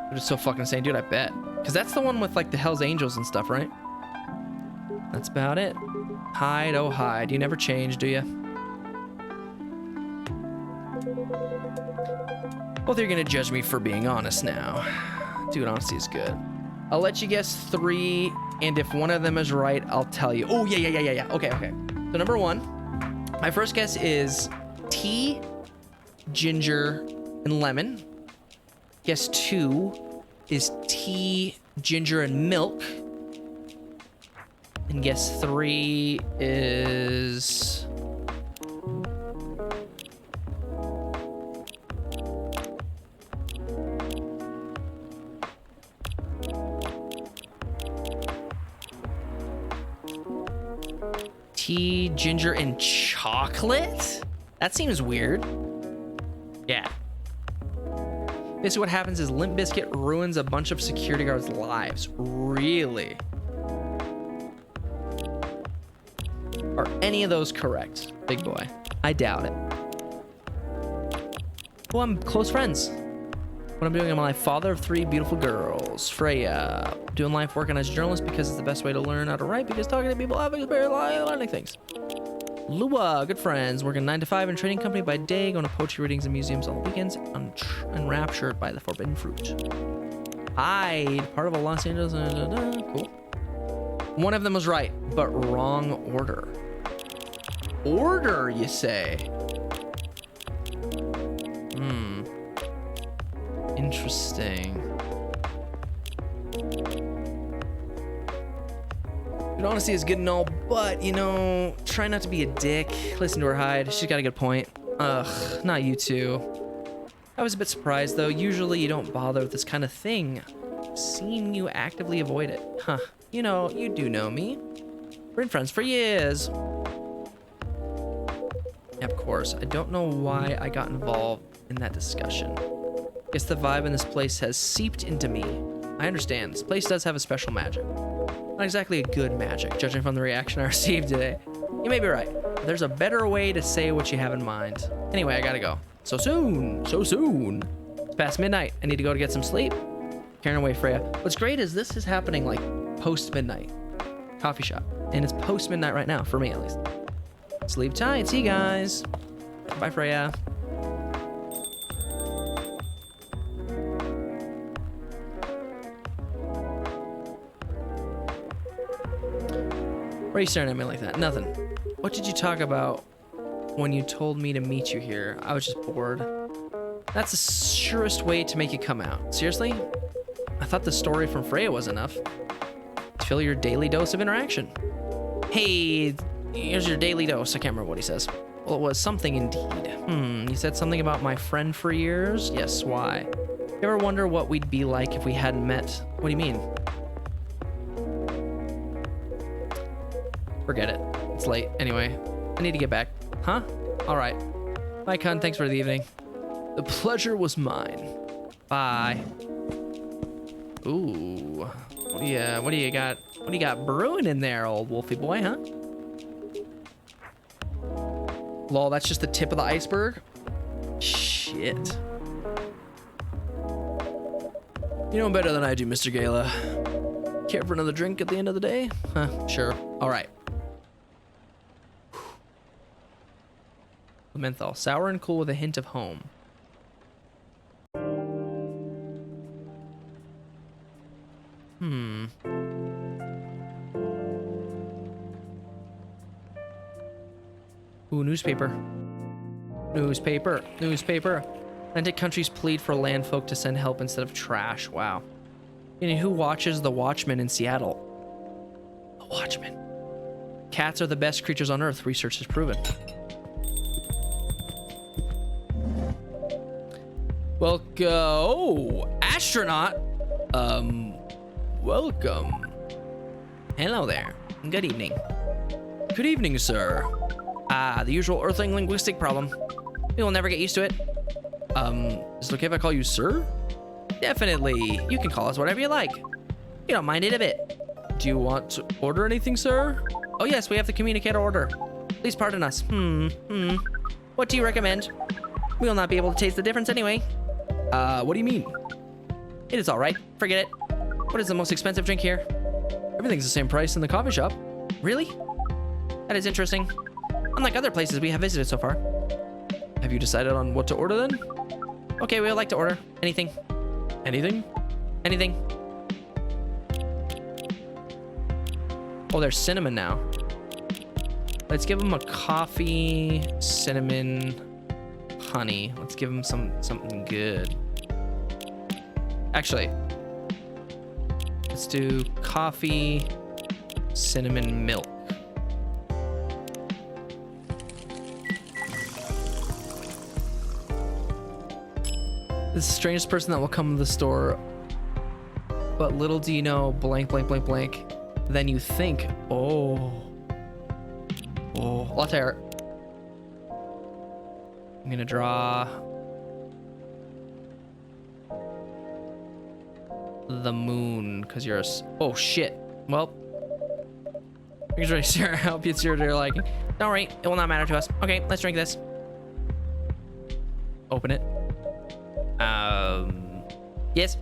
They're just so fucking insane, dude. I bet, because that's the one with like the Hell's Angels and stuff, right? That's about it. Hyde, oh Hyde, you never change, do you? Both of you are gonna judge me for being honest now. Dude, honesty is good. I'll let you guess 3, and if one of them is right, I'll tell you. Oh, yeah. Okay. So number 1, my first guess is tea, ginger, and lemon. Guess 2 is tea, ginger, and milk. And guess 3 is... tea, ginger, and chocolate? That seems weird. Yeah. Basically what happens is Limp Bizkit ruins a bunch of security guards' lives. Really? Are any of those correct, big boy? I doubt it. Well, I'm close friends. What I'm doing, I'm my father of 3 beautiful girls. Freya, doing life working as a journalist because it's the best way to learn how to write, because talking to people is very learning things. Lua, good friends, working 9 to 5 in a trading company by day, going to poetry readings and museums on the weekends, enraptured by the forbidden fruit. Hyde, part of a Los Angeles, cool. One of them was right, but wrong order. Order, you say? Interesting. Good honesty is good and all, but, you know, try not to be a dick. Listen to her, Hyde. She's got a good point. Ugh, not you two. I was a bit surprised, though. Usually you don't bother with this kind of thing. Seeing you actively avoid it. Huh. You know, you do know me. We've been friends for years. Of course, I don't know why I got involved in that discussion. Guess the vibe in this place has seeped into me. I understand, this place does have a special magic. Not exactly a good magic, judging from the reaction I received today. You may be right, but there's a better way to say what you have in mind. Anyway, I gotta go. So soon. It's past midnight. I need to go to get some sleep. Carrying away, Freya. What's great is this is happening like post-midnight. Coffee shop. And it's post-midnight right now, for me at least. Sleep tight. See you guys. Bye, Freya. Why are you staring at me like that? Nothing. What did you talk about when you told me to meet you here? I was just bored. That's the surest way to make it come out. Seriously? I thought the story from Freya was enough. Fill your daily dose of interaction. Hey, here's your daily dose. I can't remember what he says. Well, it was something indeed. He said something about my friend for years? Yes, why? You ever wonder what we'd be like if we hadn't met? What do you mean? Forget it. It's late. Anyway, I need to get back. Huh? Alright. Bye, Kun. Thanks for the evening. The pleasure was mine. Bye. Ooh. What do you got brewing in there, old wolfy boy, huh? Lol, that's just the tip of the iceberg? Shit. You know better than I do, Mr. Gala. Care for another drink at the end of the day? Huh, sure. Alright. Menthol. Sour and cool with a hint of home. Ooh, newspaper. Newspaper. Atlantic countries plead for land folk to send help instead of trash. Wow. And who watches The Watchmen in Seattle? The Watchmen. Cats are the best creatures on Earth, research has proven. Well, oh, astronaut. Welcome. Hello there. Good evening. Good evening, sir. The usual Earthling linguistic problem. We will never get used to it. Is it okay if I call you sir? Definitely. You can call us whatever you like. We don't mind it a bit. Do you want to order anything, sir? Oh yes, we have to communicate our order. Please pardon us. What do you recommend? We will not be able to taste the difference anyway. What do you mean? It is all right. Forget it. What is the most expensive drink here? Everything's the same price in the coffee shop. Really? That is interesting. Unlike other places we have visited so far. Have you decided on what to order then? Okay, we would like to order anything. Anything? Anything. Oh, there's cinnamon now. Let's give them a coffee, cinnamon, honey. Let's give them something good. Actually, let's do coffee, cinnamon, milk. This is the strangest person that will come to the store, but little do you know, blank, blank, blank, blank. Then you think, oh, latte art. I'm gonna draw the moon, because you're a, oh shit. Well, here's right, sir. I hope it's your liking. Don't worry, it will not matter to us. Okay, let's drink this. Open it. Yes.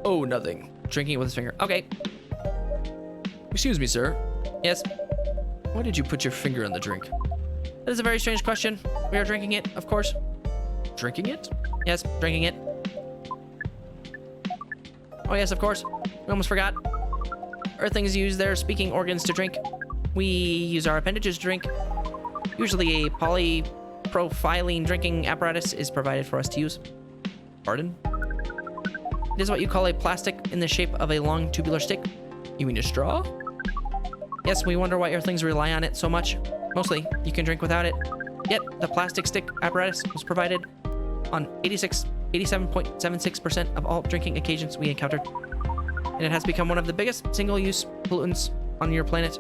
Oh, nothing. Drinking it with his finger. Okay. Excuse me, sir. Yes. Why did you put your finger in the drink? That is a very strange question. We are drinking it, of course. Drinking it? Yes, drinking it. Oh, yes, of course. We almost forgot. Earthlings use their speaking organs to drink. We use our appendages to drink. Usually a polypropylene drinking apparatus is provided for us to use. Pardon? It is what you call a plastic in the shape of a long tubular stick. You mean a straw? Yes, we wonder why Earthlings rely on it so much. Mostly, you can drink without it. Yet, the plastic stick apparatus was provided on 87.76% of all drinking occasions we encountered. And it has become one of the biggest single-use pollutants on your planet.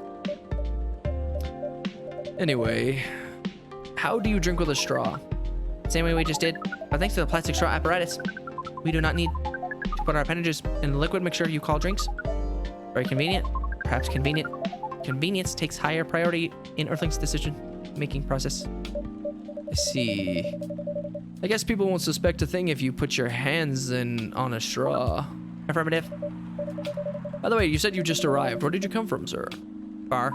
Anyway, how do you drink with a straw? Same way we just did, but thanks to the plastic straw apparatus, we do not need to put our appendages in the liquid mixture you call drinks. Very convenient, perhaps convenient. Convenience takes higher priority in Earthling's decision-making process. I see. I guess people won't suspect a thing if you put your hands in on a straw. Affirmative. By the way, you said you just arrived. Where did you come from, sir? Far.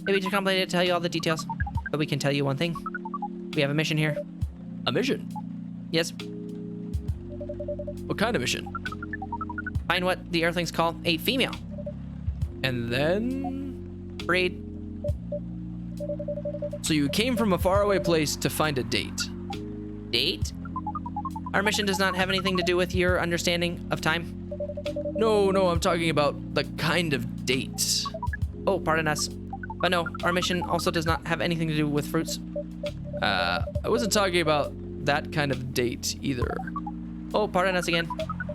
Maybe too complicated to tell you all the details, but we can tell you one thing. We have a mission here. A mission? Yes. What kind of mission? Find what the Earthlings call a female. And then... Breed. So you came from a faraway place to find a date. Date? Our mission does not have anything to do with your understanding of time. No, I'm talking about the kind of date. Oh, pardon us. But no, our mission also does not have anything to do with fruits. I wasn't talking about that kind of date either. Oh, pardon us again.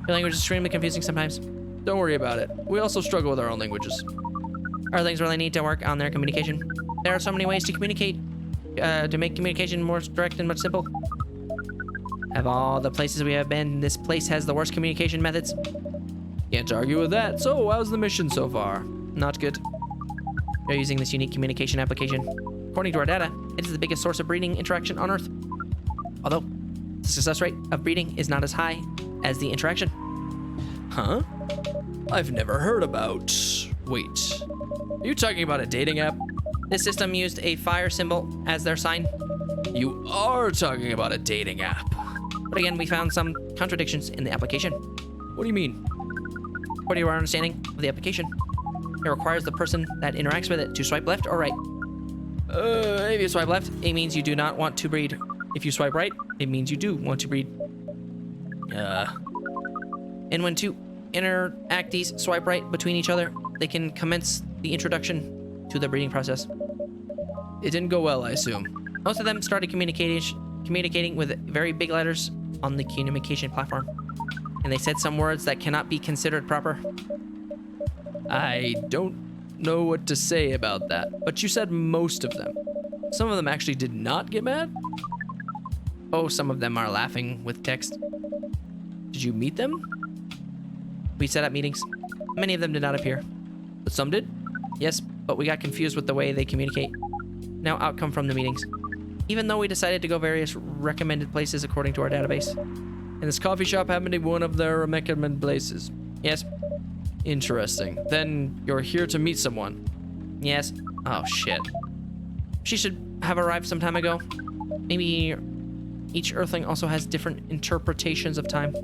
Your language is extremely confusing sometimes. Don't worry about it. We also struggle with our own languages. Earthlings really need to work on their communication. There are so many ways to communicate, to make communication more direct and much simple. Of all the places we have been, this place has the worst communication methods. Can't argue with that. So, how's the mission so far? Not good. They're using this unique communication application. According to our data, it is the biggest source of breeding interaction on Earth. Although, the success rate of breeding is not as high as the interaction. Huh? I've never heard about... Wait. Are you talking about a dating app? This system used a fire symbol as their sign. You are talking about a dating app. But again, we found some contradictions in the application. What do you mean? According to our understanding of the application, it requires the person that interacts with it to swipe left or right. If you swipe left, it means you do not want to breed. If you swipe right, it means you do want to breed. And when two interactees swipe right between each other, they can commence the introduction to the breeding process. It didn't go well, I assume. Most of them started communicating with very big letters on the communication platform. And they said some words that cannot be considered proper. I don't know what to say about that, but you said most of them. Some of them actually did not get mad? Oh, some of them are laughing with text. Did you meet them? We set up meetings. Many of them did not appear. But some did? Yes, but we got confused with the way they communicate. No outcome from the meetings. Even though we decided to go various recommended places according to our database. And this coffee shop happened to be one of their recommended places? Yes. Interesting. Then you're here to meet someone? Yes. Oh, shit. She should have arrived some time ago. Maybe each Earthling also has different interpretations of time.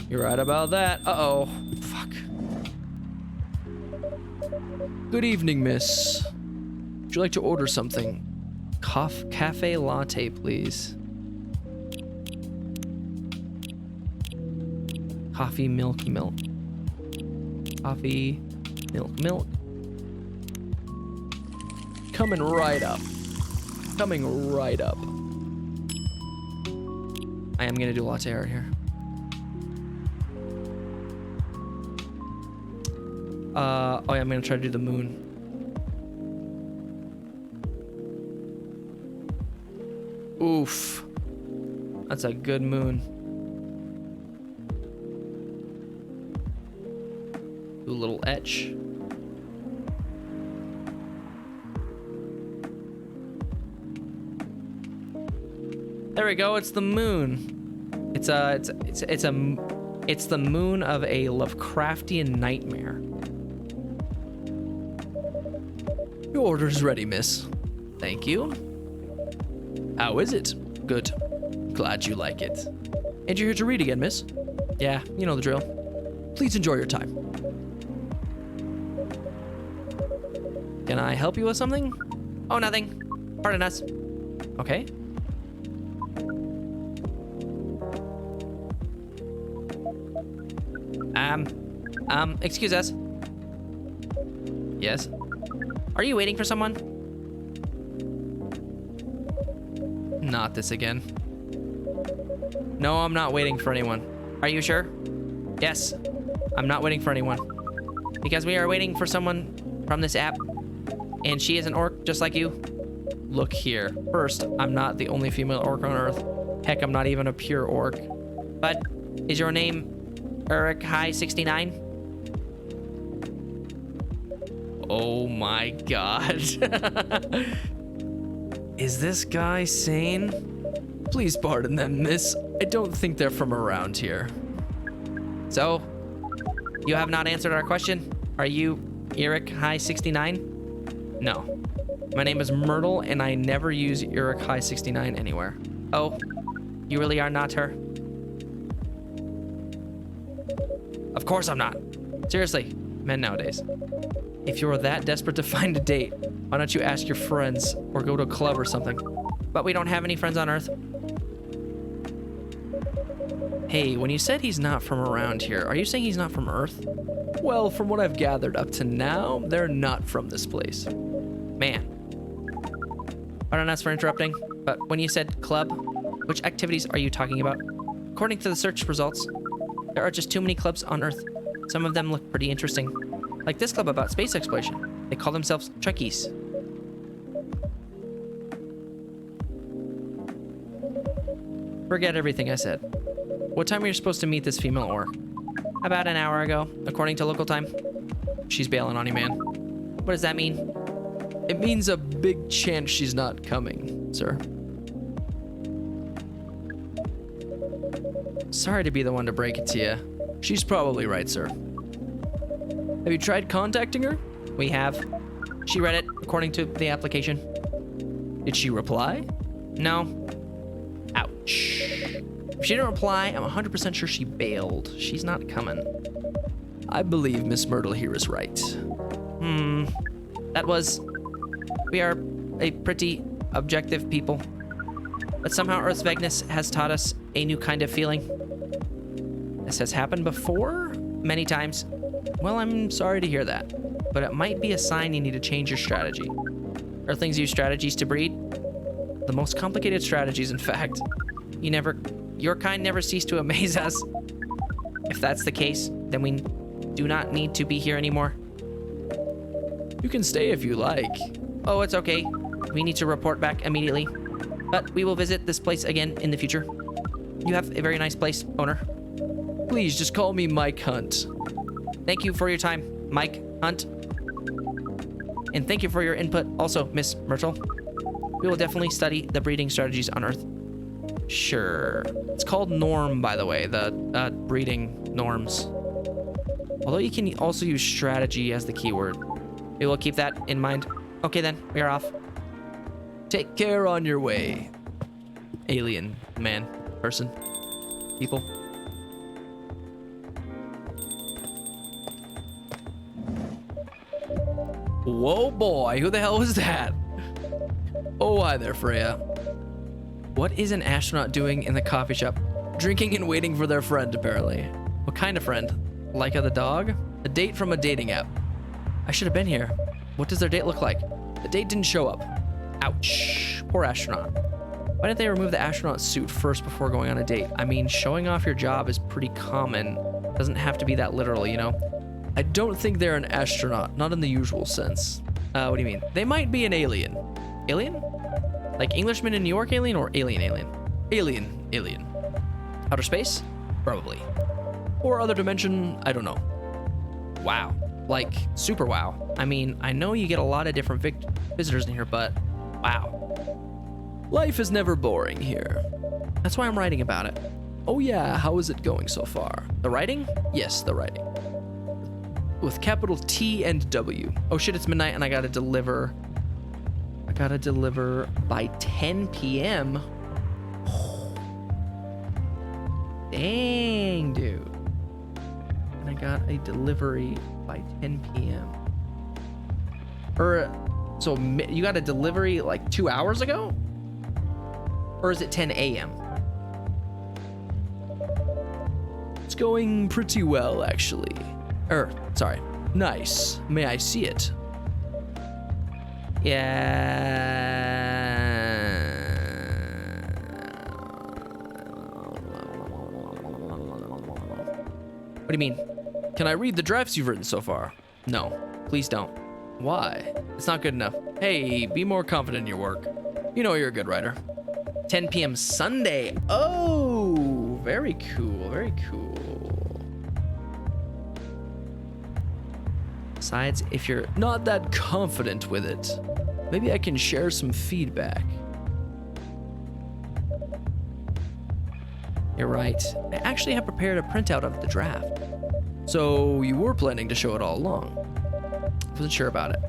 You're right about that. Uh-oh. Fuck. Good evening, miss. Would you like to order something? Cafe latte, please. Coffee, milk, milk. Coffee, milk, milk. Coming right up. Coming right up. I am gonna do latte art here. Oh yeah, I'm gonna try to do the moon. Oof. That's a good moon. Do a little etch. There we go. It's the moon. It's the moon of a Lovecraftian nightmare. Your order's ready, miss. Thank you. How is it? Good. Glad you like it. And you're here to read again, miss? Yeah, you know the drill. Please enjoy your time. Can I help you with something? Oh, nothing. Pardon us. Okay. Excuse us. Yes? Are you waiting for someone? Not this again. No, I'm not waiting for anyone. Are you sure? Yes, I'm not waiting for anyone. Because we are waiting for someone from this app, and she is an orc just like you. Look here. First, I'm not the only female orc on Earth. Heck, I'm not even a pure orc. But is your name Eric High 69? Oh my god. Is this guy sane? Please pardon them, miss. I don't think they're from around here. So, you have not answered our question? Are you Eric High 69? No. My name is Myrtle, and I never use Uric High 69 anywhere. Oh, you really are not her? Of course I'm not. Seriously, men nowadays. If you're that desperate to find a date, why don't you ask your friends or go to a club or something? But we don't have any friends on Earth. Hey, when you said he's not from around here, are you saying he's not from Earth? Well, from what I've gathered up to now, they're not from this place. Man. Pardon us for interrupting, but when you said club, which activities are you talking about? According to the search results, there are just too many clubs on Earth. Some of them look pretty interesting. Like this club about space exploration. They call themselves Trekkies. Forget everything I said. What time are you supposed to meet this female orc? About an hour ago, according to local time. She's bailing on you, man. What does that mean? It means a big chance she's not coming, sir. Sorry to be the one to break it to you. She's probably right, sir. Have you tried contacting her? We have. She read it according to the application. Did she reply? No. Ouch. If she didn't reply, I'm 100% sure she bailed. She's not coming. I believe Miss Myrtle here is right. We are a pretty objective people. But somehow Earth's vagueness has taught us a new kind of feeling. This has happened before, many times. Well, I'm sorry to hear that, but it might be a sign you need to change your strategy. Earthlings use strategies to breed. The most complicated strategies, in fact. Your kind never cease to amaze us. If that's the case, then we do not need to be here anymore. You can stay if you like. Oh, it's okay. We need to report back immediately. But we will visit this place again in the future. You have a very nice place, owner. Please just call me Mike Hunt. Thank you for your time, Mike Hunt. And thank you for your input also, Miss Myrtle. We will definitely study the breeding strategies on Earth. Sure. It's called norm, by the way, the breeding norms. Although you can also use strategy as the keyword. We will keep that in mind. Okay then, we are off. Take care on your way. Alien man, person, people. Whoa boy, who the hell was that? Oh, hi there, Freya. What is an astronaut doing in the coffee shop? Drinking and waiting for their friend, apparently. What kind of friend? Leica the dog? A date from a dating app. I should have been here. What does their date look like? The date didn't show up. Ouch. Poor astronaut. Why didn't they remove the astronaut suit first before going on a date? I mean, showing off your job is pretty common. Doesn't have to be that literal, you know? I don't think they're an astronaut, not in the usual sense. What do you mean? They might be an alien. Alien? Like Englishman in New York alien or alien alien? Alien. Outer space? Probably. Or other dimension? I don't know. Wow. Like, super wow. I mean, I know you get a lot of different visitors in here, but wow. Life is never boring here. That's why I'm writing about it. Oh yeah, how is it going so far? The writing? Yes, the writing. With capital T and W. Oh shit, it's midnight and I gotta deliver. I gotta deliver by 10 p.m. Dang, dude. And I got a delivery by 10 p.m. So you got a delivery like 2 hours ago? Or is it 10 a.m.? It's going pretty well, actually. Sorry. Nice. May I see it? Yeah. What do you mean? Can I read the drafts you've written so far? No, please don't. Why? It's not good enough. Hey, be more confident in your work. You know you're a good writer. 10 p.m. Sunday. Oh, very cool, very cool. Besides, if you're not that confident with it, maybe I can share some feedback. You're right. I actually have prepared a printout of the draft. So you were planning to show it all along. Wasn't sure about it.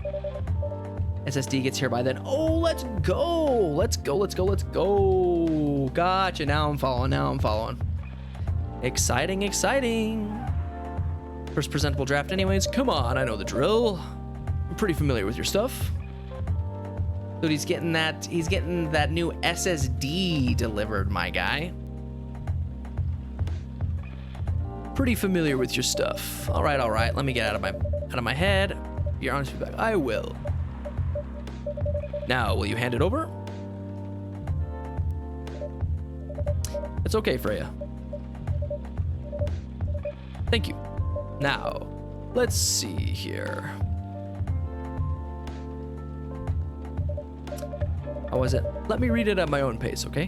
SSD gets here by then. Oh, let's go. Let's go. Let's go. Let's go. Gotcha. Now I'm following. Now I'm following. Exciting, exciting. First presentable draft anyways. Come on, I know the drill. I'm pretty familiar with your stuff. Dude, he's getting that new SSD delivered, my guy. Pretty familiar with your stuff. All right, all right. Let me get out of my head. Your honest feedback. I will. Now, will you hand it over? It's okay, Freya. Thank you. Now, let's see here. How was it? Let me read it at my own pace, okay?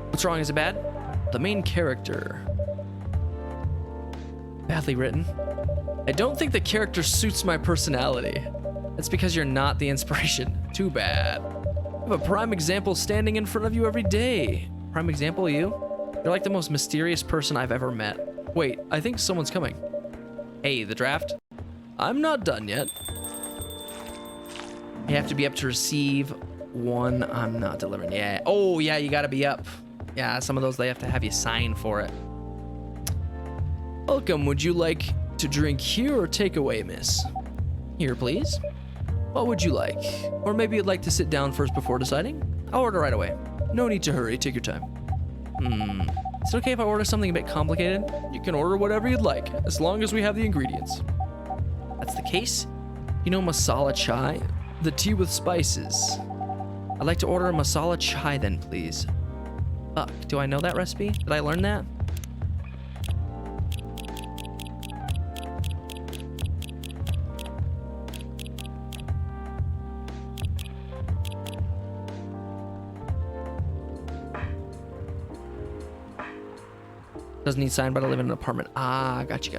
What's wrong? Is it bad? The main character. Badly written. I don't think the character suits my personality. That's because you're not the inspiration. Too bad. I have a prime example standing in front of you every day. Prime example, you? You're like the most mysterious person I've ever met. Wait, I think someone's coming. Hey, the draft? I'm not done yet. You have to be up to receive one. I'm not delivering. Yeah. Oh, yeah, you gotta be up. Yeah, some of those, they have to have you sign for it. Welcome. Would you like to drink here or take away, miss? Here, please. What would you like? Or maybe you'd like to sit down first before deciding? I'll order right away. No need to hurry. Take your time. Is it okay if I order something a bit complicated? You can order whatever you'd like, as long as we have the ingredients. That's the case. You know masala chai? The tea with spices. I'd like to order a masala chai then, please. Fuck, do I know that recipe? Did I learn that? Doesn't need signed, but I live in an apartment. Ah, gotcha.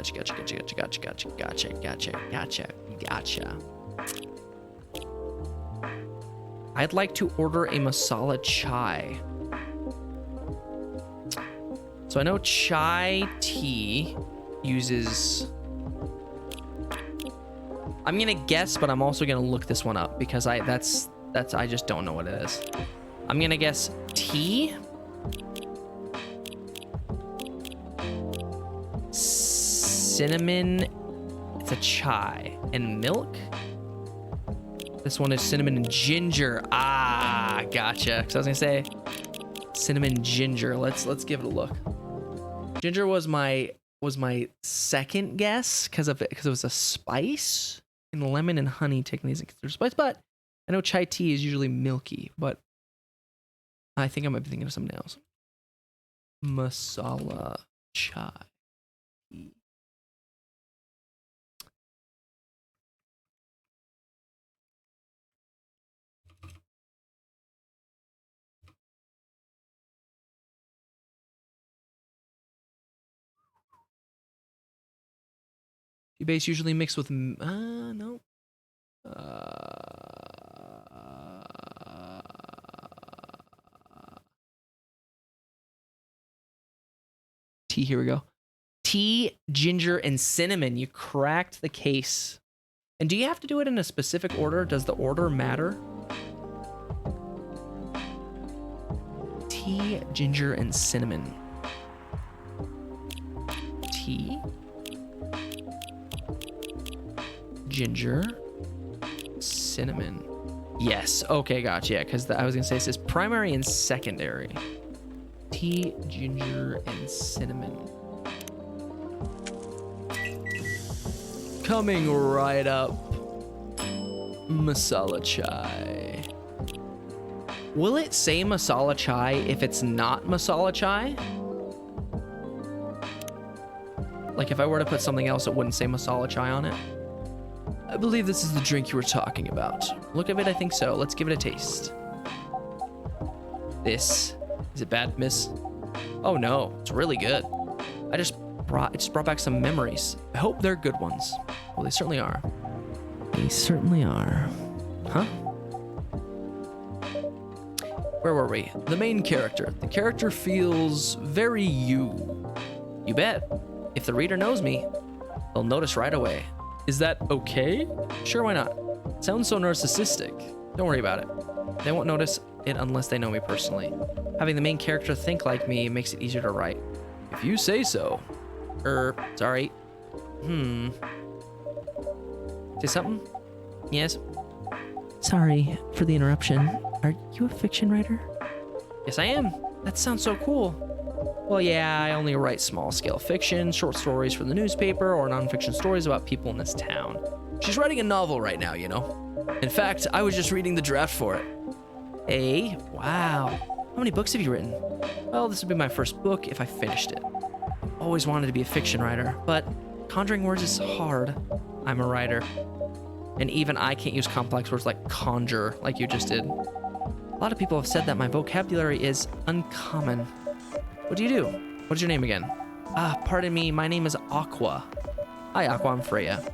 I'd like to order a masala chai. So I know chai tea uses... I'm gonna guess, but I'm also gonna look this one up because I just don't know what it is. I'm gonna guess tea. Cinnamon, it's a chai, and milk. This one is cinnamon and ginger. Ah, gotcha. Because I was gonna say cinnamon ginger. Let's give it a look. Ginger was my second guess because it was a spice, and lemon and honey technically isn't considered spice. But I know chai tea is usually milky, but I think I might be thinking of something else. Masala chai. Tea base usually mixed with no. Tea, here we go. Tea, ginger, and cinnamon. You cracked the case. And do you have to do it in a specific order? Does the order matter? Tea, ginger, and cinnamon. Tea, ginger, cinnamon. Yes. Okay, gotcha. Yeah, because I was gonna say it says primary and secondary. Tea, ginger, and cinnamon. Coming right up. Masala chai. Will it say masala chai if it's not masala chai? Like if I were to put something else, it wouldn't say masala chai on it. I believe this is the drink you were talking about. Look at it, I think so. Let's give it a taste. This, is it bad, miss? Oh no, it's really good. It just brought back some memories. I hope they're good ones. Well, they certainly are. They certainly are. Huh? Where were we? The main character. The character feels very you. You bet. If the reader knows me, they'll notice right away. Is that okay? Sure, why not? Sounds so narcissistic. Don't worry about it. They won't notice it unless they know me personally. Having the main character think like me makes it easier to write. If you say so. Sorry. Say something? Yes? Sorry for the interruption. Are you a fiction writer? Yes, I am. That sounds so cool. Well, yeah, I only write small-scale fiction, short stories for the newspaper, or nonfiction stories about people in this town. She's writing a novel right now, you know. In fact, I was just reading the draft for it. Hey, wow. How many books have you written? Well, this would be my first book if I finished it. I've always wanted to be a fiction writer, but conjuring words is hard. I'm a writer. And even I can't use complex words like conjure, like you just did. A lot of people have said that my vocabulary is uncommon. What do you do? What's your name again? Pardon me, my name is Aqua. Hi, Aqua, I'm Freya.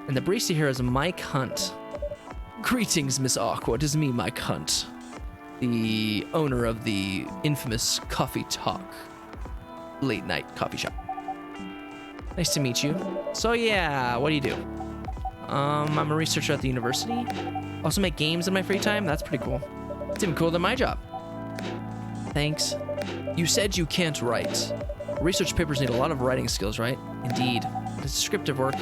And the barista here is Mike Hunt. Greetings, Miss Aqua. It is me, Mike Hunt, the owner of the infamous Coffee Talk late night coffee shop. Nice to meet you. So yeah, what do you do? I'm a researcher at the university. Also make games in my free time. That's pretty cool. It's even cooler than my job. Thanks. You said you can't write. Research papers need a lot of writing skills, right? Indeed. It's descriptive work,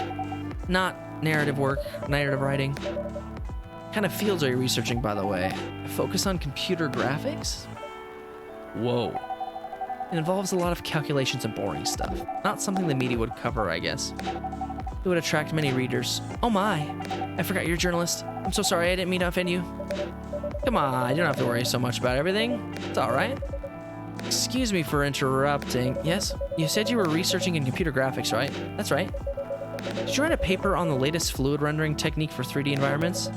not narrative work, narrative writing. What kind of fields are you researching, by the way? Focus on computer graphics? Whoa. It involves a lot of calculations and boring stuff. Not something the media would cover, I guess. It would attract many readers. Oh my, I forgot you're a journalist. I'm so sorry, I didn't mean to offend you. Come on, you don't have to worry so much about everything. It's all right. Excuse me for interrupting. Yes, you said you were researching in computer graphics, right? That's right. Did you write a paper on the latest fluid rendering technique for 3D environments?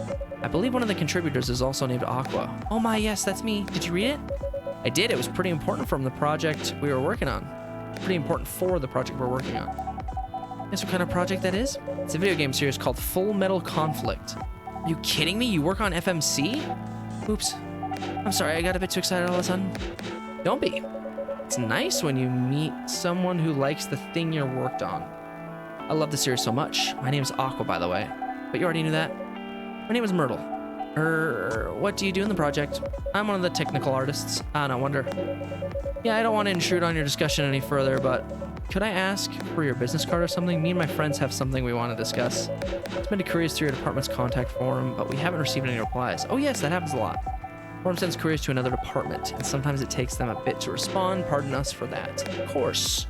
I believe one of the contributors is also named Aqua. Oh my, yes, that's me. Did you read it? I did. It was pretty important from the project we were working on. Pretty important for the project we're working on. Guess what kind of project that is? It's a video game series called Full Metal Conflict. Are you kidding me? You work on FMC? Oops. I'm sorry, I got a bit too excited all of a sudden. Don't be. It's nice when you meet someone who likes the thing you're worked on. I love the series so much. My name is Aqua, by the way. But you already knew that. My name is Myrtle. What do you do in the project? I'm one of the technical artists. No wonder. Yeah, I don't want to intrude on your discussion any further, but could I ask for your business card or something? Me and my friends have something we want to discuss. Submitted queries through your department's contact form, but we haven't received any replies. Oh yes, that happens a lot. Form sends queries to another department, and sometimes it takes them a bit to respond. Pardon us for that. Of course.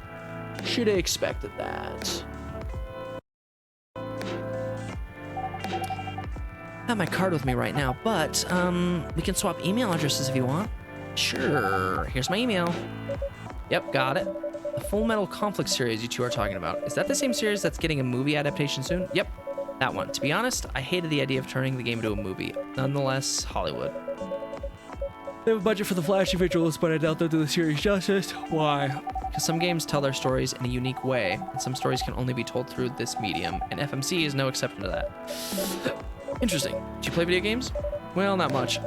Should have expected that. I have my card with me right now, but we can swap email addresses if you want. Sure. Here's my email. Yep, got it. The Full Metal Conflict series you two are talking about. Is that the same series that's getting a movie adaptation soon? Yep, that one. To be honest, I hated the idea of turning the game into a movie. Nonetheless, Hollywood. They have a budget for the flashy visuals, but I doubt they'll do the series justice. Why? Because some games tell their stories in a unique way, and some stories can only be told through this medium, and FMC is no exception to that. Interesting. Do you play video games? Well, not much. Do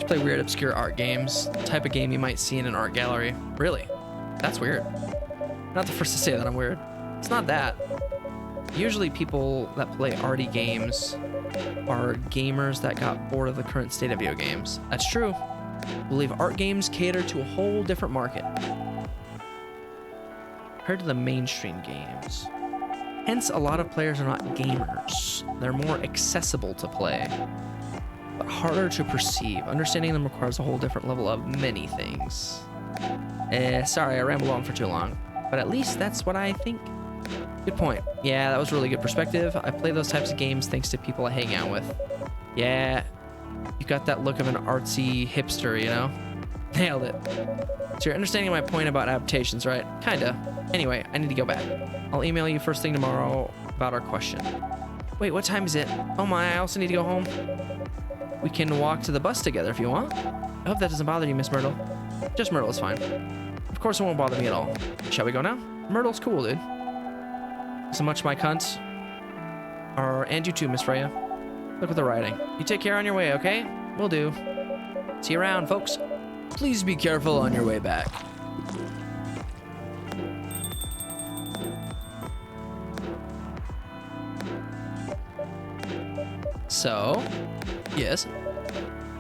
you play weird, obscure art games? The type of game you might see in an art gallery. Really? That's weird. Not the first to say that I'm weird. It's not that. Usually people that play arty games are gamers that got bored of the current state of video games. That's true. I believe art games cater to a whole different market compared to the mainstream games. Hence, a lot of players are not gamers. They're more accessible to play, but harder to perceive. Understanding them requires a whole different level of many things. Sorry, I rambled on for too long, but at least that's what I think. Good point. Yeah, that was really good perspective. I play those types of games thanks to people I hang out with. Yeah, you got that look of an artsy hipster, you know? Nailed it. So you're understanding my point about adaptations, right? Kinda. Anyway, I need to go back. I'll email you first thing tomorrow about our question. Wait, what time is it? Oh my, I also need to go home. We can walk to the bus together if you want. I hope that doesn't bother you, Miss Myrtle. Just Myrtle is fine. Of course it won't bother me at all. Shall we go now? Myrtle's cool, dude. So much, my cunt. And you too, Miss Freya. Look at the writing. You take care on your way, okay? Will do. See you around, folks. Please be careful on your way back. So, yes,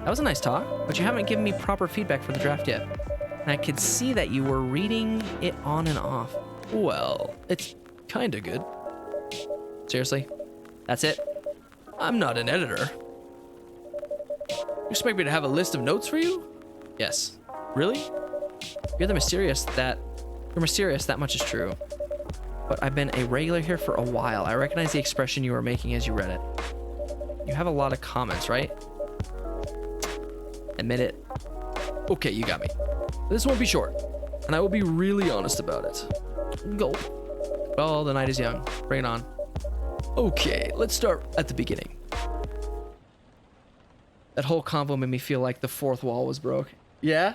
that was a nice talk, but you haven't given me proper feedback for the draft yet. And I could see that you were reading it on and off. Well, it's kinda good. Seriously? That's it? I'm not an editor. You expect me to have a list of notes for you? Yes. Really? You're mysterious, that much is true. But I've been a regular here for a while. I recognize the expression you were making as you read it. You have a lot of comments, right? Admit it. Okay, you got me. This won't be short, and I will be really honest about it. Go. Well, the night is young. Bring it on. Okay, let's start at the beginning. That whole convo made me feel like the fourth wall was broke. Yeah?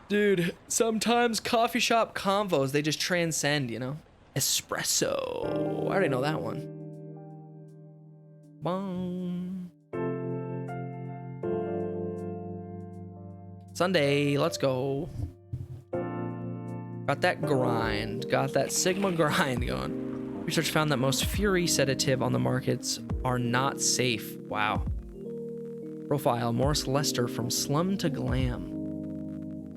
Dude, sometimes coffee shop convos, they just transcend, you know? Espresso. I already know that one. Boom. Sunday, let's go. Got that grind. Got that Sigma grind going. Research found that most Fury sedative on the markets are not safe. Wow. Profile, Morris Lester from slum to glam.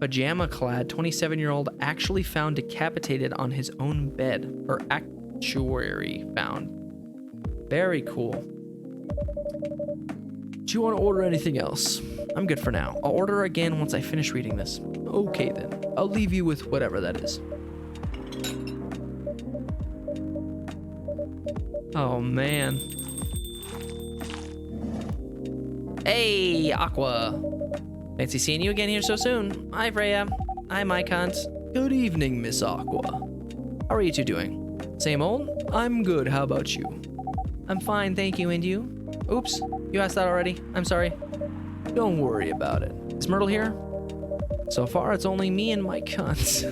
Pajama-clad 27-year-old actually found decapitated on his own bed. Or actuary found. Very cool. Do you want to order anything else? I'm good for now. I'll order again once I finish reading this. Okay then. I'll leave you with whatever that is. Oh man. Hey, Aqua. Fancy seeing you again here so soon. Hi, Freya. Hi, Mycont. Good evening, Miss Aqua. How are you two doing? Same old? I'm good. How about you? I'm fine, thank you. And you? Oops, you asked that already. I'm sorry. Don't worry about it. Is Myrtle here? So far, it's only me and my cunts.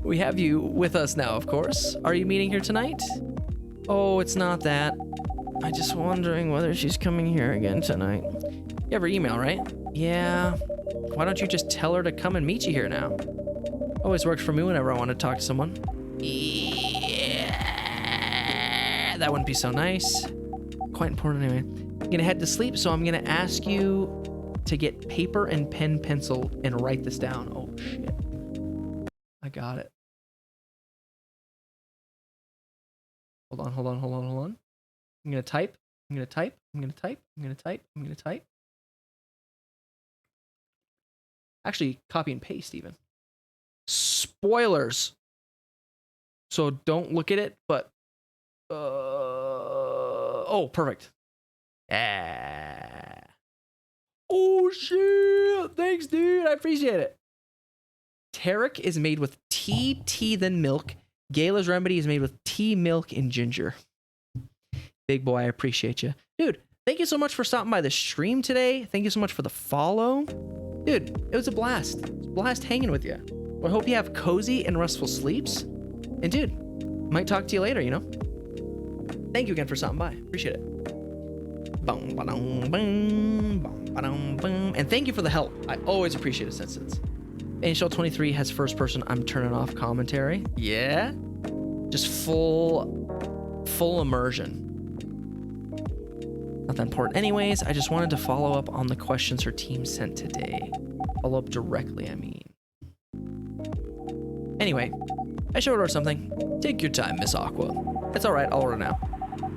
We have you with us now, of course. Are you meeting here tonight? Oh, it's not that. I'm just wondering whether she's coming here again tonight. You have her email, right? Yeah. Why don't you just tell her to come and meet you here now? Always works for me whenever I want to talk to someone. Yeah. That wouldn't be so nice. Quite important anyway. I'm gonna head to sleep, so I'm gonna ask you to get paper and pen, pencil, and write this down. Oh shit. I got it. Hold on. I'm gonna type. Actually, copy and paste even. Spoilers. So don't look at it, but oh, perfect. Oh shit! Thanks, dude. I appreciate it. Tarek is made with tea, then milk. Gala's remedy is made with tea, milk, and ginger. Big boy, I appreciate you. Dude, thank you so much for stopping by the stream today. Thank you so much for the follow. Dude, it was a blast. It was a blast hanging with you. Well, I hope you have cozy and restful sleeps. And dude, might talk to you later, you know? Thank you again for stopping by. Appreciate it. And thank you for the help. I always appreciate assistance. NHL23 has first person I'm turning off commentary. Yeah. Just full immersion. Not that important anyways. I just wanted to follow up on the questions her team sent today. Follow up directly, I mean. Anyway, I should order something. Take your time, Miss Aqua. It's all right, I'll order now.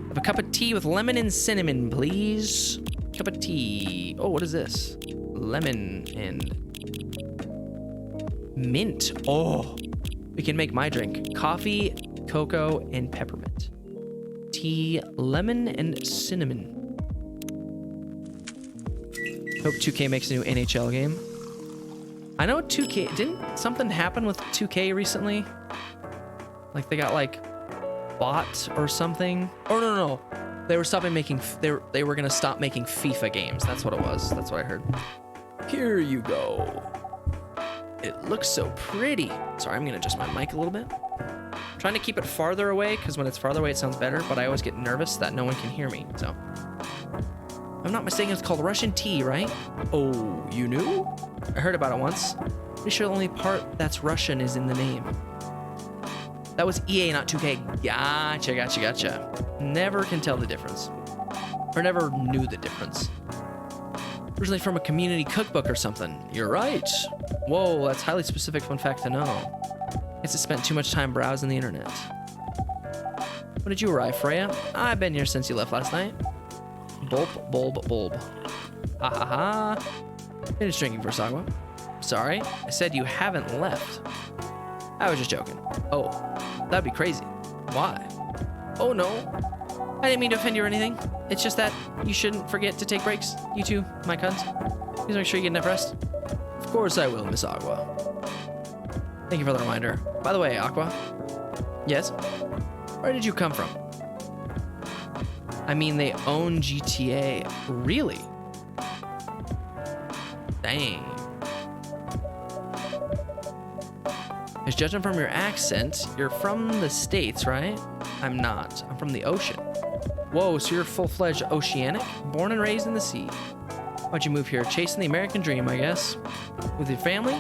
Have a cup of tea with lemon and cinnamon, please. Cup of tea. Oh, what is this? Lemon and mint. Oh, we can make my drink. Coffee, cocoa, and peppermint. Tea, lemon, and cinnamon. Hope 2K makes a new NHL game. I know 2K, didn't something happen with 2K recently? Like they got like bought or something? Oh no. They were stopping making, they were gonna stop making FIFA games. That's what it was. That's what I heard. Here you go. It looks so pretty. Sorry, I'm gonna adjust my mic a little bit. I'm trying to keep it farther away because when it's farther away it sounds better, but I always get nervous that no one can hear me, so. If I'm not mistaken, it's called Russian tea, right? Oh, you knew? I heard about it once. Pretty sure the only part that's Russian is in the name. That was EA, not 2K. Gotcha. Never can tell the difference. Or never knew the difference. Originally from a community cookbook or something. You're right. Whoa, that's highly specific fun fact to know. Guess I spent too much time browsing the internet. When did you arrive, Freya? I've been here since you left last night. Bulb. Ha ha ha. Finished drinking for Sagwa. Sorry, I said you haven't left. I was just joking. Oh, that'd be crazy. Why? Oh no. I didn't mean to offend you or anything. It's just that you shouldn't forget to take breaks. You too, my cunts. Please make sure you get enough rest. Of course I will, Miss Aqua. Thank you for the reminder. By the way, Aqua. Yes? Where did you come from? I mean, they own GTA. Really? Dang. Because judging from your accent, you're from the States, right? I'm not. I'm from the ocean. Whoa, so you're full-fledged oceanic? Born and raised in the sea. Why'd you move here? Chasing the American dream, I guess. With your family?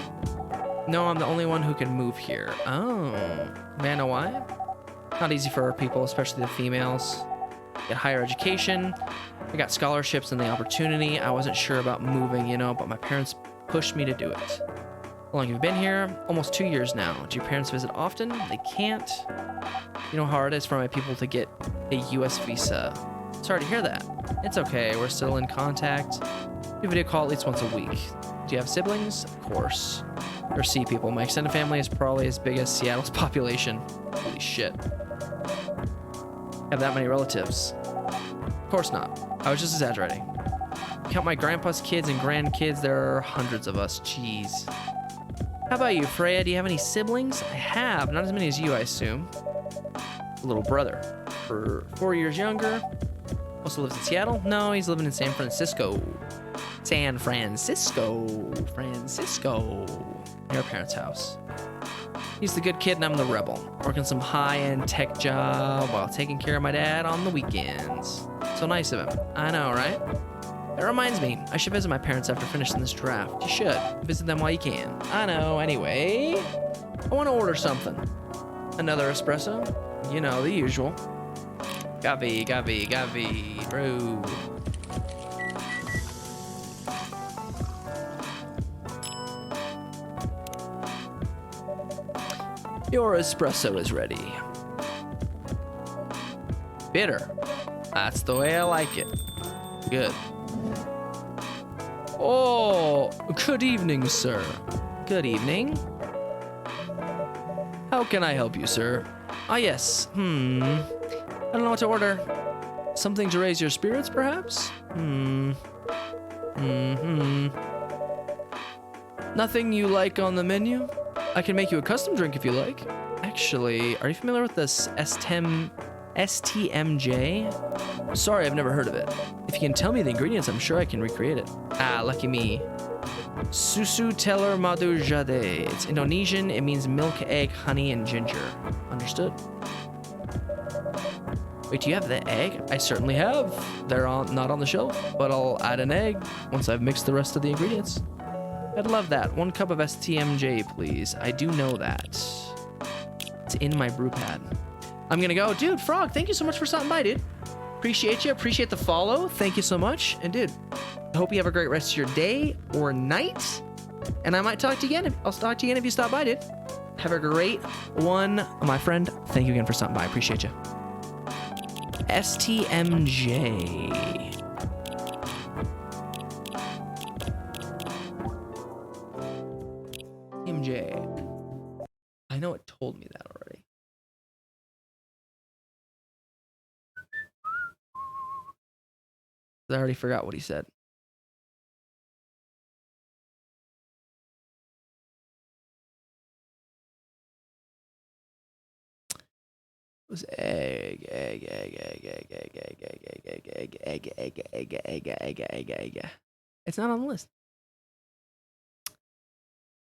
No, I'm the only one who can move here. Oh. May I know why? Not easy for our people, especially the females. Get higher education. I got scholarships and the opportunity. I wasn't sure about moving, you know, but my parents pushed me to do it. How long have you been here? Almost 2 years now. Do your parents visit often? They can't. You know how hard it is for my people to get a US visa. Sorry to hear that. It's okay, we're still in contact. We video call at least once a week. Do you have siblings? Of course. Or sea people. My extended family is probably as big as Seattle's population. Holy shit. Have that many relatives? Of course not. I was just exaggerating. Count my grandpa's kids and grandkids, there are hundreds of us. Jeez. How about you, Freya? Do you have any siblings? I have. Not as many as you, I assume. A little brother. For 4 years younger. Also lives in Seattle? No, he's living in San Francisco. San Francisco. Near our parents' house. He's the good kid and I'm the rebel. Working some high-end tech job while taking care of my dad on the weekends. So nice of him. I know, right? That reminds me, I should visit my parents after finishing this draft. You should. Visit them while you can. I know. Anyway, I want to order something. Another espresso? You know, the usual. Gavi, bro. Your espresso is ready. Bitter. That's the way I like it. Good. Oh, good evening, sir. Good evening. How can I help you, sir? Ah, yes. I don't know what to order. Something to raise your spirits, perhaps? Nothing you like on the menu? I can make you a custom drink if you like. Actually, are you familiar with this STMJ? Sorry, I've never heard of it. If you can tell me the ingredients, I'm sure I can recreate it. Ah, lucky me. Susu Teller Madu Jade. It's Indonesian. It means milk, egg, honey, and ginger. Understood. Wait, do you have the egg? I certainly have. They're not on the shelf, but I'll add an egg once I've mixed the rest of the ingredients. I'd love that. 1 cup of STMJ, please. I do know that. It's in my brew pad. I'm gonna go. Dude, Frog, thank you so much for stopping by, dude. Appreciate you. Appreciate the follow. Thank you so much. And dude, I hope you have a great rest of your day or night. And I might talk to you again. I'll talk to you again if you stop by, dude. Have a great one, my friend. Thank you again for stopping by. I appreciate you. STMJ. MJ. I know it told me that already. I already forgot what he said. It was egg. It's not on the list.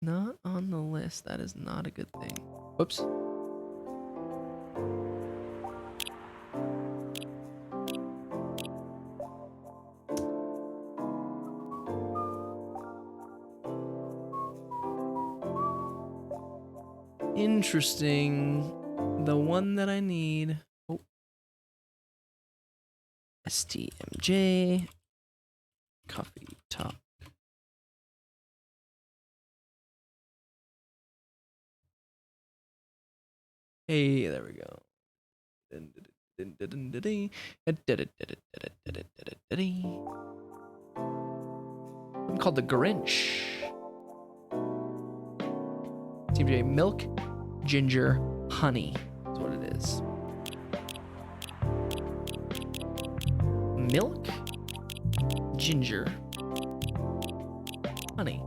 Not on the list. That is not a good thing. Whoops. Interesting. the one that I need. Oh. STMJ. Coffee talk. Hey, there we go. I'm called the Grinch. TJ, milk, ginger, honey. That's what it is. Milk, ginger, honey.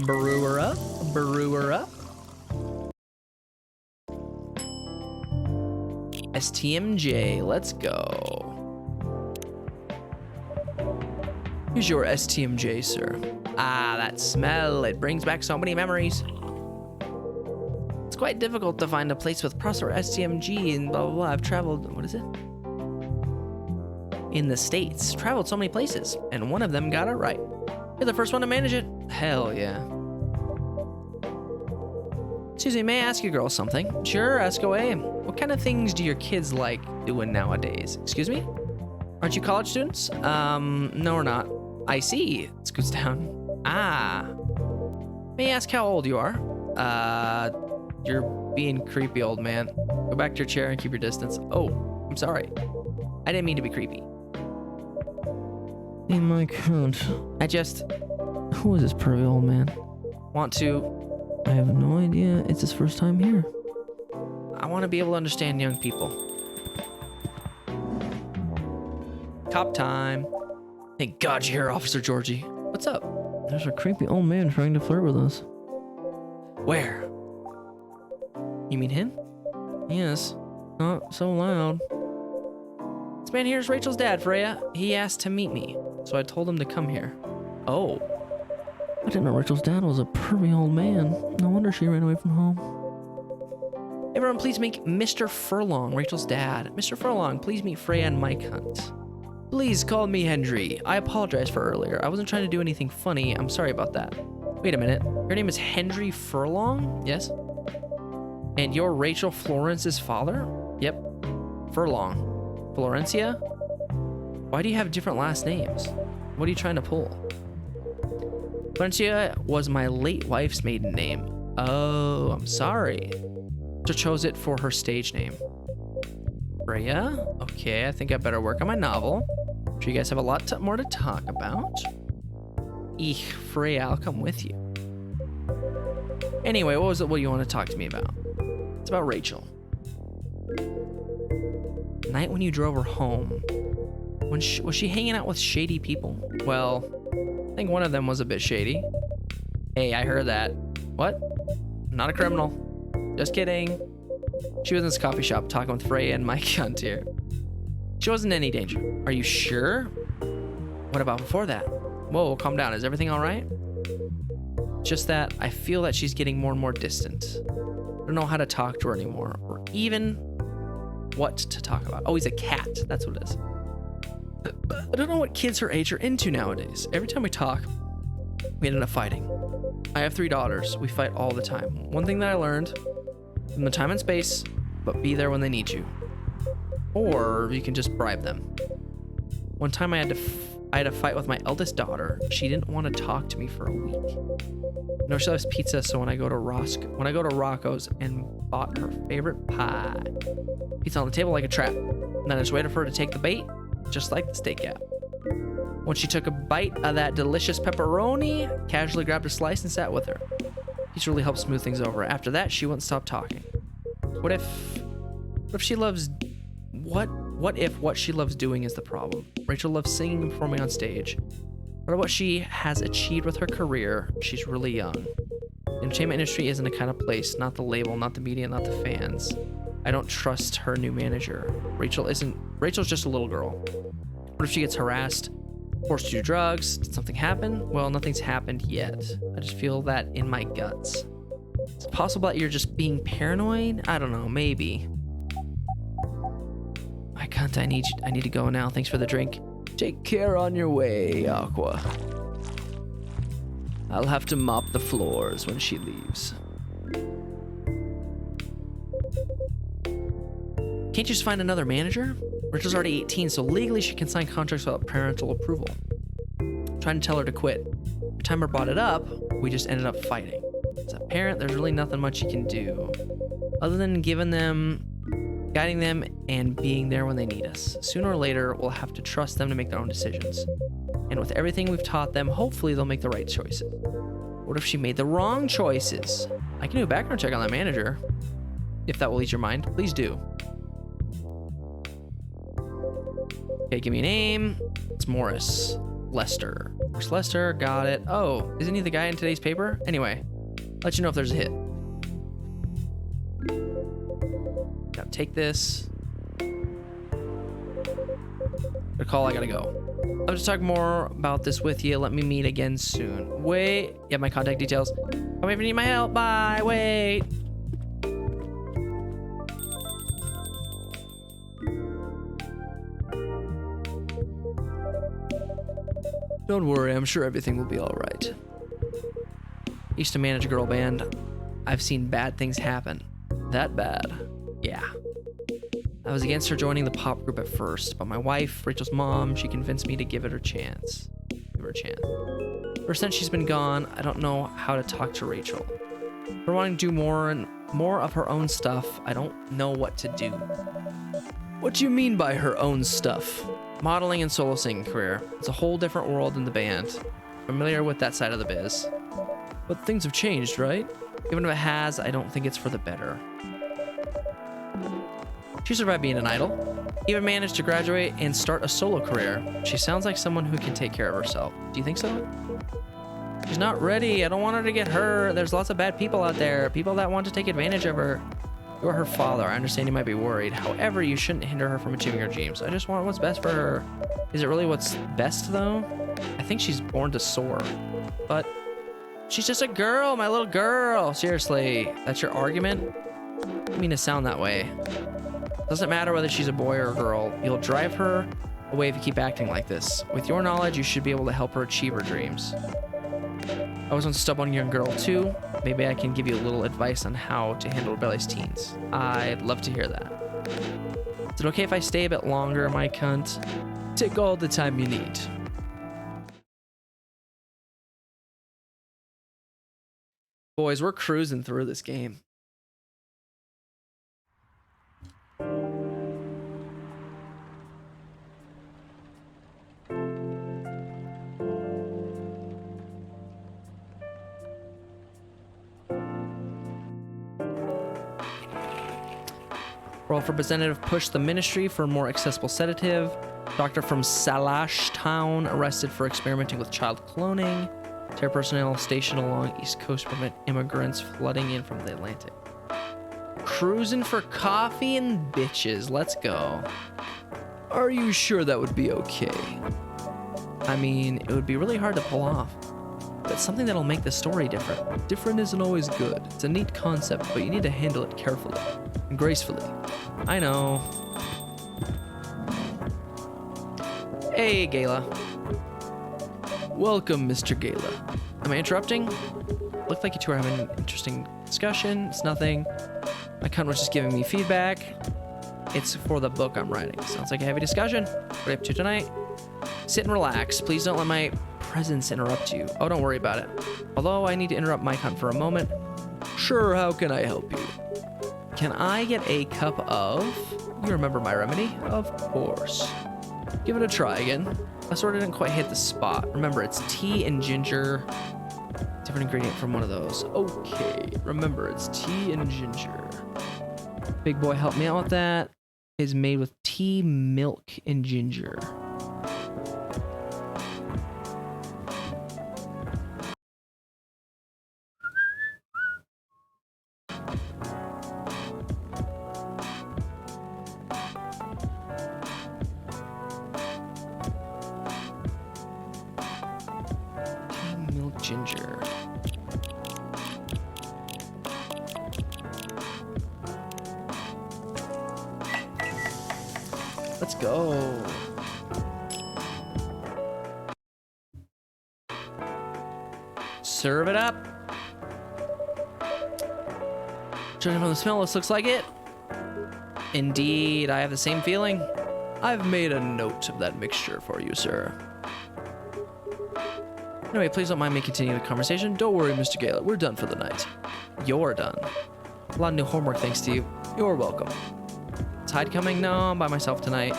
Brewer up, brewer up. STMJ, let's go. Here's your STMJ, sir. Ah, that smell, it brings back so many memories. It's quite difficult to find a place with proper STMG and blah, blah, blah. I've traveled, what is it? In the States. Traveled so many places, and one of them got it right. You're the first one to manage it. Hell yeah. Excuse me, may I ask you girls something? Sure, ask away. What kind of things do your kids like doing nowadays? Excuse me? Aren't you college students? No, we're not. I see. Scoots down. Ah. May I ask how old you are? You're being creepy, old man. Go back to your chair and keep your distance. Oh, I'm sorry. I didn't mean to be creepy. Hey, my cunt. Who is this pervy old man? Want to... I have no idea. It's his first time here. I want to be able to understand young people. Cop time. Thank God you're here, Officer Georgie. What's up? There's a creepy old man trying to flirt with us. Where? You mean him? Yes. Not so loud. This man here is Rachel's dad, Freya. He asked to meet me, so I told him to come here. Oh. I didn't know Rachel's dad was a pervy old man. No wonder she ran away from home. Everyone, please make Mr. Furlong, Rachel's dad. Mr. Furlong, please meet Freya and Mike Hunt. Please call me Henry. I apologize for earlier. I wasn't trying to do anything funny. I'm sorry about that. Wait a minute. Your name is Henry Furlong? Yes. And you're Rachel Florence's father? Yep. Furlong. Florencia? Why do you have different last names? What are you trying to pull? Florencia was my late wife's maiden name. Oh, I'm sorry. She chose it for her stage name. Freya? Okay, I think I better work on my novel. I'm sure you guys have a lot more to talk about. Eek, Freya, I'll come with you. Anyway, what do you want to talk to me about? It's about Rachel. The night when you drove her home, was she hanging out with shady people? Well, I think one of them was a bit shady. Hey, I heard that. What? I'm not a criminal. Just kidding. She was in this coffee shop talking with Freya and Mike Hunt here. She wasn't in any danger. Are you sure? What about before that? Whoa, calm down. Is everything all right? Just that I feel that she's getting more and more distant. I don't know how to talk to her anymore, or even what to talk about. Oh, he's a cat. That's what it is. I don't know what kids her age are into nowadays. Every time we talk, we ended up fighting. I have 3 daughters. We fight all the time. One thing that I learned, from the time and space, but be there when they need you. Or you can just bribe them. One time I had a fight with my eldest daughter. She didn't want to talk to me for a week. You know, she loves pizza, so when I go to Rocco's and bought her favorite pie, pizza on the table like a trap. And then I just waited for her to take the bait, just like the steak app. When she took a bite of that delicious pepperoni, casually grabbed a slice and sat with her. He's really helped smooth things over. After that, she wouldn't stop talking. What if she loves... What if what she loves doing is the problem? Rachel loves singing and performing on stage. But what she has achieved with her career, she's really young. The entertainment industry isn't the kind of place, not the label, not the media, not the fans. I don't trust her new manager. Rachel's just a little girl. What if she gets harassed? Forced to do drugs? Did something happen? Well, nothing's happened yet. I just feel that in my guts. It's possible that you're just being paranoid? I don't know, maybe. I can't, I need to go now. Thanks for the drink. Take care on your way, Aqua. I'll have to mop the floors when she leaves. Can't you just find another manager? Rachel's already 18, so legally she can sign contracts without parental approval. I'm trying to tell her to quit. Every time I brought it up, we just ended up fighting. As a parent, there's really nothing much you can do other than guiding them, and being there when they need us. Sooner or later, we'll have to trust them to make their own decisions. And with everything we've taught them, hopefully they'll make the right choices. What if she made the wrong choices? I can do a background check on that manager. If that will ease your mind, please do. Okay, give me a name. It's Morris. Lester. Where's Lester? Got it. Oh, isn't he the guy in today's paper? Anyway, let you know if there's a hit. Now take this. Good call, I gotta go. I'll just talk more about this with you. Let me meet again soon. Wait, you have my contact details. Come if you need my help. Bye, wait. Don't worry, I'm sure everything will be all right. Used to manage a girl band. I've seen bad things happen. That bad. Yeah. I was against her joining the pop group at first, but my wife, Rachel's mom, she convinced me to give her a chance. Ever since she's been gone, I don't know how to talk to Rachel. For wanting to do more of her own stuff, I don't know what to do. What do you mean by her own stuff? Modeling and solo singing career. It's a whole different world than the band. Familiar with that side of the biz. But things have changed, right? Even if it has, I don't think it's for the better. She survived being an idol. Even managed to graduate and start a solo career. She sounds like someone who can take care of herself. Do you think so? She's not ready. I don't want her to get hurt. There's lots of bad people out there. People that want to take advantage of her. You're her father. I understand you might be worried. However, you shouldn't hinder her from achieving her dreams. I just want what's best for her. Is it really what's best, though? I think she's born to soar. But she's just a girl, my little girl. Seriously, that's your argument? I didn't mean to sound that way. Doesn't matter whether she's a boy or a girl. You'll drive her away if you keep acting like this. With your knowledge, you should be able to help her achieve her dreams. I was once a stubborn young girl, too. Maybe I can give you a little advice on how to handle rebellious teens. I'd love to hear that. Is it okay if I stay a bit longer, my cunt? Take all the time you need. Boys, we're cruising through this game. World Representative pushed the ministry for a more accessible sedative. Doctor from Salash Town arrested for experimenting with child cloning. Terror personnel stationed along East Coast prevent immigrants flooding in from the Atlantic. Cruising for coffee and bitches. Let's go. Are you sure that would be okay? I mean, it would be really hard to pull off. But something that'll make the story different. Different isn't always good. It's a neat concept, but you need to handle it carefully and gracefully. I know. Hey, Gala. Welcome, Mr. Gala. Am I interrupting? Looked like you two are having an interesting discussion. It's nothing. My cunt was just giving me feedback. It's for the book I'm writing. Sounds like a heavy discussion. What are you up to tonight? Sit and relax. Please don't let my presence interrupt you. Oh, don't worry about it. Although I need to interrupt my cunt for a moment. Sure, how can I help you? Can I get a cup of... You remember my remedy? Of course. Give it a try again. I sort of didn't quite hit the spot. Remember, it's tea and ginger. Different ingredient from one of those. Okay, remember, it's tea and ginger. Big boy, help me out with that. It's made with tea, milk, and ginger. Ginger. Let's go. Serve it up. Judging from the smell, this looks like it. Indeed, I have the same feeling. I've made a note of that mixture for you, sir. Anyway, please don't mind me continuing the conversation. Don't worry, Mr. Gale. We're done for the night. You're done. A lot of new homework thanks to you. You're welcome. Tide coming? No, I'm by myself tonight.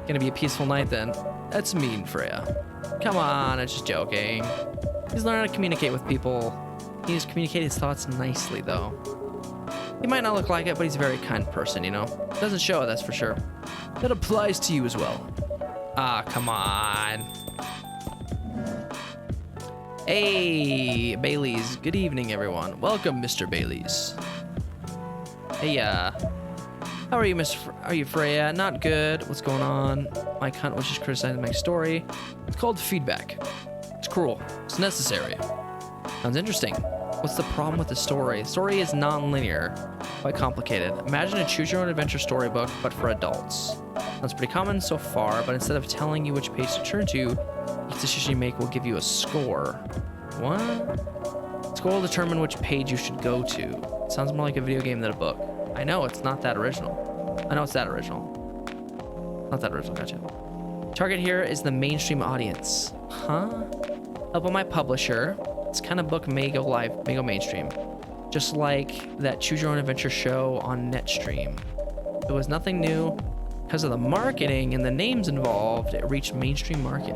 Gonna be a peaceful night then. That's mean, Freya. Come on, I'm just joking. He's learning how to communicate with people. He just communicates his thoughts nicely, though. He might not look like it, but he's a very kind person, you know? Doesn't show it, that's for sure. That applies to you as well. Ah, come on. Hey, Bailey's. Good evening, everyone. Welcome, Mr. Bailey's. Hey, how are you, are you, Freya? Not good. What's going on? My cunt was just criticizing my story. It's called feedback. It's cruel. It's necessary. Sounds interesting. What's the problem with the story? The story is non-linear, quite complicated. Imagine a choose-your-own-adventure storybook, but for adults. That's pretty common so far, but instead of telling you which page to turn to, each decision you make will give you a score. What? Score will determine which page you should go to. Sounds more like a video game than a book. I know, it's not that original. I know it's that original. Not that original, gotcha. Target here is the mainstream audience. Huh? Help on my publisher. This kind of book may go live, may go mainstream. Just like that Choose Your Own Adventure show on Netstream. It was nothing new. Because of the marketing and the names involved, it reached mainstream market.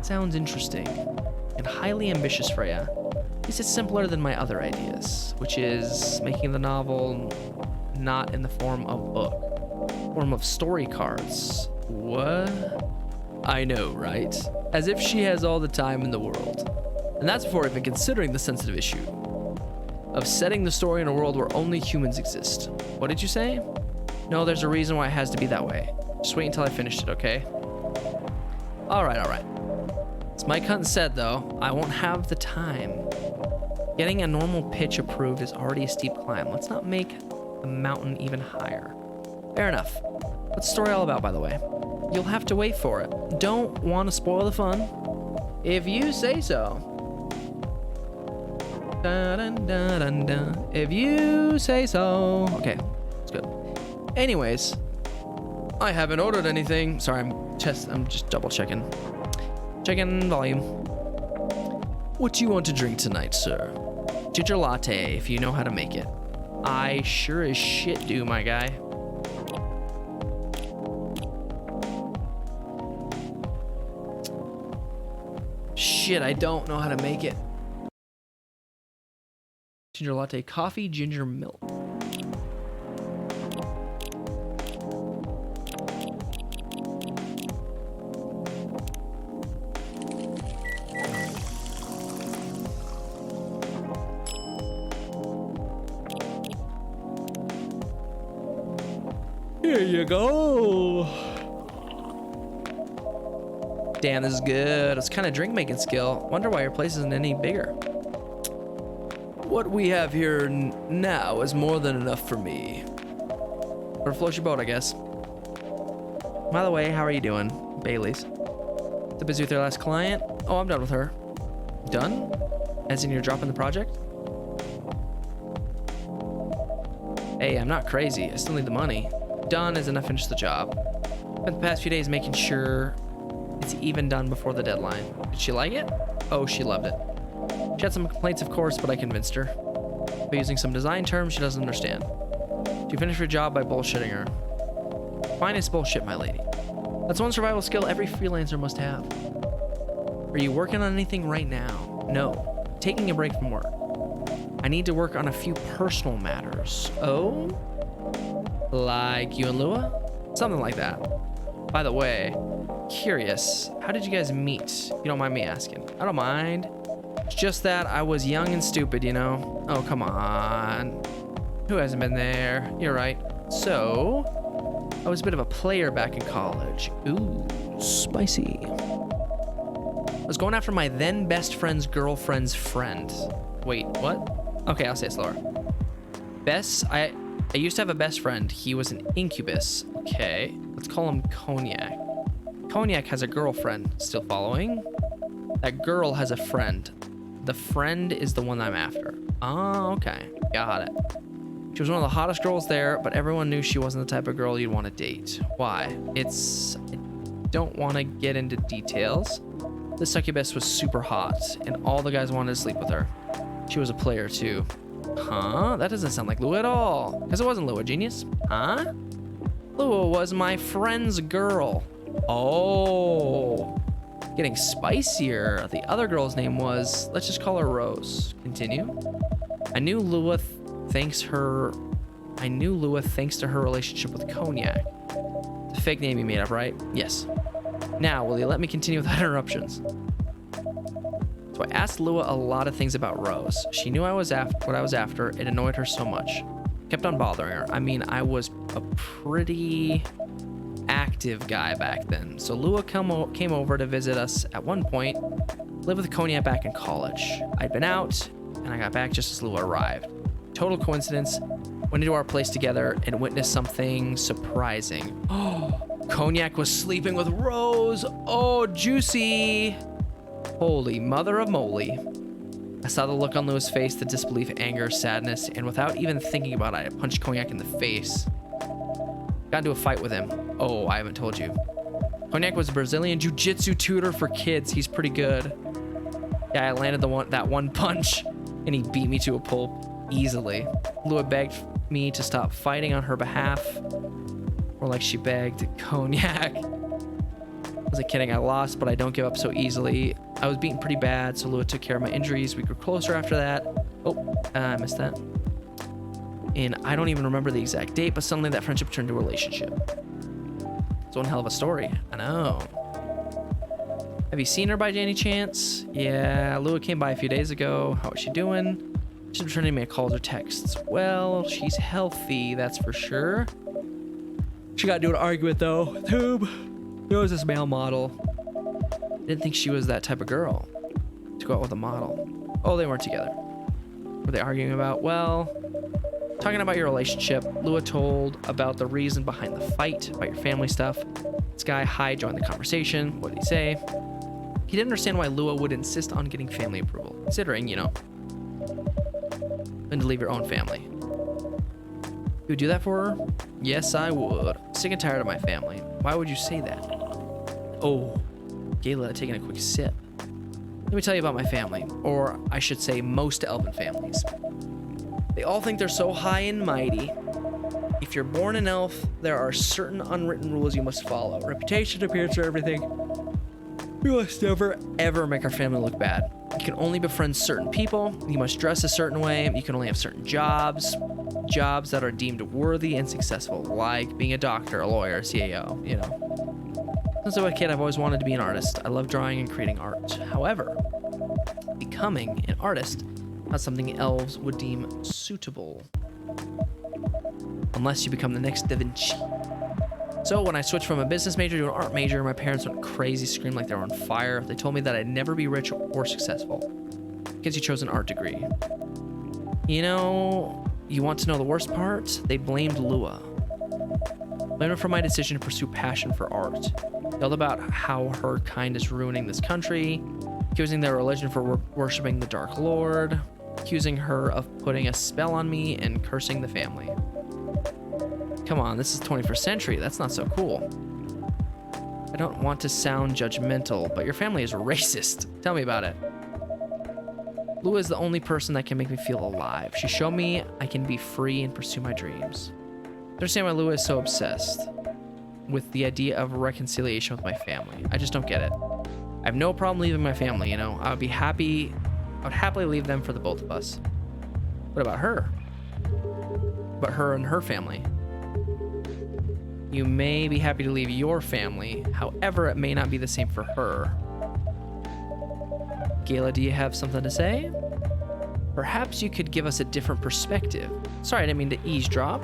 Sounds interesting. And highly ambitious, Freya. At least it's simpler than my other ideas, which is making the novel not in the form of book, form of story cards. What? I know, right? As if she has all the time in the world. And that's before even considering the sensitive issue of setting the story in a world where only humans exist. What did you say? No, there's a reason why it has to be that way. Just wait until I finished it, okay? All right. As my cunt said, though, I won't have the time. Getting a normal pitch approved is already a steep climb. Let's not make the mountain even higher. Fair enough. What's the story all about, by the way? You'll have to wait for it. Don't want to spoil the fun. If you say so. Dun, dun, dun, dun, dun. If you say so. Okay, that's good. Anyways, I haven't ordered anything. Sorry, I'm just double checking. Checking volume. What do you want to drink tonight, sir? Ginger latte, if you know how to make it. I sure as shit do, my guy. Shit, I don't know how to make it. Ginger latte, coffee, ginger milk. Here you go. Damn, this is good. It's kind of drink making skill. Wonder why your place isn't any bigger. What we have here now is more than enough for me. Or float your boat, I guess. By the way, how are you doing, Bailey's? The busy with your last client? Oh, I'm done with her. Done? As in you're dropping the project? Hey, I'm not crazy. I still need the money. Done as in I finished the job. Spent the past few days making sure it's even done before the deadline. Did she like it? Oh, she loved it. She had some complaints, of course, but I convinced her. By using some design terms she doesn't understand. She finished her job by bullshitting her. Finest bullshit, my lady. That's one survival skill every freelancer must have. Are you working on anything right now? No. Taking a break from work. I need to work on a few personal matters. Oh? Like you and Lua? Something like that. By the way, curious, how did you guys meet? If you don't mind me asking. I don't mind. It's just that I was young and stupid, you know? Oh, come on. Who hasn't been there? You're right. So, I was a bit of a player back in college. Ooh, spicy. I was going after my then best friend's girlfriend's friend. Wait, what? Okay, I'll say it slower. I used to have a best friend. He was an incubus. Okay, let's call him Cognac. Cognac has a girlfriend. Still following? That girl has a friend. The friend is the one I'm after. Oh, okay. Got it. She was one of the hottest girls there, but everyone knew she wasn't the type of girl you'd want to date. Why? I don't want to get into details. This succubus was super hot, and all the guys wanted to sleep with her. She was a player too. Huh? That doesn't sound like Lua at all. Because it wasn't Lua, genius. Huh? Lua was my friend's girl. Oh. Getting spicier. The other girl's name was, let's just call her Rose. Continue. I knew Lua thanks to her relationship with Cognac. The fake name you made up, right? Yes. Now, will you let me continue without interruptions? So I asked Lua a lot of things about Rose. She knew what I was after. It annoyed her so much. Kept on bothering her. I mean, I was a pretty active guy back then. So Lua came over to visit us at one point. Lived with Cognac back in college. I'd been out, and I got back just as Lua arrived. Total coincidence. Went into our place together and witnessed something surprising. Oh, Cognac was sleeping with Rose. Oh, juicy. Holy mother of moly. I saw the look on Lua's face, the disbelief, anger, sadness, and without even thinking about it, I punched Cognac in the face. Got into a fight with him. Oh, I haven't told you. Cognac was a Brazilian jiu-jitsu tutor for kids. He's pretty good. Yeah, I landed that one punch, and he beat me to a pulp easily. Lua begged me to stop fighting on her behalf, or like she begged Cognac. I wasn't kidding, I lost, but I don't give up so easily. I was beaten pretty bad, so Lua took care of my injuries. We grew closer after that. Oh, I missed that. And I don't even remember the exact date, but suddenly that friendship turned into a relationship. It's one hell of a story. I know. Have you seen her by any chance? Yeah, Lua came by a few days ago. How is she doing? She's returning me calls or texts. Well, she's healthy, that's for sure. She got into an argument though. Tube. There was this male model. Didn't think she was that type of girl to go out with a model. Oh, they weren't together. Were they arguing about? Well, talking about your relationship. Lua told about the reason behind the fight, about your family stuff. This guy, Hi, joined the conversation. What did he say? He didn't understand why Lua would insist on getting family approval, considering, you know, and to leave your own family. You would do that for her? Yes, I would. Sick and tired of my family. Why would you say that? Oh, Gayla taking a quick sip. Let me tell you about my family, or I should say most elven families. They all think they're so high and mighty. If you're born an elf, there are certain unwritten rules you must follow. Reputation, appearance, or everything. We must never, ever make our family look bad. You can only befriend certain people. You must dress a certain way. You can only have certain jobs that are deemed worthy and successful, like being a doctor, a lawyer, a CAO, you know. Since I was a kid, I've always wanted to be an artist. I love drawing and creating art. However, becoming an artist is not something elves would deem suitable. Unless you become the next Da Vinci. So when I switched from a business major to an art major, my parents went crazy, screamed like they were on fire. They told me that I'd never be rich or successful because you chose an art degree. You know, you want to know the worst part? They blamed Lua. Blamed her for my decision to pursue passion for art. Yelled about how her kind is ruining this country, accusing their religion for worshiping the Dark Lord, accusing her of putting a spell on me, and cursing the family. Come on, this is the 21st century. That's not so cool. I don't want to sound judgmental, but your family is racist. Tell me about it. Lua is the only person that can make me feel alive. She showed me I can be free and pursue my dreams. I understand why Lua is so obsessed with the idea of reconciliation with my family. I just don't get it. I have no problem leaving my family, you know. I would happily leave them for the both of us. What about her? About her and her family? You may be happy to leave your family, however, it may not be the same for her. Gayla, do you have something to say? Perhaps you could give us a different perspective. Sorry, I didn't mean to eavesdrop.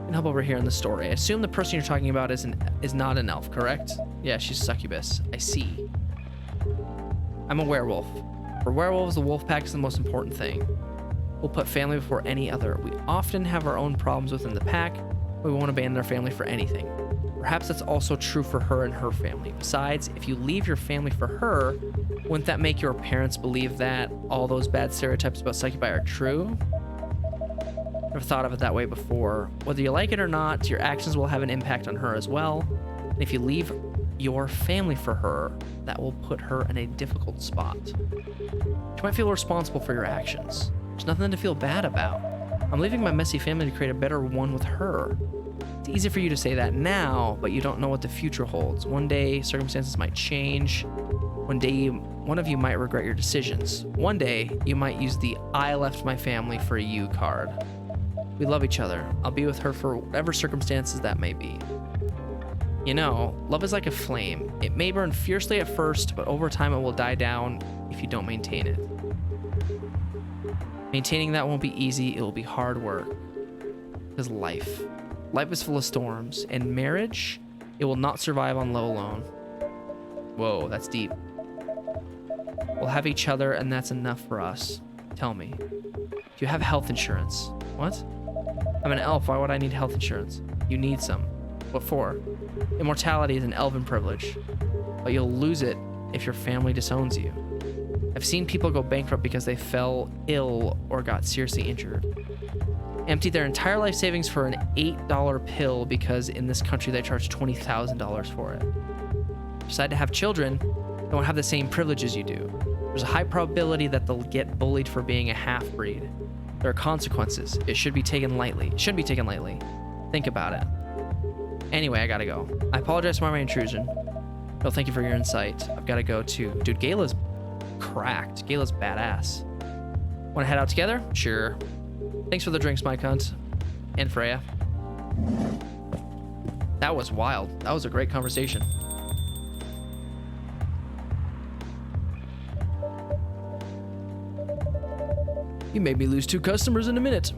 And help over here in the story. I assume the person you're talking about is not an elf, correct? Yeah, she's a succubus. I see. I'm a werewolf. For werewolves, the wolf pack is the most important thing. We'll put family before any other. We often have our own problems within the pack. We won't abandon our family for anything. Perhaps that's also true for her and her family. Besides, if you leave your family for her, Wouldn't that make your parents believe that all those bad stereotypes about succubi are true? Never thought of it that way before. Whether you like it or not, your actions will have an impact on her as well. And if you leave your family for her, that will put her in a difficult spot. She might feel responsible for your actions. There's nothing to feel bad about. I'm leaving my messy family to create a better one with her. It's easy for you to say that now, but you don't know what the future holds. One day, circumstances might change. One day, one of you might regret your decisions. One day, you might use the I left my family for you card. We love each other. I'll be with her for whatever circumstances that may be. You know, love is like a flame. It may burn fiercely at first, but over time it will die down if you don't maintain it. Maintaining that won't be easy. It will be hard work. Because life is full of storms, and marriage, it will not survive on love alone. Whoa, that's deep. We'll have each other, and that's enough for us. Tell me, do you have health insurance? What? I'm an elf. Why would I need health insurance? You need some. What for? Immortality is an elven privilege, but you'll lose it if your family disowns you. I've seen people go bankrupt because they fell ill or got seriously injured. Empty their entire life savings for an $8 pill because in this country they charge $20,000 for it. Decide to have children, they won't have the same privileges you do. There's a high probability that they'll get bullied for being a half-breed. There are consequences. It should be taken lightly. It shouldn't be taken lightly. Think about it. Anyway, I gotta go. I apologize for my intrusion. No, thank you for your insight. I've gotta go too. Dude, Gala's cracked. Gala's badass. Wanna head out together? Sure. Thanks for the drinks, my cunt. And Freya. That was wild. That was a great conversation. You made me lose 2 customers in a minute.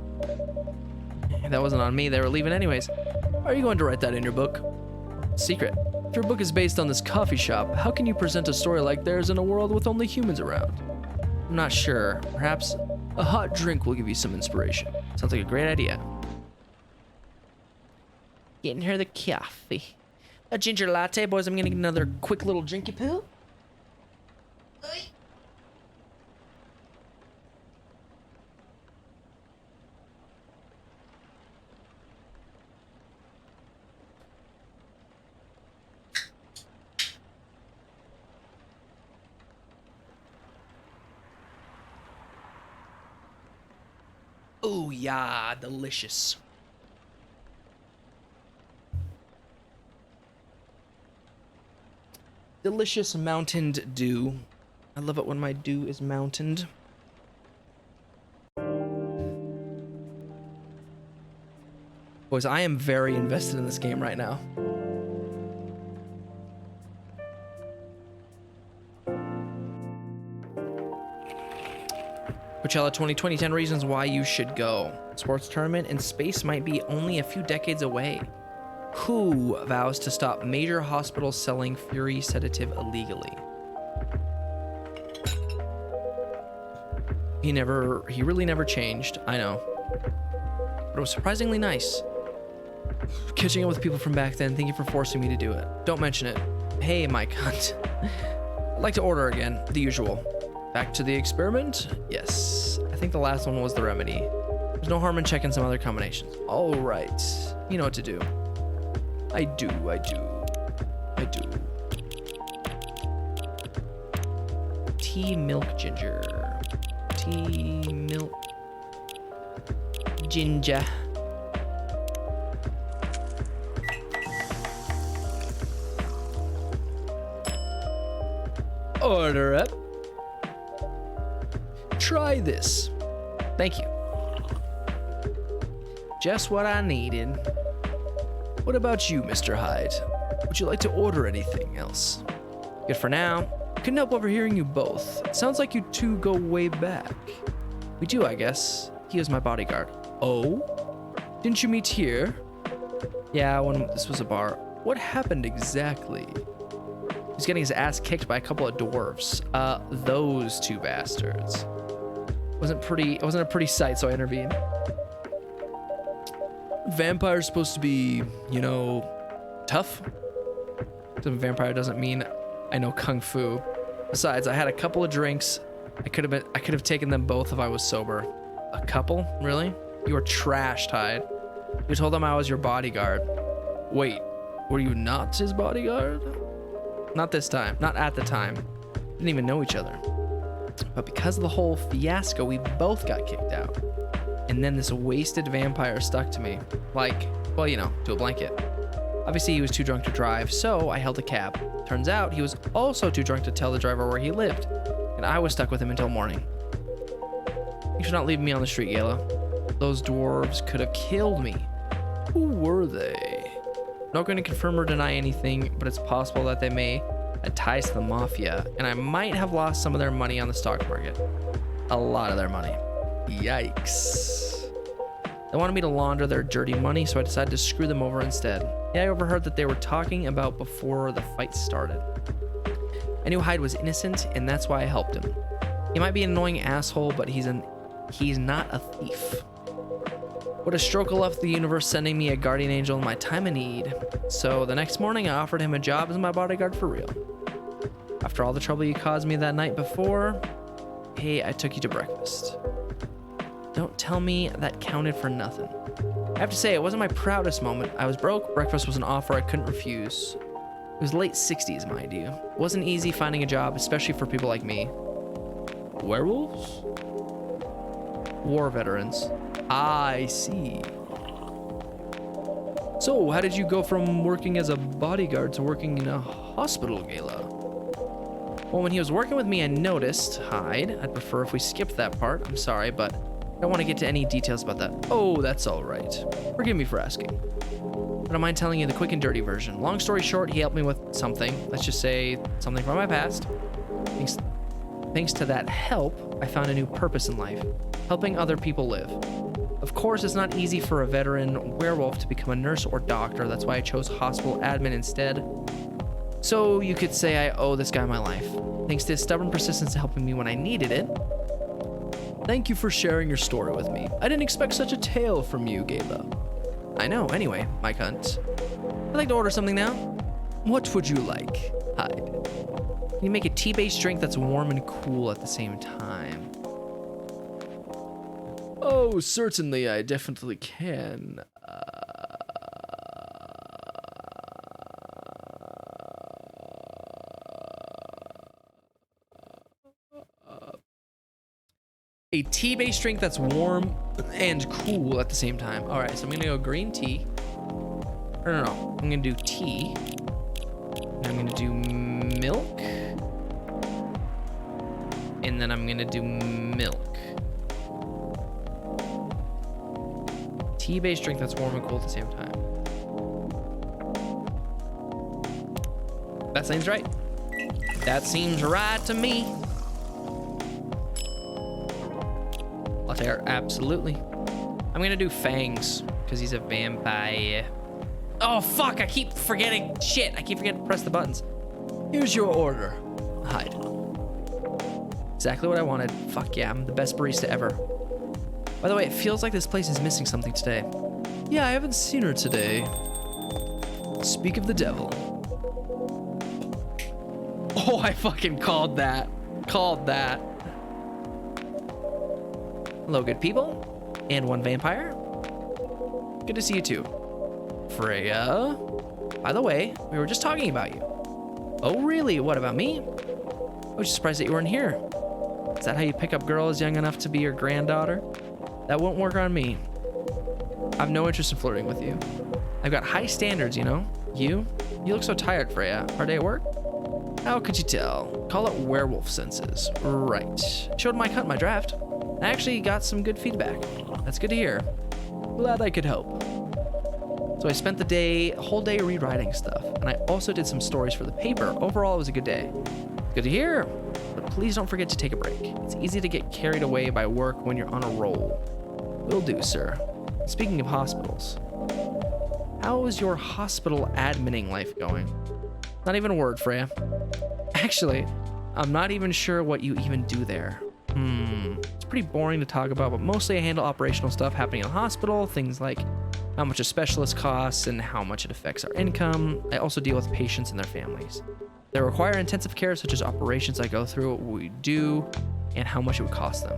That wasn't on me. They were leaving anyways. Are you going to write that in your book? Secret. If your book is based on this coffee shop, how can you present a story like theirs in a world with only humans around? I'm not sure. Perhaps a hot drink will give you some inspiration. Sounds like a great idea. Getting her the coffee. A ginger latte, boys. I'm gonna get another quick little drinky pill. Oh yeah, delicious. Delicious mountained dew. I love it when my dew is mountained. Boys, I am very invested in this game right now. Coachella 2020, 10 reasons why you should go. Sports tournament in space might be only a few decades away. Who vows to stop major hospitals selling Fury sedative illegally? He really never changed, I know. But it was surprisingly nice. Catching up with people from back then, thank you for forcing me to do it. Don't mention it. Hey, my cunt. I'd like to order again, the usual. Back to the experiment? Yes. I think the last one was the remedy. There's no harm in checking some other combinations. All right. You know what to do. I do. Tea, milk, ginger. Tea, milk, ginger. Order up. Try this. Thank you. Just what I needed. What about you, Mr. Hyde? Would you like to order anything else? Good for now. Couldn't help overhearing you both. It sounds like you two go way back. We do, I guess. He was my bodyguard. Oh? Didn't you meet here? Yeah, when this was a bar. What happened exactly? He's getting his ass kicked by a couple of dwarves. Those two bastards. It wasn't a pretty sight, so I intervened. Vampire's supposed to be, you know, tough. So vampire doesn't mean I know kung fu. Besides, I had a couple of drinks. I could have taken them both if I was sober. A couple? Really? You were trash, Hyde. You told them I was your bodyguard. Wait, were you not his bodyguard? Not this time. Not at the time. Didn't even know each other. But because of the whole fiasco, we both got kicked out. And then this wasted vampire stuck to me. Like, well, you know, to a blanket. Obviously, he was too drunk to drive, so I held a cab. Turns out, he was also too drunk to tell the driver where he lived. And I was stuck with him until morning. You should not leave me on the street, Gayla. Those dwarves could have killed me. Who were they? Not going to confirm or deny anything, but it's possible that they may have ties to the mafia, and I might have lost some of their money on the stock market. A lot of their money. Yikes. They wanted me to launder their dirty money, so I decided to screw them over instead. Yeah, I overheard that they were talking about before the fight started. I knew Hyde was innocent, and that's why I helped him. He might be an annoying asshole, but he's not a thief. What a stroke of luck, the universe sending me a guardian angel in my time of need. So the next morning, I offered him a job as my bodyguard for real. After all the trouble you caused me that night before, hey, I took you to breakfast. Don't tell me that counted for nothing. I have to say, it wasn't my proudest moment. I was broke, breakfast was an offer I couldn't refuse. It was late 60s, mind you. It wasn't easy finding a job, especially for people like me. Werewolves? War veterans. I see. So, how did you go from working as a bodyguard to working in a hospital, Gayla? Well, when he was working with me, I noticed, Hyde, I'd prefer if we skipped that part. I'm sorry, but I don't want to get to any details about that. Oh, that's all right. Forgive me for asking. I don't mind telling you the quick and dirty version. Long story short, he helped me with something. Let's just say something from my past. Thanks to that help, I found a new purpose in life. Helping other people live. Of course, it's not easy for a veteran werewolf to become a nurse or doctor. That's why I chose hospital admin instead. So you could say I owe this guy my life. Thanks to his stubborn persistence in helping me when I needed it. Thank you for sharing your story with me. I didn't expect such a tale from you, Gayla. I know, anyway, my cunt. I'd like to order something now. What would you like, Hyde? Can you make a tea-based drink that's warm and cool at the same time? Oh, certainly, I definitely can. A tea-based drink that's warm and cool at the same time. All right, so I'm gonna go green tea. Or no, I'm gonna do tea. And I'm gonna do milk. And then I'm gonna do milk. Tea-based drink that's warm and cool at the same time. That seems right. That seems right to me. Latte art, absolutely. I'm gonna do fangs because he's a vampire. Oh fuck! I keep forgetting. Shit! I keep forgetting to press the buttons. Here's your order. Hyde. Exactly what I wanted. Fuck yeah! I'm the best barista ever. By the way, it feels like this place is missing something today. Yeah, I haven't seen her today. Speak of the devil. Oh, I fucking called that. Called that. Hello, good people. And one vampire. Good to see you too. Freya. By the way, we were just talking about you. Oh, really? What about me? I was just surprised that you weren't here. Is that how you pick up girls young enough to be your granddaughter? That won't work on me. I have no interest in flirting with you. I've got high standards, you know? You look so tired, Freya. Hard day at work? How could you tell? Call it werewolf senses. Right. Showed my cut in my draft. I actually got some good feedback. That's good to hear. Glad I could help. So I spent the whole day rewriting stuff, and I also did some stories for the paper. Overall, it was a good day. Good to hear. But please don't forget to take a break. It's easy to get carried away by work when you're on a roll. Will do, sir. Speaking of hospitals, how is your hospital adminning life going? Not even a word, Freya. Actually, I'm not even sure what you even do there. It's pretty boring to talk about, but mostly I handle operational stuff happening in the hospital, things like how much a specialist costs and how much it affects our income. I also deal with patients and their families. They require intensive care, such as operations I go through, what we do, and how much it would cost them.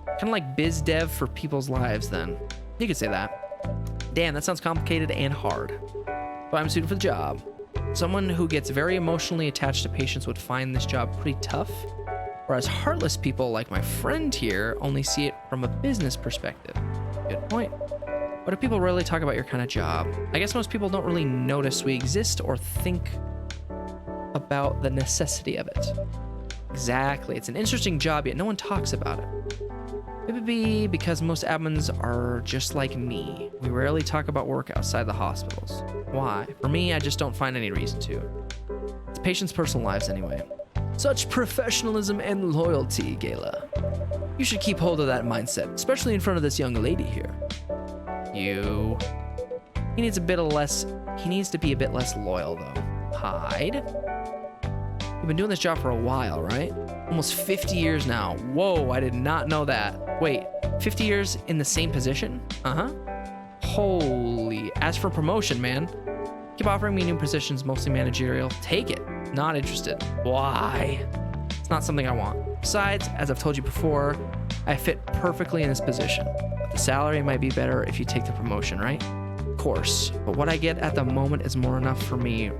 Kind of like biz dev for people's lives, then. You could say that. Damn, that sounds complicated and hard. But I'm suited for the job. Someone who gets very emotionally attached to patients would find this job pretty tough, whereas heartless people like my friend here only see it from a business perspective. Good point. What do people really talk about your kind of job? I guess most people don't really notice we exist or think about the necessity of it. Exactly. It's an interesting job, yet no one talks about it. Maybe because most admins are just like me. We rarely talk about work outside the hospitals. Why? For me, I just don't find any reason to. It's patients' personal lives anyway. Such professionalism and loyalty, Gala. You should keep hold of that mindset, especially in front of this young lady here. He needs to be a bit less loyal though. Hyde? You've been doing this job for a while, right? Almost 50 years now. Whoa, I did not know that. Wait, 50 years in the same position? Uh-huh. Holy, as for promotion, man. Keep offering me new positions, mostly managerial. Take it. Not interested. Why? It's not something I want. Besides, as I've told you before, I fit perfectly in this position. But the salary might be better if you take the promotion, right? Of course, but what I get at the moment is more than enough for me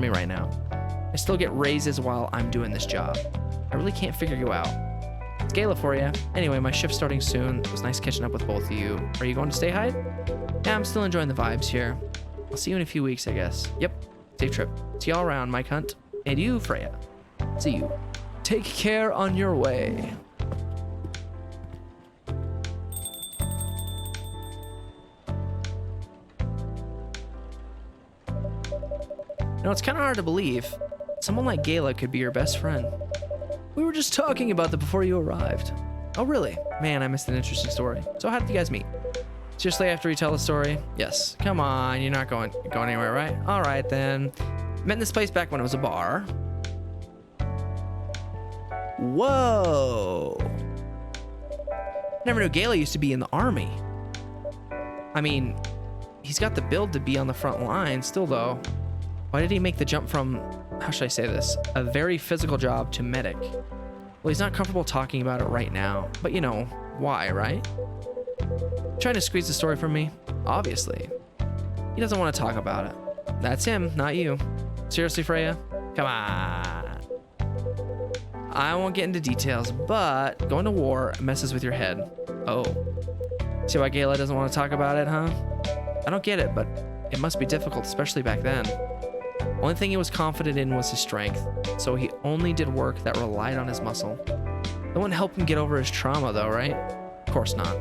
right now. I still get raises while I'm doing this job. I really can't figure you out. It's Gala for you. Anyway, my shift's starting soon. It was nice catching up with both of you. Are you going to stay, Hyde? Yeah, I'm still enjoying the vibes here. I'll see you in a few weeks, I guess. Yep. Safe trip. See y'all around, Mike Hunt. And you, Freya. See you. Take care on your way. You know, it's kind of hard to believe. Someone like Gala could be your best friend. We were just talking about that before you arrived. Oh, really? Man, I missed an interesting story. So how did you guys meet? Seriously, after you tell the story? Yes. Come on, you're not going anywhere, right? All right, then. Met in this place back when it was a bar. Whoa. Never knew Gala used to be in the army. I mean, he's got the build to be on the front line still, though. Why did he make the jump from, how should I say this, a very physical job to medic? Well, he's not comfortable talking about it right now, but you know, why, right? Trying to squeeze the story from me? Obviously. He doesn't want to talk about it. That's him, not you. Seriously, Freya? Come on. I won't get into details, but going to war messes with your head. Oh. See why Gala doesn't want to talk about it, huh? I don't get it, but it must be difficult, especially back then. Only thing he was confident in was his strength, so he only did work that relied on his muscle. That wouldn't help him get over his trauma, though, right? Of course not.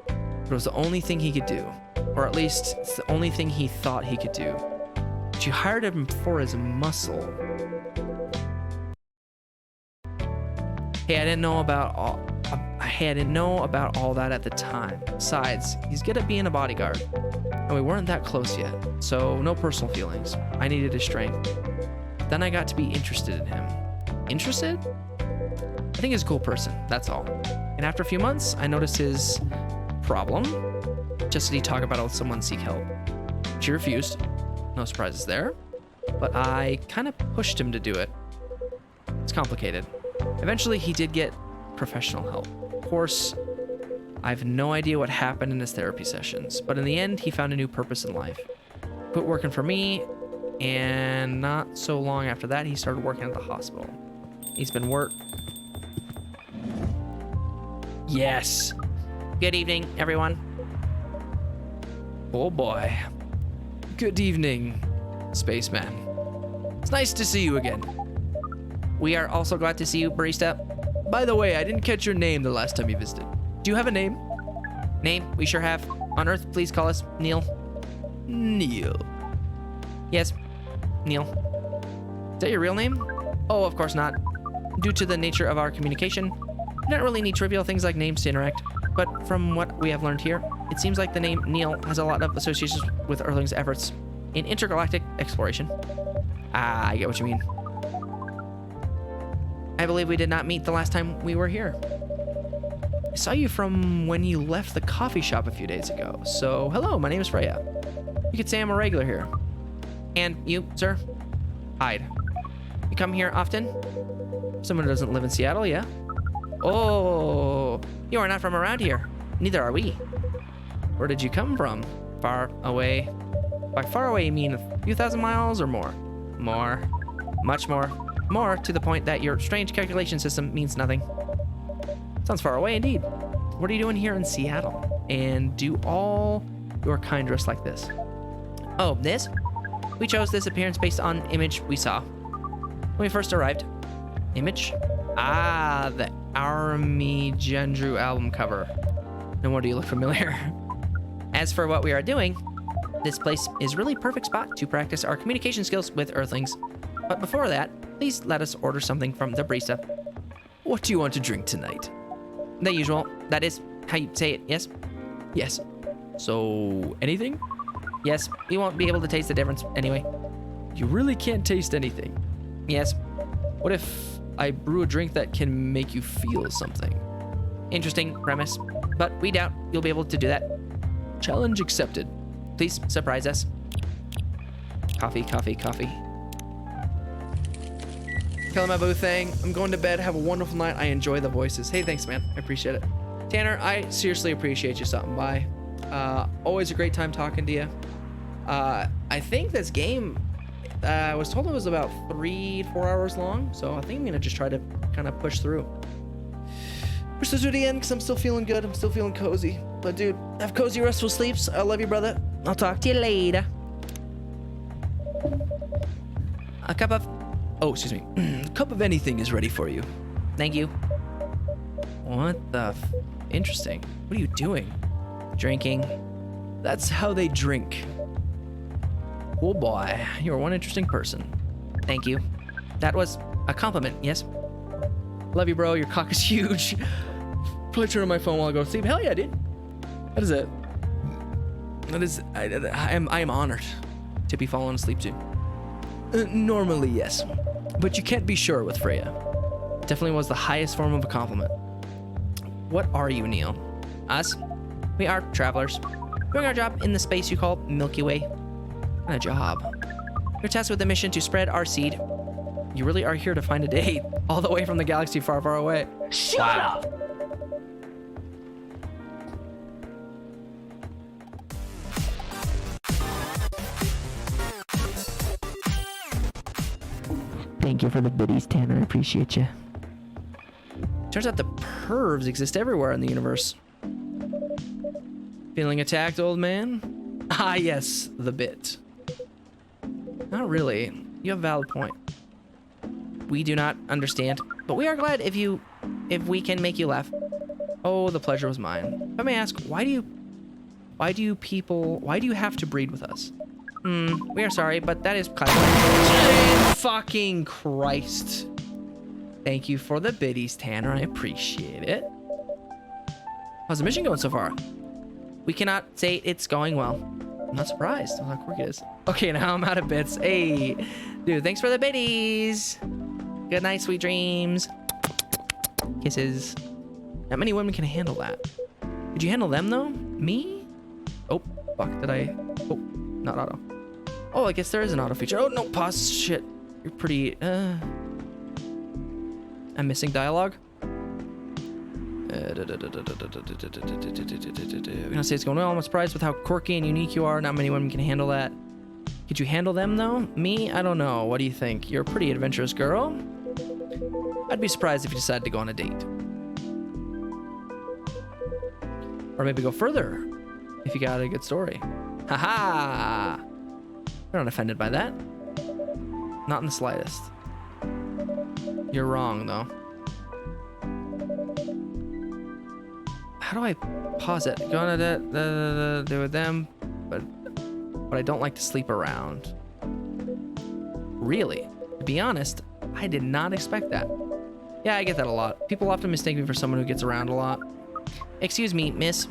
But it was the only thing he could do. Or at least, it's the only thing he thought he could do. But you hired him for his muscle. Hey, I didn't know about all that at the time. Besides, he's good at being a bodyguard. And we weren't that close yet, so no personal feelings. I needed his strength. Then I got to be interested in him. Interested? I think he's a cool person, that's all. And after a few months, I noticed his problem. Just did he talk about it with someone seek help. She refused. No surprises there. But I kind of pushed him to do it. It's complicated. Eventually, he did get professional help. Of course, I have no idea what happened in his therapy sessions, but in the end, he found a new purpose in life. Quit working for me, and not so long after that, he started working at the hospital. He's been Yes. Good evening, everyone. Oh boy. Good evening, spaceman. It's nice to see you again. We are also glad to see you, barista. By the way, I didn't catch your name the last time you visited. Do you have a name? Name? We sure have. On Earth, please call us Neil. Neil. Yes, Neil. Is that your real name? Oh, of course not. Due to the nature of our communication, we don't really need trivial things like names to interact. But from what we have learned here, it seems like the name Neil has a lot of associations with Earthling's efforts in intergalactic exploration. Ah, I get what you mean. I believe we did not meet the last time we were here. I saw you from when you left the coffee shop a few days ago. So, hello, my name is Freya. You could say I'm a regular here. And you, sir? Hyde. You You come here often? Someone who doesn't live in Seattle, yeah? Oh, you are not from around here. Neither are we. Where did you come from? Far away. By far away, you mean a few thousand miles or more? More. Much more. More to the point that your strange calculation system means nothing. Sounds far away indeed. What are you doing here in Seattle? And do all your kind dress like this? Oh, this? We chose this appearance based on image we saw when we first arrived. Image? Ah, the Army Gendru album cover. No wonder you look familiar. As for what we are doing, this place is really perfect spot to practice our communication skills with Earthlings. But before that, please let us order something from the barista. What do you want to drink tonight? The usual. That is how you say it, yes? Yes. So, anything? Yes, you won't be able to taste the difference anyway. You really can't taste anything? Yes. What if I brew a drink that can make you feel something? Interesting premise, but we doubt you'll be able to do that. Challenge accepted. Please surprise us. Coffee, coffee, coffee. Kalamabu thing. I'm going to bed. Have a wonderful night. I enjoy the voices. Hey, thanks, man. I appreciate it. Tanner, I seriously appreciate you stopping by. Always a great time talking to you. I think this game, I was told it was about 3-4 hours long, so I think I'm gonna just try to kind of push through. Push through to the end because I'm still feeling good. I'm still feeling cozy. But dude, have cozy, restful sleeps. I love you, brother. I'll talk to you later. A cup of... Oh, excuse me. A cup of anything is ready for you. Thank you. What the... Interesting. What are you doing? Drinking. That's how they drink. Oh boy, you're one interesting person. Thank you. That was a compliment, yes? Love you, bro. Your cock is huge. Probably turn on my phone while I go to sleep. Hell yeah, dude. That is it. That is... I am honored to be falling asleep to. Normally, yes. But you can't be sure with Freya. Definitely was the highest form of a compliment. What are you, Neil? Us? We are travelers. Doing our job in the space you call Milky Way. What a job. You're tasked with the mission to spread our seed. You really are here to find a date. All the way from the galaxy far, far away. Shut up! Thank you for the biddies, Tanner. I appreciate you. Turns out the pervs exist everywhere in the universe. Feeling attacked, old man? Ah, yes, the bit. Not really. You have a valid point. We do not understand, but we are glad if we can make you laugh. Oh, the pleasure was mine. If I may ask, why do you have to breed with us? We are sorry, but that is classified. Fucking Christ. Thank you for the biddies, Tanner. I appreciate it. How's the mission going so far? We cannot say it's going well. I'm not surprised how quick it is. Okay, now I'm out of bits. Hey, dude, thanks for the biddies. Good night, sweet dreams. Kisses. Not many women can handle that. Did you handle them, though? Me? Oh, fuck, did I? Oh, not auto. Oh, I guess there is an auto feature. Oh, no, pause. Shit. You're pretty, I'm missing dialogue. I'm gonna say it's going well. I'm surprised with how quirky and unique you are. Not many women can handle that. Could you handle them, though? Me? I don't know. What do you think? You're a pretty adventurous girl. I'd be surprised if you decided to go on a date. Or maybe go further if you got a good story. Haha! You're not offended by that. Not in the slightest. You're wrong, though. How do I pause it? Gonna do with them, but I don't like to sleep around. Really? To be honest, I did not expect that. Yeah, I get that a lot. People often mistake me for someone who gets around a lot. Excuse me, miss.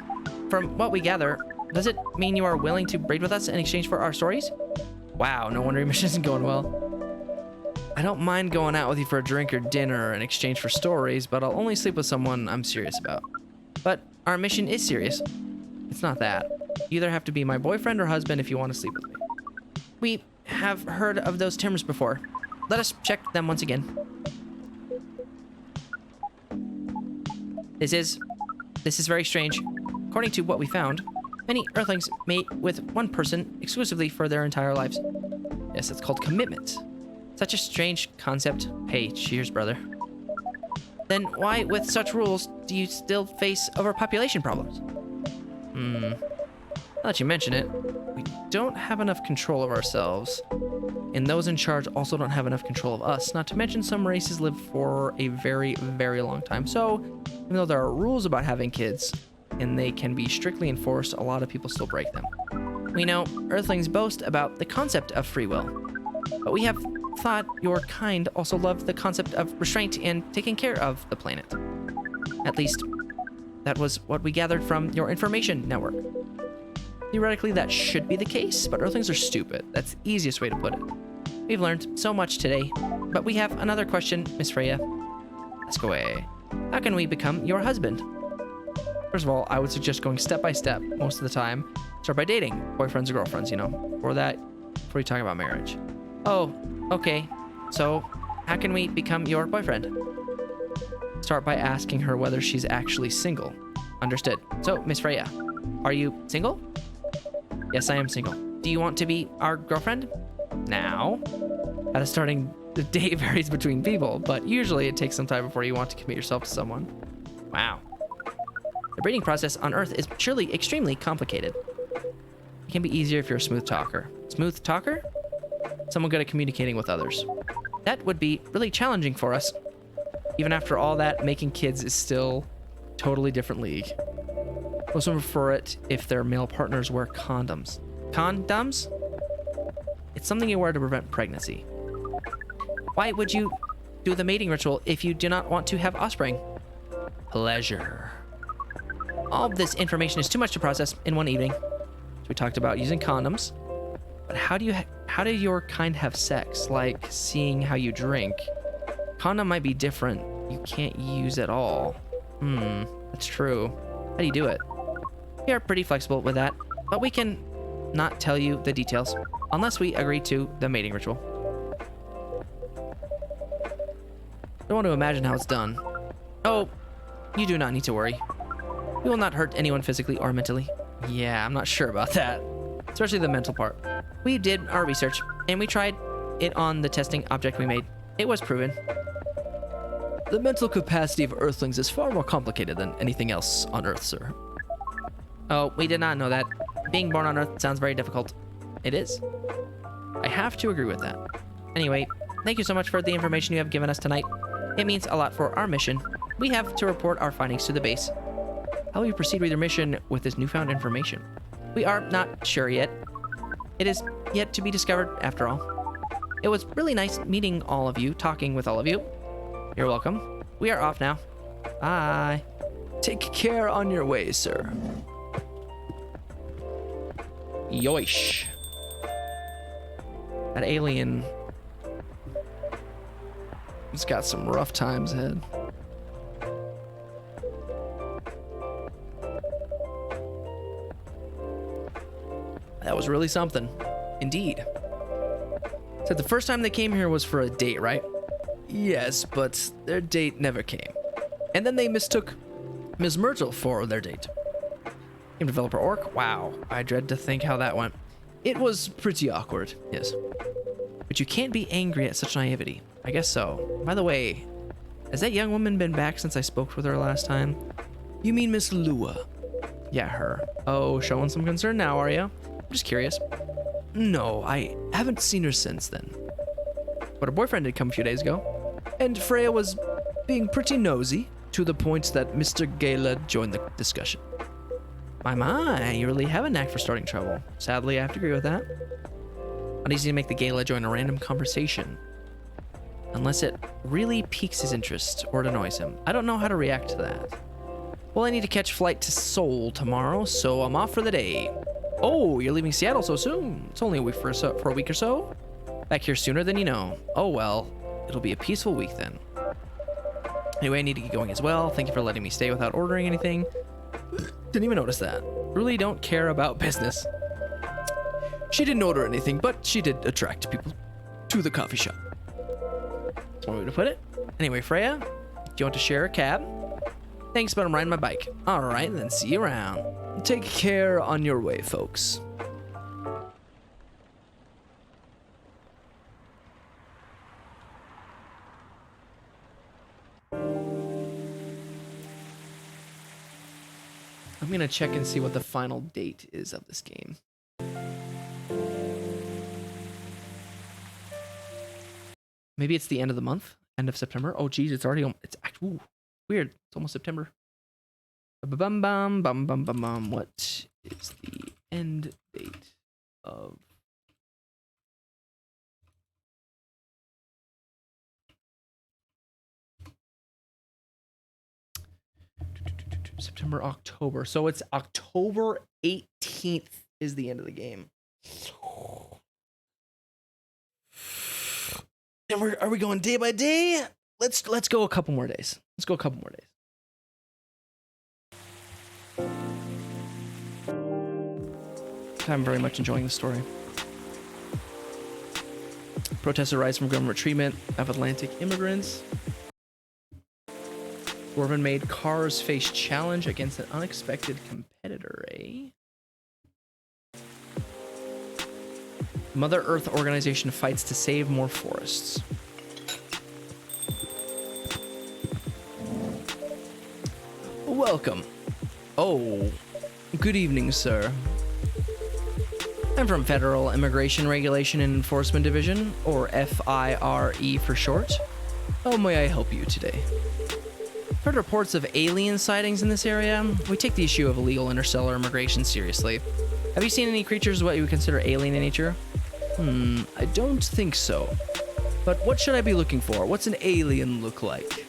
From what we gather, does it mean you are willing to breed with us in exchange for our stories? Wow, no wonder your mission isn't going well. I don't mind going out with you for a drink or dinner in exchange for stories, but I'll only sleep with someone I'm serious about. But our mission is serious. It's not that. You either have to be my boyfriend or husband if you want to sleep with me. We have heard of those terms before. let us check them once again. This is very strange. According to what we found, many Earthlings mate with one person exclusively for their entire lives. Yes, it's called commitment. Such a strange concept. Hey, cheers, brother. Then why, with such rules, do you still face overpopulation problems? Now that you mention it, we don't have enough control of ourselves. And those in charge also don't have enough control of us. Not to mention some races live for a very, very long time. So, even though there are rules about having kids, and they can be strictly enforced, a lot of people still break them. We know Earthlings boast about the concept of free will, but we have thought your kind also loved the concept of restraint and taking care of the planet. At least, that was what we gathered from your information network. Theoretically, that should be the case, but Earthlings are stupid. That's the easiest way to put it. We've learned so much today, but we have another question, Miss Freya. Ask away. How can we become your husband? First of all, I would suggest going step by step most of the time. Start by dating, boyfriends or girlfriends, you know. Before you talk about marriage. Oh, okay. So, how can we become your boyfriend? Start by asking her whether she's actually single. Understood. So, Miss Freya, are you single? Yes, I am single. Do you want to be our girlfriend? Now? How to starting the date varies between people, but usually it takes some time before you want to commit yourself to someone. Wow. The breeding process on Earth is surely extremely complicated. It can be easier if you're a smooth talker. Smooth talker? Someone good at communicating with others. That would be really challenging for us. Even after all that, making kids is still a totally different league. Most women prefer it if their male partners wear condoms. Condoms? It's something you wear to prevent pregnancy. Why would you do the mating ritual if you do not want to have offspring? Pleasure. All of this information is too much to process in one evening. So we talked about using condoms, but how do your kind have sex? Like seeing how you drink. Condom might be different. You can't use it all. That's true. How do you do it? We are pretty flexible with that, but we can not tell you the details unless we agree to the mating ritual. I don't want to imagine how it's done. Oh, you do not need to worry. We will not hurt anyone physically or mentally. Yeah, I'm not sure about that. Especially the mental part. We did our research, and we tried it on the testing object we made. It was proven. The mental capacity of Earthlings is far more complicated than anything else on Earth, sir. Oh, we did not know that. Being born on Earth sounds very difficult. It is. I have to agree with that. Anyway, thank you so much for the information you have given us tonight. It means a lot for our mission. We have to report our findings to the base. How will you proceed with your mission with this newfound information? We are not sure yet. It is yet to be discovered, after all. It was really nice meeting all of you, talking with all of you. You're welcome. We are off now. Bye. Take care on your way, sir. Yoish. That alien has got some rough times ahead. That was really something. Indeed. Said the first time they came here was for a date, right? Yes, but their date never came. And then they mistook Ms. Myrtle for their date. Game developer Orc? Wow, I dread to think how that went. It was pretty awkward, yes. But you can't be angry at such naivety. I guess so. By the way, has that young woman been back since I spoke with her last time? You mean Miss Lua? Yeah, her. Oh, showing some concern now, are you? I'm just curious. No, I haven't seen her since then. But her boyfriend did come a few days ago. And Freya was being pretty nosy, to the point that Mr. Gala joined the discussion. My, you really have a knack for starting trouble. Sadly, I have to agree with that. Not easy to make the Gala join a random conversation. Unless it really piques his interest or it annoys him. I don't know how to react to that. Well, I need to catch flight to Seoul tomorrow, so I'm off for the day. Oh, you're leaving Seattle so soon. It's only a week for a week or so. Back here sooner than you know. Oh well, it'll be a peaceful week then. Anyway, I need to get going as well. Thank you for letting me stay without ordering anything. Didn't even notice that. Really don't care about business. She didn't order anything, but she did attract people to the coffee shop. one way to put it. Anyway, Freya, do you want to share a cab? Thanks, but I'm riding my bike. All right, then see you around. Take care on your way, folks. I'm gonna check and see what the final date is of this game. Maybe it's the end of the month, end of September. Oh, geez, it's already, ooh, weird. It's almost September. Bum bum bum bum bum bum. What is the end date of? September, October. So it's October 18th is the end of the game. And are we going day by day? Let's go a couple more days. Let's go a couple more days. I'm very much enjoying the story. Protests arise from government treatment of Atlantic immigrants. Dwarven-made cars face challenge against an unexpected competitor, eh? Mother Earth organization fights to save more forests. Welcome. Oh, good evening, sir. I'm from Federal Immigration Regulation and Enforcement Division, or FIRE for short. How may I help you today? Heard reports of alien sightings in this area. We take the issue of illegal interstellar immigration seriously. Have you seen any creatures what you would consider alien in nature? I don't think so. But what should I be looking for? What's an alien look like?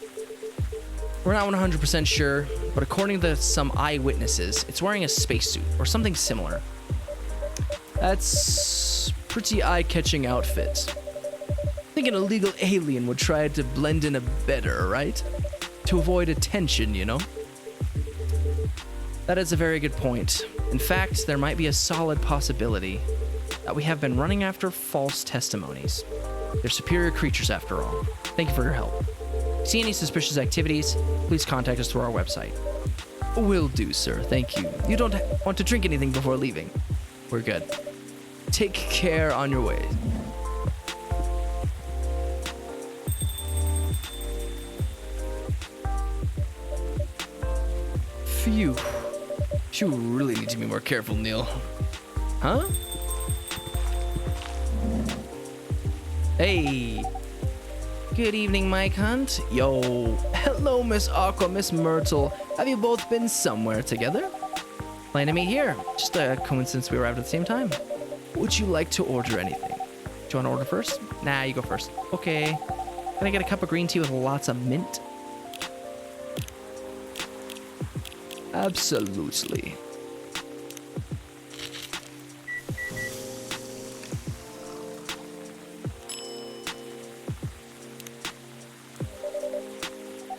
We're not 100% sure, but according to some eyewitnesses, it's wearing a spacesuit or something similar. That's pretty eye-catching outfit. I think an illegal alien would try to blend in a better, right? To avoid attention, you know? That is a very good point. In fact, there might be a solid possibility that we have been running after false testimonies. They're superior creatures after all. Thank you for your help. See any suspicious activities, please contact us through our website. Will do, sir. Thank you. You don't want to drink anything before leaving? We're good. Take care on your way. Phew. You really need to be more careful, Neil. Huh? Hey. Good evening, Mike Hunt. Yo. Hello, Miss Aqua, Miss Myrtle. Have you both been somewhere together? Plan to meet here. Just a coincidence we arrived at the same time. Would you like to order anything? Do you want to order first? Nah, you go first. Okay. Can I get a cup of green tea with lots of mint? Absolutely.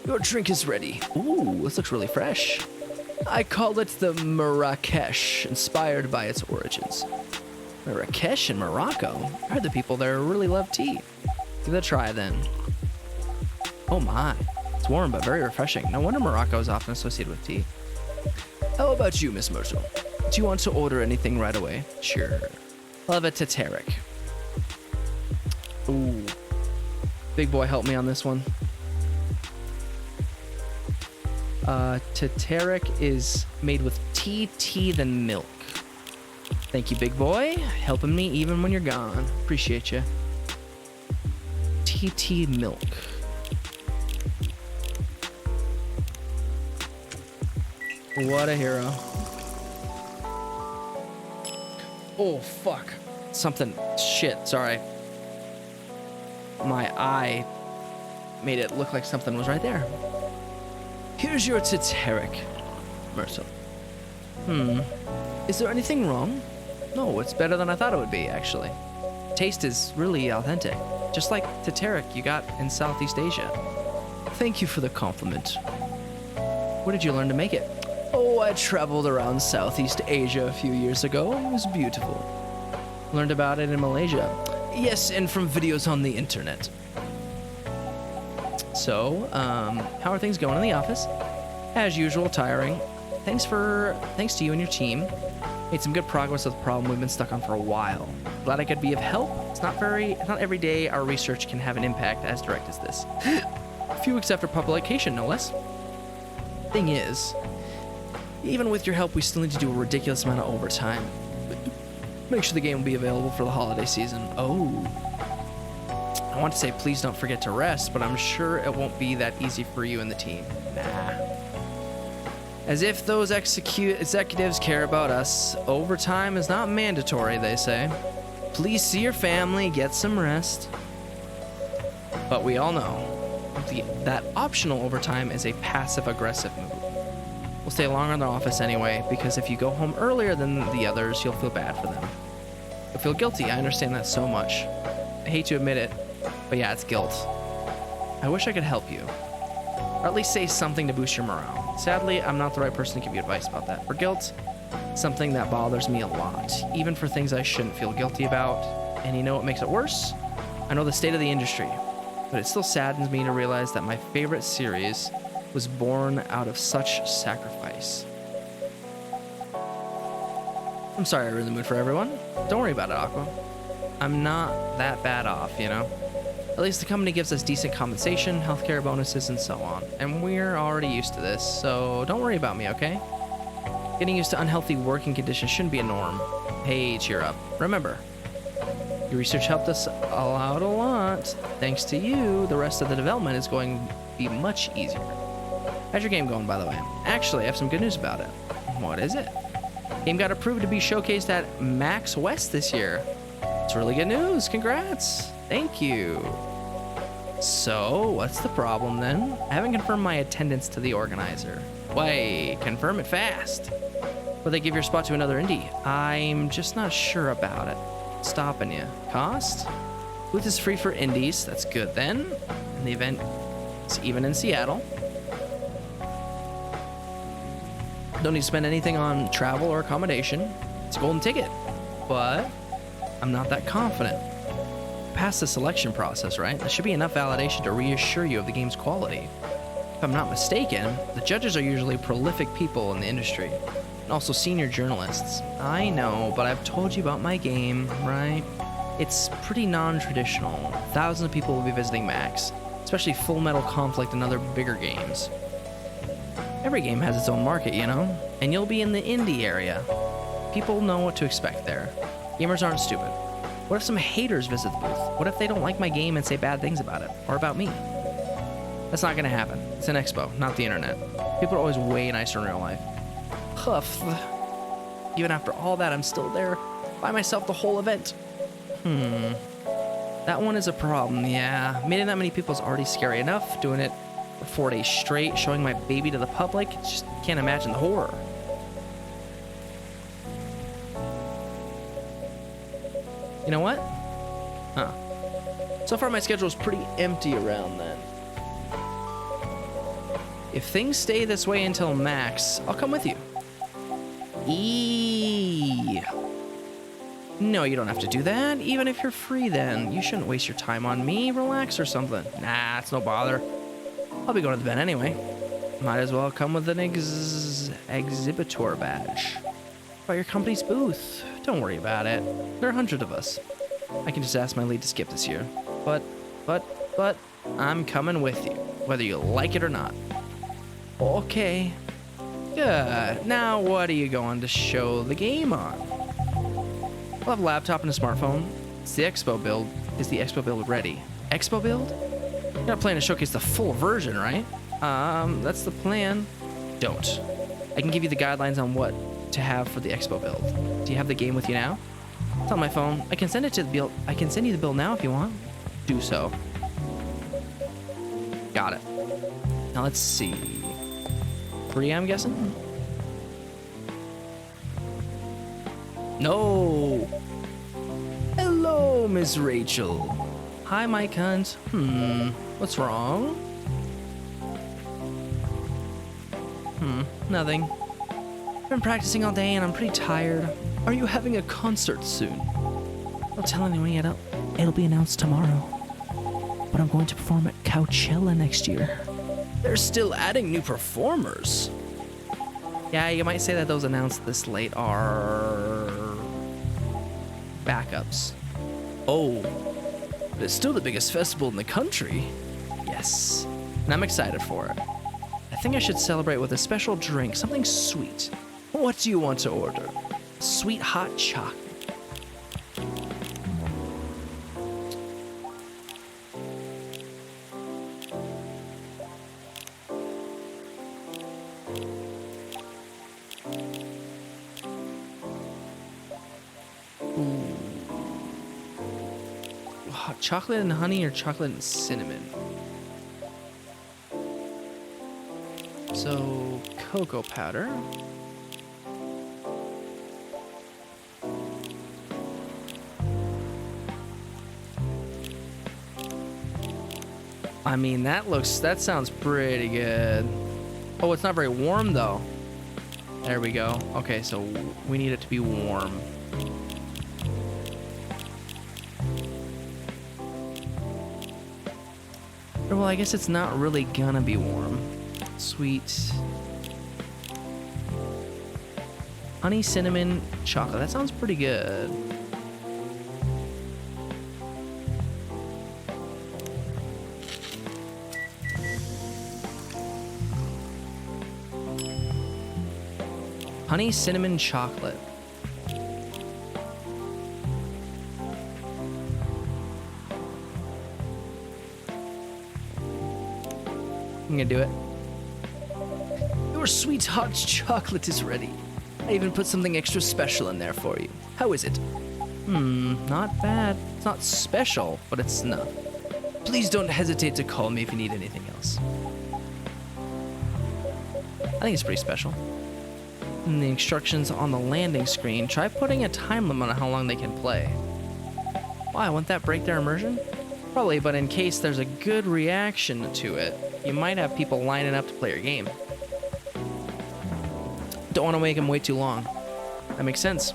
Your drink is ready. Ooh, this looks really fresh. I call it the Marrakesh, inspired by its origins. Marrakesh in Morocco? I heard the people there really love tea. Give it a try then. Oh my, it's warm but very refreshing. No wonder Morocco is often associated with tea. How about you, Miss Myrtle? Do you want to order anything right away? Sure. I'll have a Teteric. Ooh. Big boy, help me on this one. Teteric is made with tea than milk. Thank you, big boy. Helping me even when you're gone. Appreciate you. Tea milk. What a hero. Oh, fuck. Something. Shit, sorry. My eye made it look like something was right there. Here's your Teteric, Myrtle. Is there anything wrong? No, it's better than I thought it would be, actually. Taste is really authentic, just like Teteric you got in Southeast Asia. Thank you for the compliment. Where did you learn to make it? Oh, I traveled around Southeast Asia a few years ago. It was beautiful. Learned about it in Malaysia. Yes, and from videos on the internet. So, how are things going in the office? As usual, tiring. Thanks to you and your team. Made some good progress with the problem we've been stuck on for a while. Glad I could be of help. It's not every day our research can have an impact as direct as this. A few weeks after publication, no less. Thing is, even with your help, we still need to do a ridiculous amount of overtime. Make sure the game will be available for the holiday season. Oh. I want to say please don't forget to rest, but I'm sure it won't be that easy for you and the team. Nah. As if those executives care about us. Overtime is not mandatory, they say. Please see your family, get some rest. But we all know that optional overtime is a passive-aggressive move. We'll stay longer in the office anyway, because if you go home earlier than the others, you'll feel bad for them. You'll feel guilty, I understand that so much. I hate to admit it, but yeah, it's guilt. I wish I could help you. Or at least say something to boost your morale. Sadly, I'm not the right person to give you advice about that. For guilt, something that bothers me a lot, even for things I shouldn't feel guilty about. And you know what makes it worse? I know the state of the industry, but it still saddens me to realize that my favorite series was born out of such sacrifice. I'm sorry I ruined the mood for everyone. Don't worry about it, Aqua. I'm not that bad off, you know? At least the company gives us decent compensation, healthcare bonuses, and so on. And we're already used to this, so don't worry about me, okay? Getting used to unhealthy working conditions shouldn't be a norm. Hey, cheer up. Remember, your research helped us out a lot. Thanks to you, the rest of the development is going to be much easier. How's your game going, by the way? Actually, I have some good news about it. What is it? Game got approved to be showcased at Max West this year. It's really good news. Congrats. Thank you. So, what's the problem then? I haven't confirmed my attendance to the organizer. Wait, confirm it fast. Will they give your spot to another indie? I'm just not sure about it. Stopping you. Cost? Booth is free for indies. That's good then. And the event is even in Seattle. Don't need to spend anything on travel or accommodation. It's a golden ticket. But I'm not that confident. Past the selection process, right? There should be enough validation to reassure you of the game's quality. If I'm not mistaken, the judges are usually prolific people in the industry, and also senior journalists. I know, but I've told you about my game, right? It's pretty non-traditional. Thousands of people will be visiting Max, especially Full Metal Conflict and other bigger games. Every game has its own market, you know? And you'll be in the indie area. People know what to expect there. Gamers aren't stupid. What if some haters visit the booth? What if they don't like my game and say bad things about it? Or about me? That's not gonna happen. It's an expo, not the internet. People are always way nicer in real life. Huff. Even after all that, I'm still there by myself the whole event. That one is a problem, yeah. Meeting that many people is already scary enough. Doing it for 4 days straight, showing my baby to the public, just can't imagine the horror. You know what? Huh. So far my schedule is pretty empty around then. If things stay this way until Max, I'll come with you. No, you don't have to do that. Even if you're free then. You shouldn't waste your time on me. Relax or something. Nah, it's no bother. I'll be going to the event anyway. Might as well come with an exhibitor badge. About your company's booth. Don't worry about it. There are 100 of us. I can just ask my lead to skip this year. But, I'm coming with you, whether you like it or not. Okay. Good. Now what are you going to show the game on? We'll have a laptop and a smartphone. It's the expo build. Is the expo build ready? Expo build? You're not planning to showcase the full version, right? That's the plan. Don't. I can give you the guidelines on what to have for the expo build. Do you have the game with you now? It's on my phone. I can send it to the build. I can send you the build now if you want. Do so. Got it. Now let's see. Free, I'm guessing? No. Hello, Miss Rachel. Hi, Mike Hunt. What's wrong? Nothing. I've been practicing all day and I'm pretty tired. Are you having a concert soon? Don't tell anyone yet. It'll be announced tomorrow. but I'm going to perform at Coachella next year. They're still adding new performers. Yeah, you might say that those announced this late are backups. Oh, but it's still the biggest festival in the country. Yes, and I'm excited for it. I think I should celebrate with a special drink, something sweet. What do you want to order? Sweet hot chocolate. Hot chocolate and honey or chocolate and cinnamon? So, cocoa powder. I mean, that sounds pretty good. Oh, it's not very warm though. There we go. Okay, so we need it to be warm. Well, I guess it's not really gonna be warm. Sweet. Honey, cinnamon, chocolate. That sounds pretty good. Honey, cinnamon, chocolate. I'm gonna do it. Your sweet hot chocolate is ready. I even put something extra special in there for you. How is it? Not bad. It's not special, but it's enough. Please don't hesitate to call me if you need anything else. I think it's pretty special. In the instructions on the landing screen, try putting a time limit on how long they can play. Why, won't that break their immersion? Probably, but in case there's a good reaction to it, you might have people lining up to play your game. Don't want to make them wait too long. That makes sense.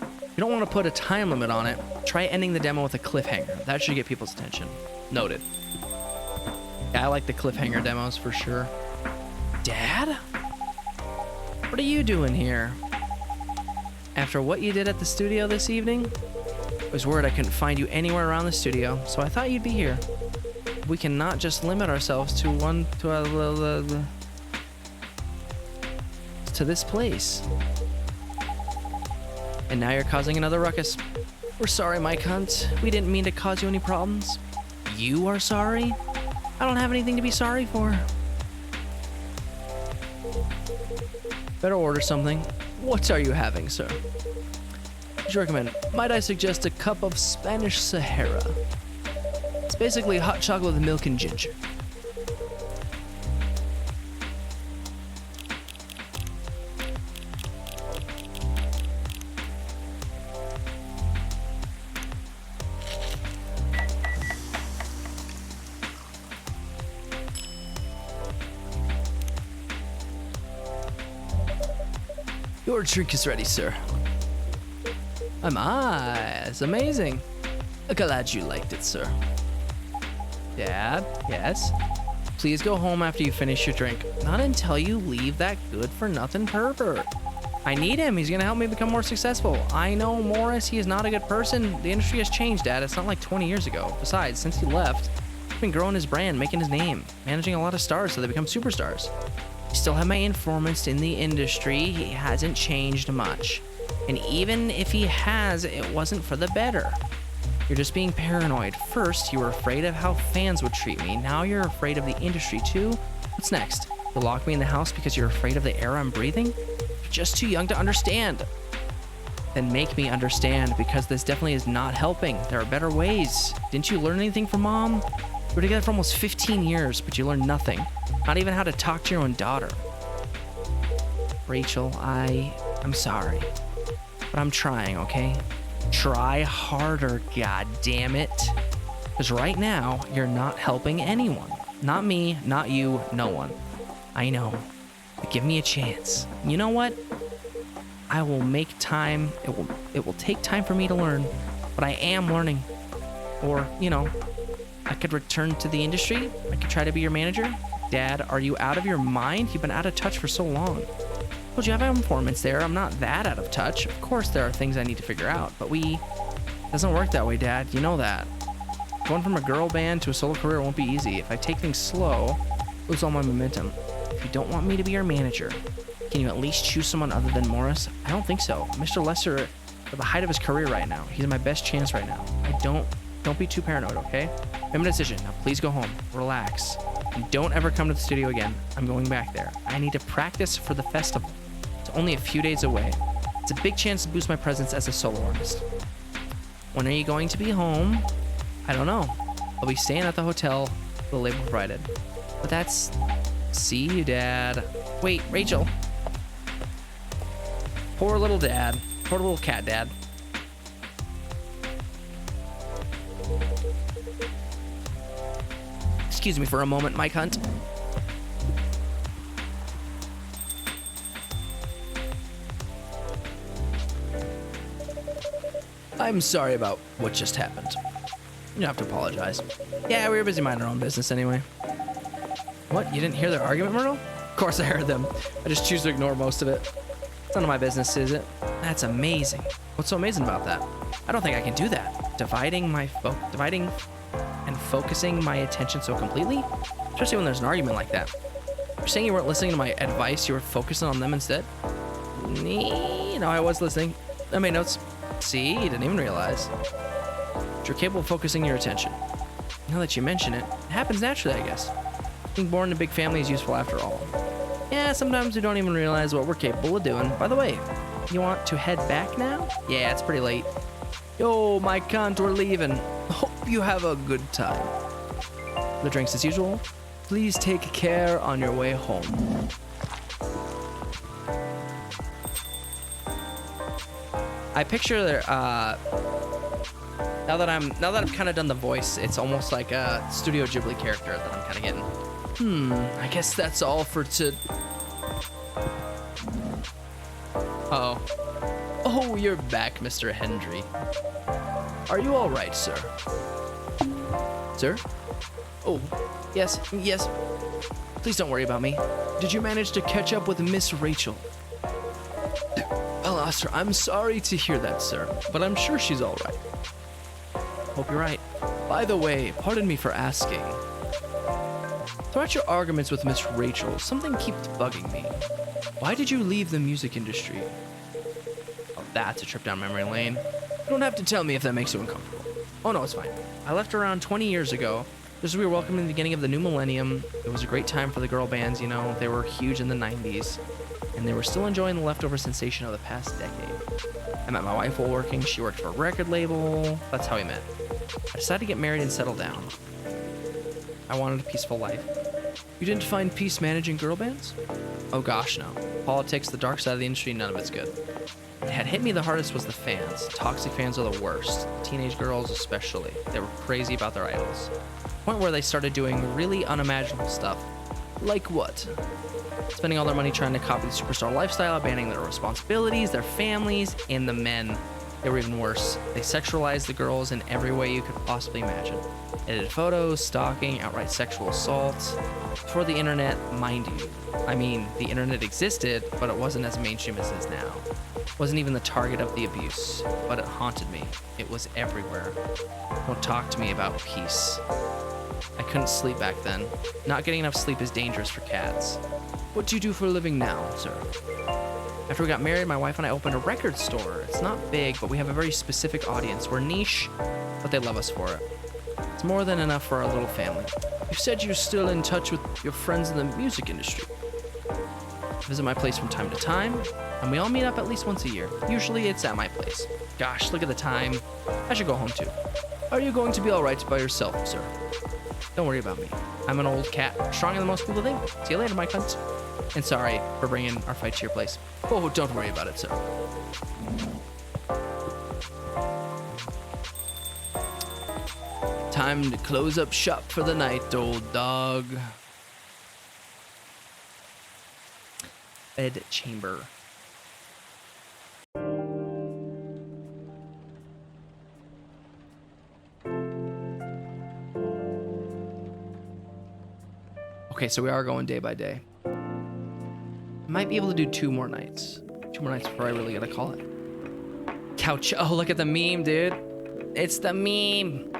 You don't want to put a time limit on it. Try ending the demo with a cliffhanger. That should get people's attention. Noted. Yeah, I like the cliffhanger demos for sure. Dad? What are you doing here? After what you did at the studio this evening, I was worried I couldn't find you anywhere around the studio, so I thought you'd be here. We cannot just limit ourselves to this place. And now you're causing another ruckus. We're sorry, Mike Hunt. We didn't mean to cause you any problems. You are sorry? I don't have anything to be sorry for. Better order something. What are you having, sir? Would you recommend? Might I suggest a cup of Spanish Sahara? It's basically hot chocolate with milk and ginger. Your drink is ready, sir. It's amazing. Glad you liked it, sir. Dad, yes? Please go home after you finish your drink. Not until you leave that good-for-nothing pervert. I need him. He's gonna help me become more successful. I know Morris, he is not a good person. The industry has changed, Dad. It's not like 20 years ago. Besides, since he left, he's been growing his brand, making his name, managing a lot of stars so they become superstars. I still have my informants in the industry. He hasn't changed much. And even if he has, it wasn't for the better. You're just being paranoid. First, you were afraid of how fans would treat me. Now you're afraid of the industry too? What's next? You'll lock me in the house because you're afraid of the air I'm breathing? You're just too young to understand. Then make me understand, because this definitely is not helping. There are better ways. Didn't you learn anything from Mom? We were together for almost 15 years, but you learned nothing. Not even how to talk to your own daughter. Rachel, I'm sorry. But I'm trying, okay? Try harder, god damn it. Because right now, you're not helping anyone. Not me, not you, no one. I know. But give me a chance. You know what? I will make time. It will take time for me to learn. But I am learning. Or, I could return to the industry. I could try to be your manager. Dad, are you out of your mind? You've been out of touch for so long. Told you I have informants there. I'm not that out of touch. Of course, there are things I need to figure out, but it doesn't work that way, Dad. You know that. Going from a girl band to a solo career won't be easy. If I take things slow, I lose all my momentum. If you don't want me to be your manager, can you at least choose someone other than Morris? I don't think so. Mr. Lesser, at the height of his career right now. He's my best chance right now. Don't be too paranoid, okay? I made a decision. Now please go home. Relax. And don't ever come to the studio again. I'm going back there. I need to practice for the festival. It's only a few days away. It's a big chance to boost my presence as a solo artist. When are you going to be home? I don't know. I'll be staying at the hotel the label provided. But that's... See you, Dad. Wait, Rachel. Poor little dad. Poor little cat dad. Excuse me for a moment, Mike Hunt. I'm sorry about what just happened. You don't have to apologize. Yeah, we were busy minding our own business anyway. What? You didn't hear their argument, Myrtle? Of course I heard them. I just choose to ignore most of it. It's none of my business, is it? That's amazing. What's so amazing about that? I don't think I can do that. Dividing and focusing my attention so completely? Especially when there's an argument like that. You're saying you weren't listening to my advice, you were focusing on them instead? No, I was listening. I made notes. See, you didn't even realize. But you're capable of focusing your attention. Now that you mention it, it happens naturally, I guess. Being born in a big family is useful after all. Yeah, sometimes we don't even realize what we're capable of doing. By the way, you want to head back now? Yeah, it's pretty late. Yo, my cunt, we're leaving. Hope you have a good time. The drinks as usual. Please take care on your way home. I picture there, now that I've kind of done the voice, it's almost like a Studio Ghibli character that I'm kind of getting. I guess that's all for Uh-oh. Oh, you're back, Mr. Hendry. Are you all right, sir? Sir? Oh, yes. Please don't worry about me. Did you manage to catch up with Miss Rachel? Well, sir, I'm sorry to hear that, sir, but I'm sure she's all right. Hope you're right. By the way, pardon me for asking. Throughout your arguments with Miss Rachel, something keeps bugging me. Why did you leave the music industry? Oh, that's a trip down memory lane. You don't have to tell me if that makes you uncomfortable. Oh no, it's fine. I left around 20 years ago. Just as we were welcoming the beginning of the new millennium. It was a great time for the girl bands, you know. They were huge in the 90s. And they were still enjoying the leftover sensation of the past decade. I met my wife while working. She worked for a record label. That's how we met. I decided to get married and settle down. I wanted a peaceful life. You didn't find peace managing girl bands? Oh gosh, no. Politics, the dark side of the industry, none of it's good. What had hit me the hardest was the fans. Toxic fans are the worst. Teenage girls especially. They were crazy about their idols. To the point where they started doing really unimaginable stuff. Like what? Spending all their money trying to copy the superstar lifestyle, abandoning their responsibilities, their families, and the men. They were even worse. They sexualized the girls in every way you could possibly imagine. Edited photos, stalking, outright sexual assaults. Before the internet, mind you. I mean, the internet existed, but it wasn't as mainstream as it is now. It wasn't even the target of the abuse, but it haunted me. It was everywhere. Don't talk to me about peace. I couldn't sleep back then. Not getting enough sleep is dangerous for cats. What do you do for a living now, sir? After we got married, my wife and I opened a record store. It's not big, but we have a very specific audience. We're niche, but they love us for it. It's more than enough for our little family. You said you're still in touch with your friends in the music industry. I visit my place from time to time, and we all meet up at least once a year. Usually it's at my place. Gosh, look at the time. I should go home too. Are you going to be all right by yourself, sir? Don't worry about me. I'm an old cat, stronger than most people think. See you later, my cunt. And sorry for bringing our fight to your place. Oh, don't worry about it, sir. Time to close up shop for the night, old dog. Bed chamber. Okay, so we are going day by day. Might be able to do 2 more nights. 2 more nights before I really gotta call it. Oh, look at the meme, dude. It's the meme.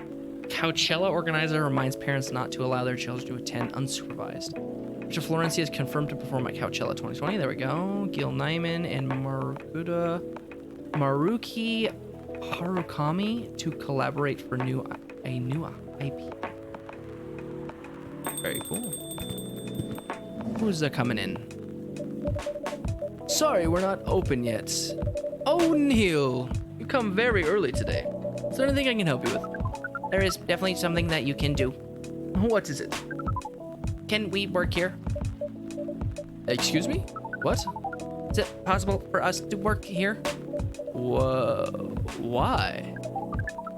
Coachella organizer reminds parents not to allow their children to attend unsupervised. Mr. Florenci is confirmed to perform at Coachella 2020. There we go. Gil Nyman and Maruki Harukami to collaborate for a new IP. Very cool. Who's coming in? Sorry, we're not open yet. Oh, Neil, you come very early today. Is there anything I can help you with? There is definitely something that you can do. What is it? Can we work here? Excuse me? What? Is it possible for us to work here? Whoa. Why?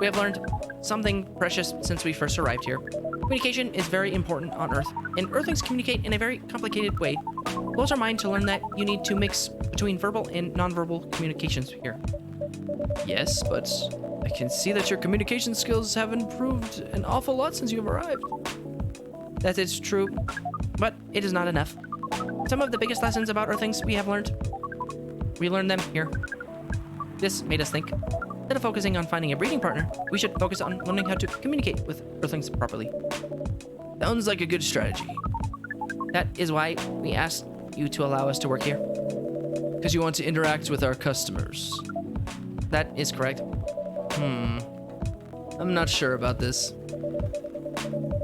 We have learned something precious since we first arrived here. Communication is very important on Earth, and Earthlings communicate in a very complicated way. It blows our mind to learn that you need to mix between verbal and nonverbal communications here. Yes, but I can see that your communication skills have improved an awful lot since you've arrived. That is true, but it is not enough. Some of the biggest lessons about Earthlings we learned them here. This made us think, instead of focusing on finding a breeding partner, we should focus on learning how to communicate with Earthlings properly. Sounds like a good strategy. That is why we asked you to allow us to work here. Because you want to interact with our customers. That is correct. I'm not sure about this.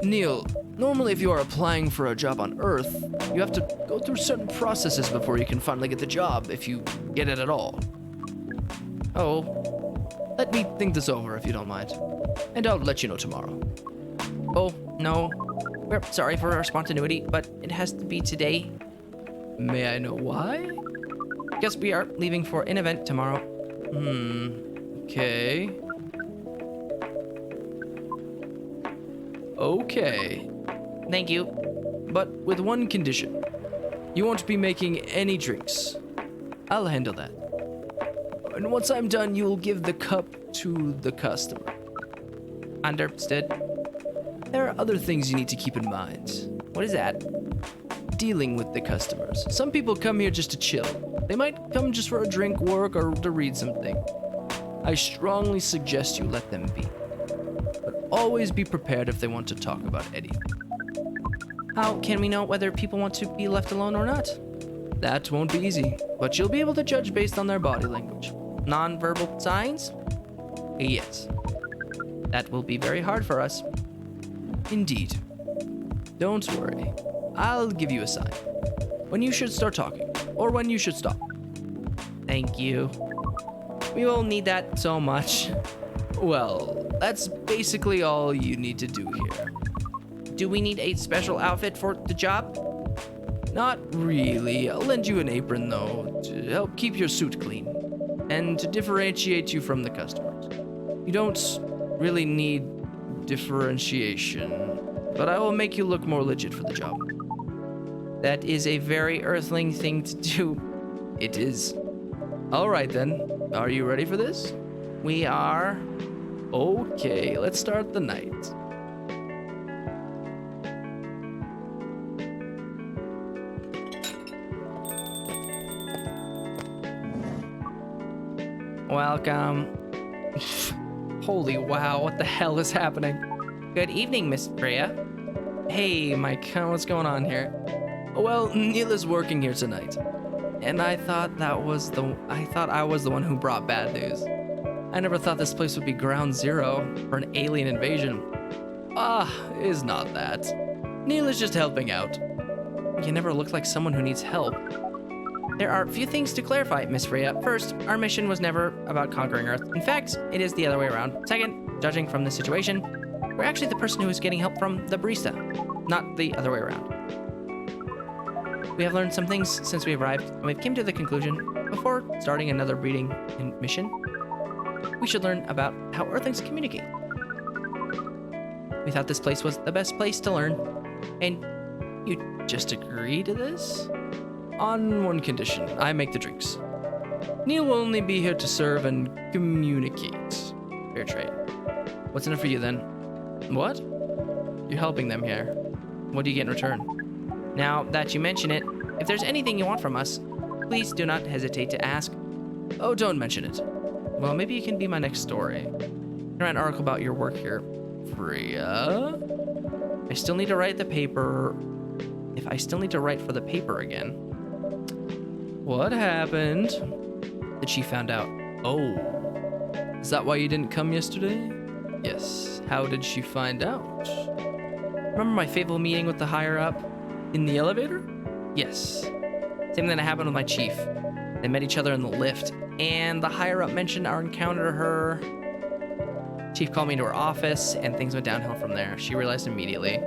Neil, normally if you are applying for a job on Earth, you have to go through certain processes before you can finally get the job, if you get it at all. Oh, let me think this over if you don't mind, and I'll let you know tomorrow. Oh, no. We're sorry for our spontaneity, but it has to be today. May I know why? Because we are leaving for an event tomorrow. Okay. Okay. Thank you. But with one condition. You won't be making any drinks. I'll handle that. And once I'm done, you'll give the cup to the customer. Understood. There are other things you need to keep in mind. What is that? Dealing with the customers. Some people come here just to chill. They might come just for a drink, work, or to read something. I strongly suggest you let them be. But always be prepared if they want to talk about anything. How can we know whether people want to be left alone or not? That won't be easy, but you'll be able to judge based on their body language. Non-verbal signs? Yes. That will be very hard for us. Indeed. Don't worry. I'll give you a sign. When you should start talking, or when you should stop. Thank you. We will need that so much. Well, that's basically all you need to do here. Do we need a special outfit for the job? Not really. I'll lend you an apron, though, to help keep your suit clean, and to differentiate you from the customers. You don't really need differentiation, but I will make you look more legit for the job. That is a very Earthling thing to do. It is. All right, then. Are you ready for this? We are. Okay, let's start the night. Welcome. Holy wow, what the hell is happening? Good evening, Miss Freya. Hey, Mike, what's going on here? Well, Neil is working here tonight, and I thought I was the one who brought bad news. I never thought this place would be ground zero for an alien invasion. Is not that. Neil is just helping out. You never looked like someone who needs help. There are a few things to clarify, Miss Freya. First, our mission was never about conquering Earth. In fact, it is the other way around. Second, judging from the situation, we're actually the person who is getting help from the barista, not the other way around. We have learned some things since we arrived, and we've come to the conclusion, before starting another breeding mission, we should learn about how Earthlings communicate. We thought this place was the best place to learn, and you just agree to this? On one condition, I make the drinks. Neil will only be here to serve and communicate. Fair trade. What's in it for you then? What? You're helping them here. What do you get in return? Now that you mention it, if there's anything you want from us, please do not hesitate to ask. Oh, don't mention it. Well, maybe it can be my next story. I read an article about your work here. Freya? I still need to write the paper. If I still need to write for the paper again. What happened? The chief found out. Oh. Is that why you didn't come yesterday? Yes. How did she find out? Remember my fateful meeting with the higher up in the elevator? Yes. Same thing that happened with my chief. They met each other in the lift, and the higher up mentioned our encounter to her. Chief called me into her office, and things went downhill from there. She realized immediately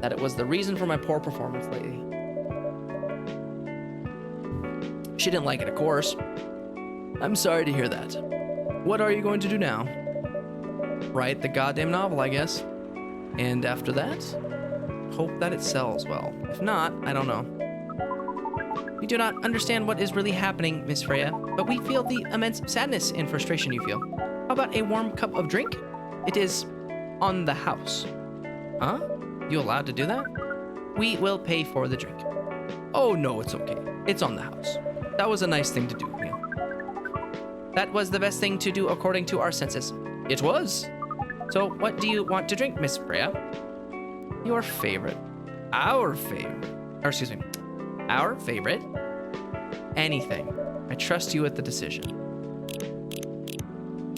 that it was the reason for my poor performance lately. She didn't like it, of course. I'm sorry to hear that. What are you going to do now? Write the goddamn novel, I guess. And after that, hope that it sells well. If not, I don't know. We do not understand what is really happening, Miss Freya, but we feel the immense sadness and frustration you feel. How about a warm cup of drink? It is on the house. Huh? You allowed to do that? We will pay for the drink. Oh, no, it's okay. It's on the house. That was a nice thing to do, Neil. That was the best thing to do according to our census. It was. So what do you want to drink, Miss Freya? Your favorite. Our favorite. Or excuse me. Our favorite. Anything. I trust you with the decision.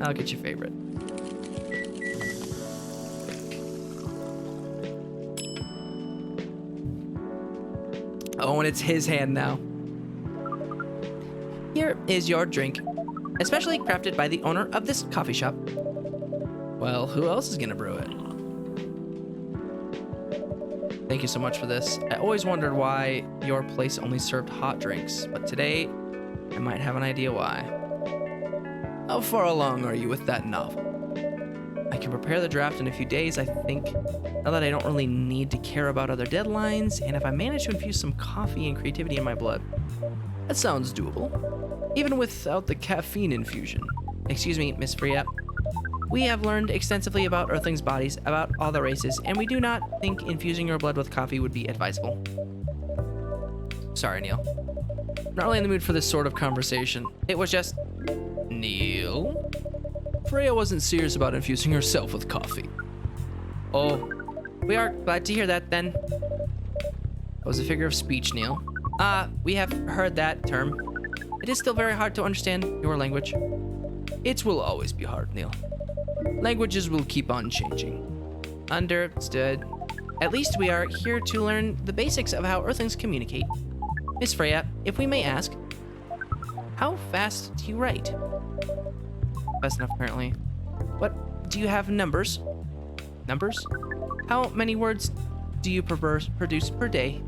I'll get your favorite. Oh, and it's his hand now. Here is your drink, especially crafted by the owner of this coffee shop. Well, who else is gonna brew it? Thank you so much for this. I always wondered why your place only served hot drinks, but today I might have an idea why. How far along are you with that novel? I can prepare the draft in a few days, I think, now that I don't really need to care about other deadlines, and if I manage to infuse some coffee and creativity in my blood. That sounds doable, even without the caffeine infusion. Excuse me, Miss Freya. We have learned extensively about Earthlings' bodies, about all the races, and we do not think infusing your blood with coffee would be advisable. Sorry, Neil. Not really in the mood for this sort of conversation. It was just... Neil? Freya wasn't serious about infusing herself with coffee. Oh, we are glad to hear that, then. That was a figure of speech, Neil. We have heard that term. It is still very hard to understand your language. It will always be hard, Neil. Languages will keep on changing. Understood. At least we are here to learn the basics of how Earthlings communicate. Miss Freya, if we may ask, how fast do you write? Fast enough, apparently. What, do you have numbers? Numbers? How many words do you produce per day?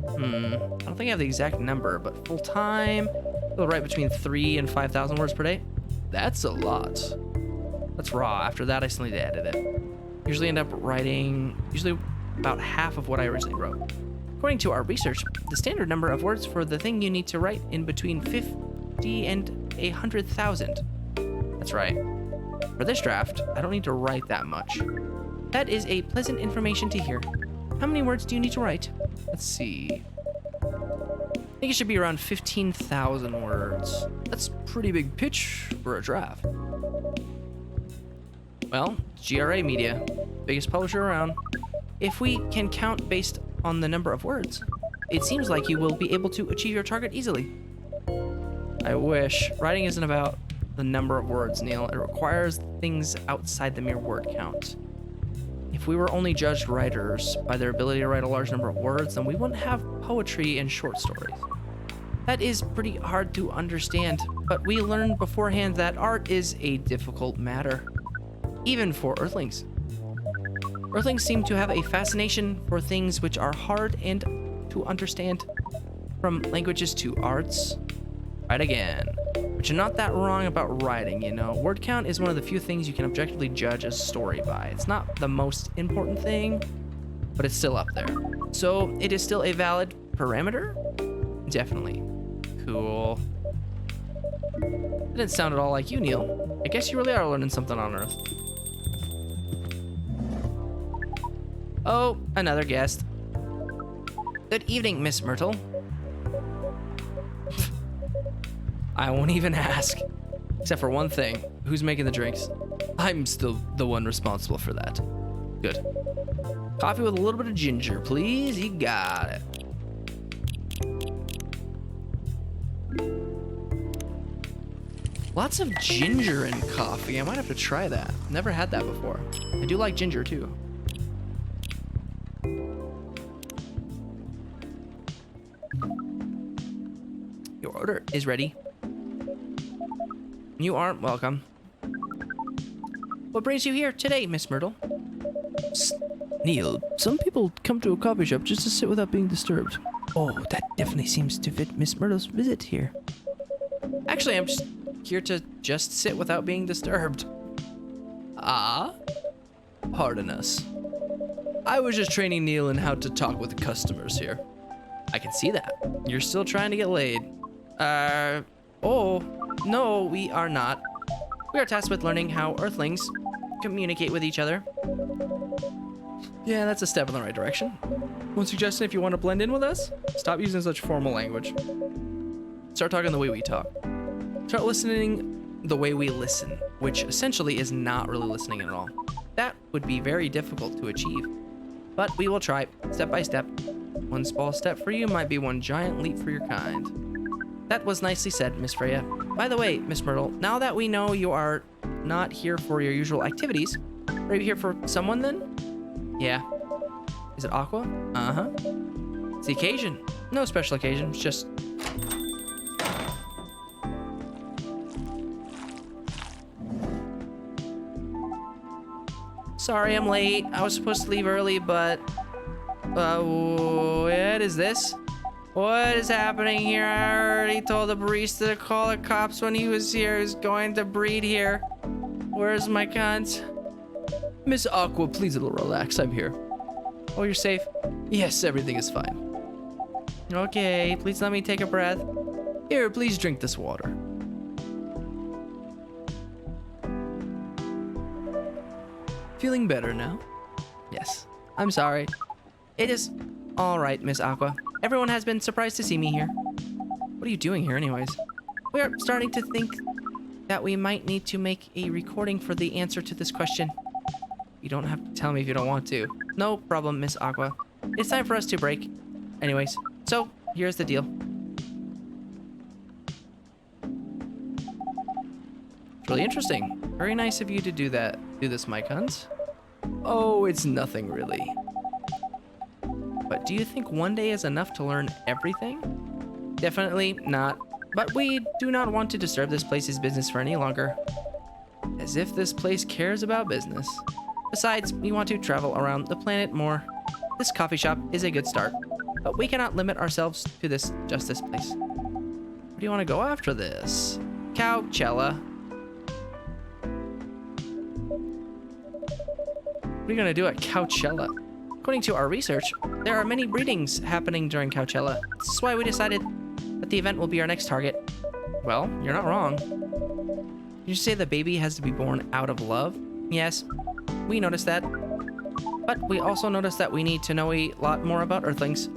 I don't think I have the exact number, but full time, we'll write between 3,000 and 5,000 words per day. That's a lot. That's raw. After that, I still need to edit it. Usually end up writing about half of what I originally wrote. According to our research, the standard number of words for the thing you need to write in between 50 and 100,000. That's right. For this draft, I don't need to write that much. That is a pleasant information to hear. How many words do you need to write? Let's see. I think it should be around 15,000 words. That's pretty big pitch for a draft. Well, GRA Media, biggest publisher around. If we can count based on the number of words, it seems like you will be able to achieve your target easily. I wish. Writing isn't about the number of words, Neil. It requires things outside the mere word count. If we were only judged writers by their ability to write a large number of words, then we wouldn't have poetry and short stories. That is pretty hard to understand, but we learned beforehand that art is a difficult matter, even for Earthlings. Earthlings seem to have a fascination for things which are hard and to understand, from languages to arts. Right again. But you're not that wrong about writing, you know. Word count is one of the few things you can objectively judge a story by. It's not the most important thing, but it's still up there. So it is still a valid parameter? Definitely. Cool. That didn't sound at all like you, Neil. I guess you really are learning something on Earth. Oh, another guest. Good evening, Miss Myrtle. I won't even ask. Except for one thing. Who's making the drinks? I'm still the one responsible for that. Good. Coffee with a little bit of ginger, please. You got it. Lots of ginger in coffee. I might have to try that. Never had that before. I do like ginger too. Your order is ready. You aren't welcome. What brings you here today, Miss Myrtle? Neil, some people come to a coffee shop just to sit without being disturbed. Oh, that definitely seems to fit Miss Myrtle's visit here. Actually, I'm just here to just sit without being disturbed. Ah? Pardon us. I was just training Neil in how to talk with the customers here. I can see that. You're still trying to get laid. Oh, no, we are not. We are tasked with learning how Earthlings communicate with each other. Yeah, that's a step in the right direction. One suggestion if you want to blend in with us, stop using such formal language. Start talking the way we talk. Start listening the way we listen, which essentially is not really listening at all. That would be very difficult to achieve. But we will try, step by step. One small step for you might be one giant leap for your kind. That was nicely said, Miss Freya. By the way, Miss Myrtle, now that we know you are not here for your usual activities, are you here for someone then? Yeah. Is it Aqua? Uh-huh. It's the occasion. No special occasion, it's just... Sorry, I'm late. I was supposed to leave early, but... what is this? What is happening here? I already told the barista to call the cops when he was here. He's going to breed here. Where's my cunt? Miss Aqua, please a little relax. I'm here. Oh, you're safe? Yes, everything is fine. Okay, please let me take a breath. Here, please drink this water. Feeling better now? Yes. I'm sorry. It is all right, Miss Aqua. Everyone has been surprised to see me here. What are you doing here anyways? We are starting to think that we might need to make a recording for the answer to this question. You don't have to tell me if you don't want to. No problem, Miss Aqua. It's time for us to break. Anyways, so here's the deal. It's really interesting. Very nice of you to do that. Do this, my cunt. Oh, it's nothing really. But do you think one day is enough to learn everything? Definitely not. But we do not want to disturb this place's business for any longer. As if this place cares about business. Besides, we want to travel around the planet more. This coffee shop is a good start, but we cannot limit ourselves to just this place. Where do you want to go after this? Coachella. What are you going to do at Coachella? According to our research, there are many breedings happening during Coachella. This is why we decided that the event will be our next target. Well, you're not wrong. Did you say the baby has to be born out of love? Yes, we noticed that. But we also noticed that we need to know a lot more about Earthlings,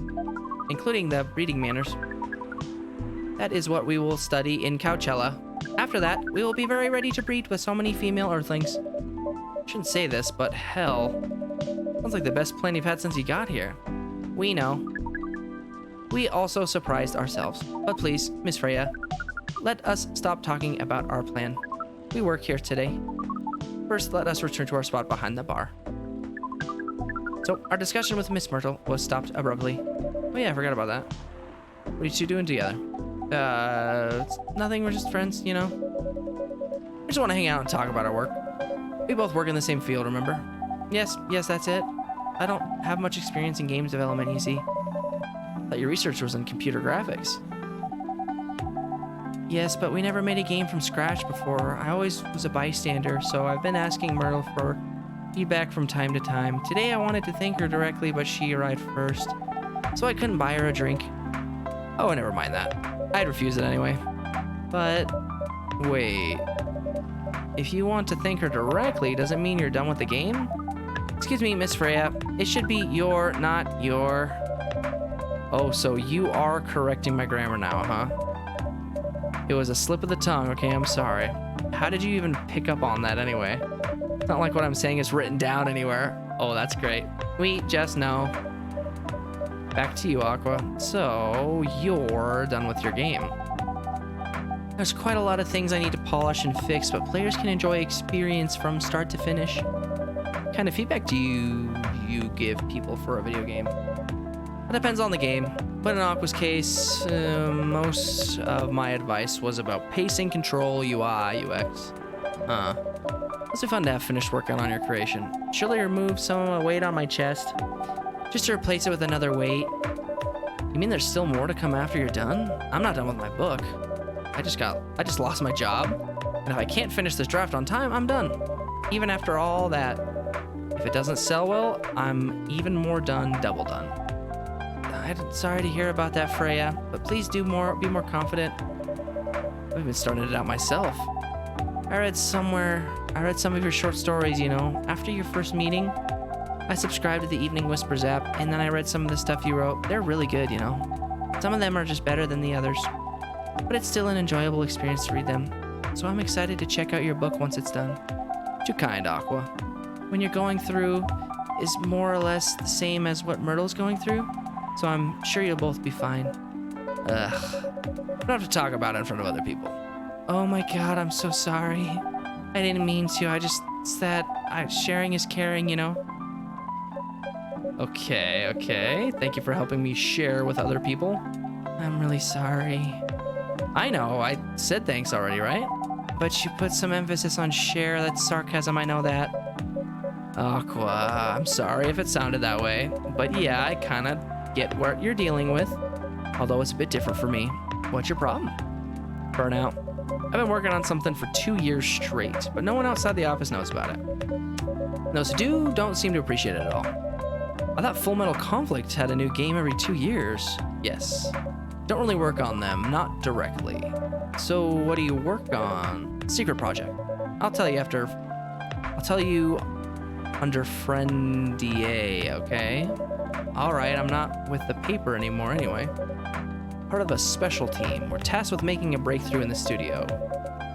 including the breeding manners. That is what we will study in Coachella. After that, we will be very ready to breed with so many female Earthlings. I shouldn't say this, but hell. Sounds like the best plan you've had since you got here. We know. We also surprised ourselves. But please, Miss Freya, let us stop talking about our plan. We work here today. First, let us return to our spot behind the bar. So, our discussion with Miss Myrtle was stopped abruptly. Oh yeah, I forgot about that. What are you two doing together? It's nothing, we're just friends, you know? We just want to hang out and talk about our work. We both work in the same field, remember? Yes, that's it. I don't have much experience in games development, you see. Thought your research was in computer graphics. Yes, but we never made a game from scratch before. I always was a bystander, so I've been asking Myrtle for feedback from time to time. Today I wanted to thank her directly, but she arrived first, so I couldn't buy her a drink. Oh, never mind that. I'd refuse it anyway. But, wait. If you want to thank her directly, does it mean you're done with the game? Excuse me, Miss Freya. It should be your, not your. Oh, so you are correcting my grammar now, huh? It was a slip of the tongue, okay? I'm sorry. How did you even pick up on that anyway? It's not like what I'm saying is written down anywhere. Oh, that's great. We just know. Back to you, Aqua. So, you're done with your game. There's quite a lot of things I need to polish and fix, but players can enjoy experience from start to finish. What kind of feedback do you give people for a video game? It depends on the game, but in Aqua's case, most of my advice was about pacing, control, UI, UX. Must be fun to have finished working on your creation. Surely remove some of my weight on my chest, just to replace it with another weight. You mean there's still more to come after you're done? I'm not done with my book. I just lost my job, and if I can't finish this draft on time, I'm done. Even after all that, if it doesn't sell well, I'm even more done, double done. I'm sorry to hear about that, Freya, but please be more confident. I've been starting it out myself. I read some of your short stories, you know. After your first meeting, I subscribed to the Evening Whispers app, and then I read some of the stuff you wrote. They're really good, you know. Some of them are just better than the others, but it's still an enjoyable experience to read them. So I'm excited to check out your book once it's done. Too kind, Aqua. When you're going through is more or less the same as what Myrtle's going through, so I'm sure you'll both be fine. Ugh. Don't have to talk about it in front of other people. Oh my god, I'm so sorry. I didn't mean to. It's that sharing is caring, you know? Okay. Thank you for helping me share with other people. I'm really sorry. I know, I said thanks already, right? But you put some emphasis on share. That's sarcasm, I know that. Aqua, I'm sorry if it sounded that way. But yeah, I kinda get what you're dealing with. Although it's a bit different for me. What's your problem? Burnout. I've been working on something for 2 years straight, but no one outside the office knows about it. Those who don't seem to appreciate it at all. I thought Full Metal Conflict had a new game every 2 years. Yes. Don't really work on them, not directly. So what do you work on? Secret project. I'll tell you under friend DA, okay? Alright, I'm not with the paper anymore anyway. Part of a special team. We're tasked with making a breakthrough in the studio.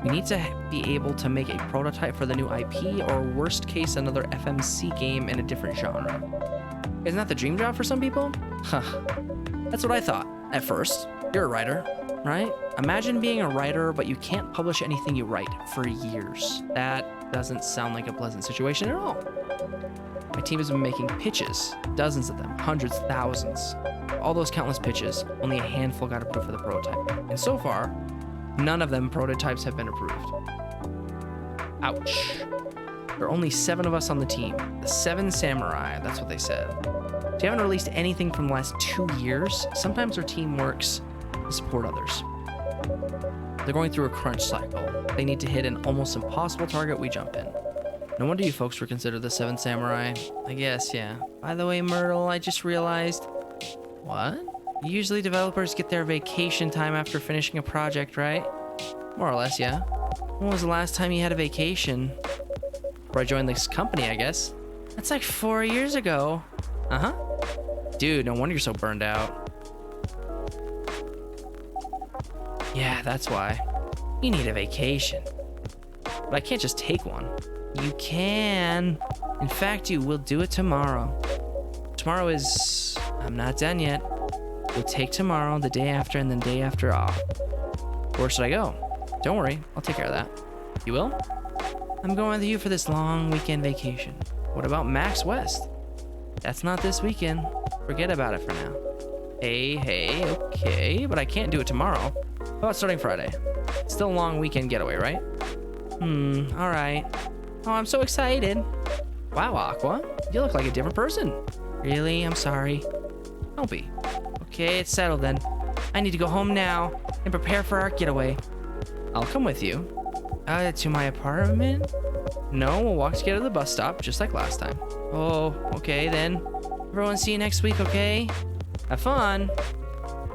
We need to be able to make a prototype for the new IP, or worst case, another FMC game in a different genre. Isn't that the dream job for some people? Huh. That's what I thought, at first. You're a writer, right? Imagine being a writer, but you can't publish anything you write for years. That doesn't sound like a pleasant situation at all. My team has been making pitches, dozens of them, hundreds, thousands. All those countless pitches, only a handful got approved for the prototype. And so far, none of them prototypes have been approved. Ouch. There are only 7 of us on the team. The 7 samurai, that's what they said. So you haven't released anything from the last 2 years. Sometimes our team works to support others. They're going through a crunch cycle. They need to hit an almost impossible target, we jump in. No wonder you folks were considered the 7 samurai. I guess, yeah. By the way, Myrtle, I just realized... What? Usually developers get their vacation time after finishing a project, right? More or less, yeah. When was the last time you had a vacation? Before I joined this company, I guess. That's like 4 years ago. Uh-huh. Dude, no wonder you're so burned out. Yeah, that's why. You need a vacation. But I can't just take one. You can. In fact, you will do it tomorrow. Tomorrow is... I'm not done yet. We'll take tomorrow, the day after, and the day after off. Where should I go? Don't worry, I'll take care of that. You will? I'm going with you for this long weekend vacation. What about Max West? That's not this weekend. Forget about it for now. Hey, okay, but I can't do it tomorrow. How about starting Friday? Still a long weekend getaway, right? Alright. Oh, I'm so excited. Wow, Aqua, you look like a different person. Really? I'm sorry. Don't be. Okay, it's settled then. I need to go home now and prepare for our getaway. I'll come with you. To my apartment? No, we'll walk together to the bus stop, just like last time. Oh, okay then. Everyone see you next week, okay? Have fun.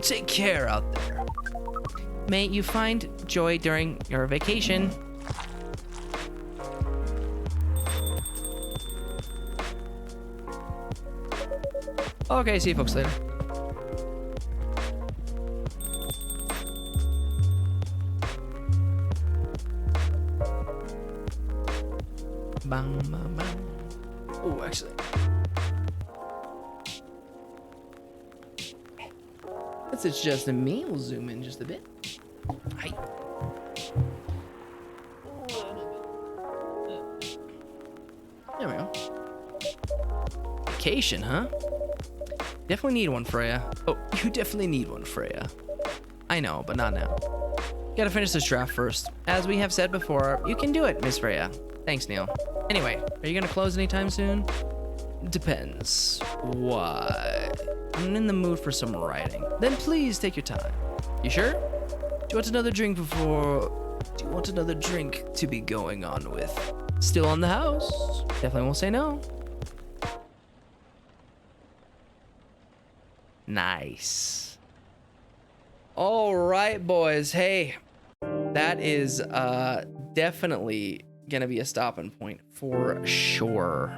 Take care out there. May you find joy during your vacation. Okay, see you folks later. Bang, bang, bang. Oh, actually. Since it's just me, we'll zoom in just a bit. Hi. There we go. Vacation, huh? Definitely need one, Freya. Oh, you definitely need one, Freya. I know, but not now. Gotta finish this draft first. As we have said before, you can do it, Miss Freya. Thanks, Neil. Anyway, are you gonna close anytime soon? Depends. Why? I'm in the mood for some writing. Then please take your time. You sure? Do you want another drink to be going on with? Still on the house. Definitely won't say no. Nice. All right, boys. Hey, that is definitely gonna be a stopping point for sure.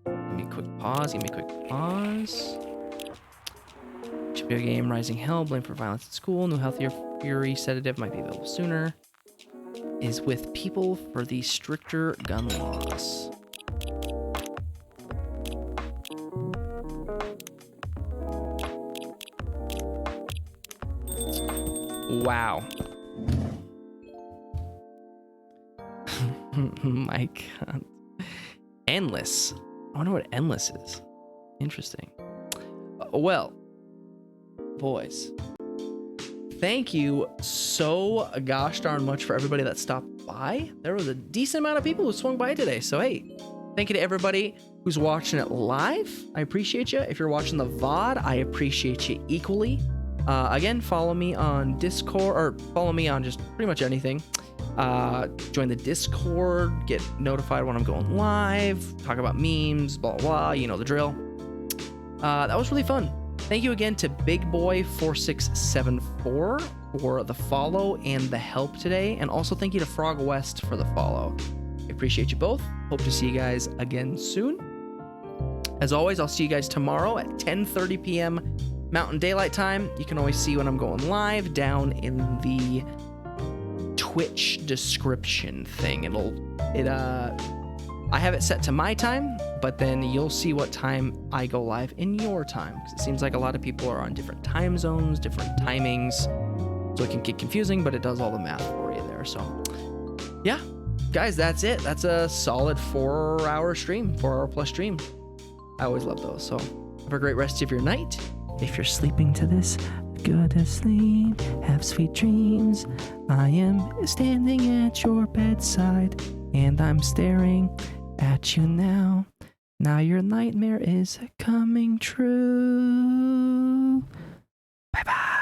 Give me a quick pause. Video game Rising Hell, blame for violence at school. New healthier fury sedative might be available sooner. Is with people for the stricter gun laws. Wow. My God. Endless. I wonder what endless is. Interesting. Well, boys, thank you so gosh darn much for everybody that stopped by. There was a decent amount of people who swung by today. So, hey, thank you to everybody who's watching it live. I appreciate you. If you're watching the VOD, I appreciate you equally. Again, follow me on Discord, or follow me on just pretty much anything. Join the Discord, get notified when I'm going live, talk about memes, blah, blah, you know the drill. That was really fun. Thank you again to BigBoy4674 for the follow and the help today. And also thank you to Frog West for the follow. I appreciate you both. Hope to see you guys again soon. As always, I'll see you guys tomorrow at 10:30 p.m. Mountain Daylight Time. You can always see when I'm going live down in the Twitch description thing. I have it set to my time, but then you'll see what time I go live in your time, because it seems like a lot of people are on different time zones, different timings, so it can get confusing, but it does all the math for you there. So yeah, guys, that's it. That's a solid 4-hour stream, 4-hour plus stream. I always love those. So have a great rest of your night. If you're sleeping to this, go to sleep, have sweet dreams. I am standing at your bedside, and I'm staring at you now. Now your nightmare is coming true. Bye-bye.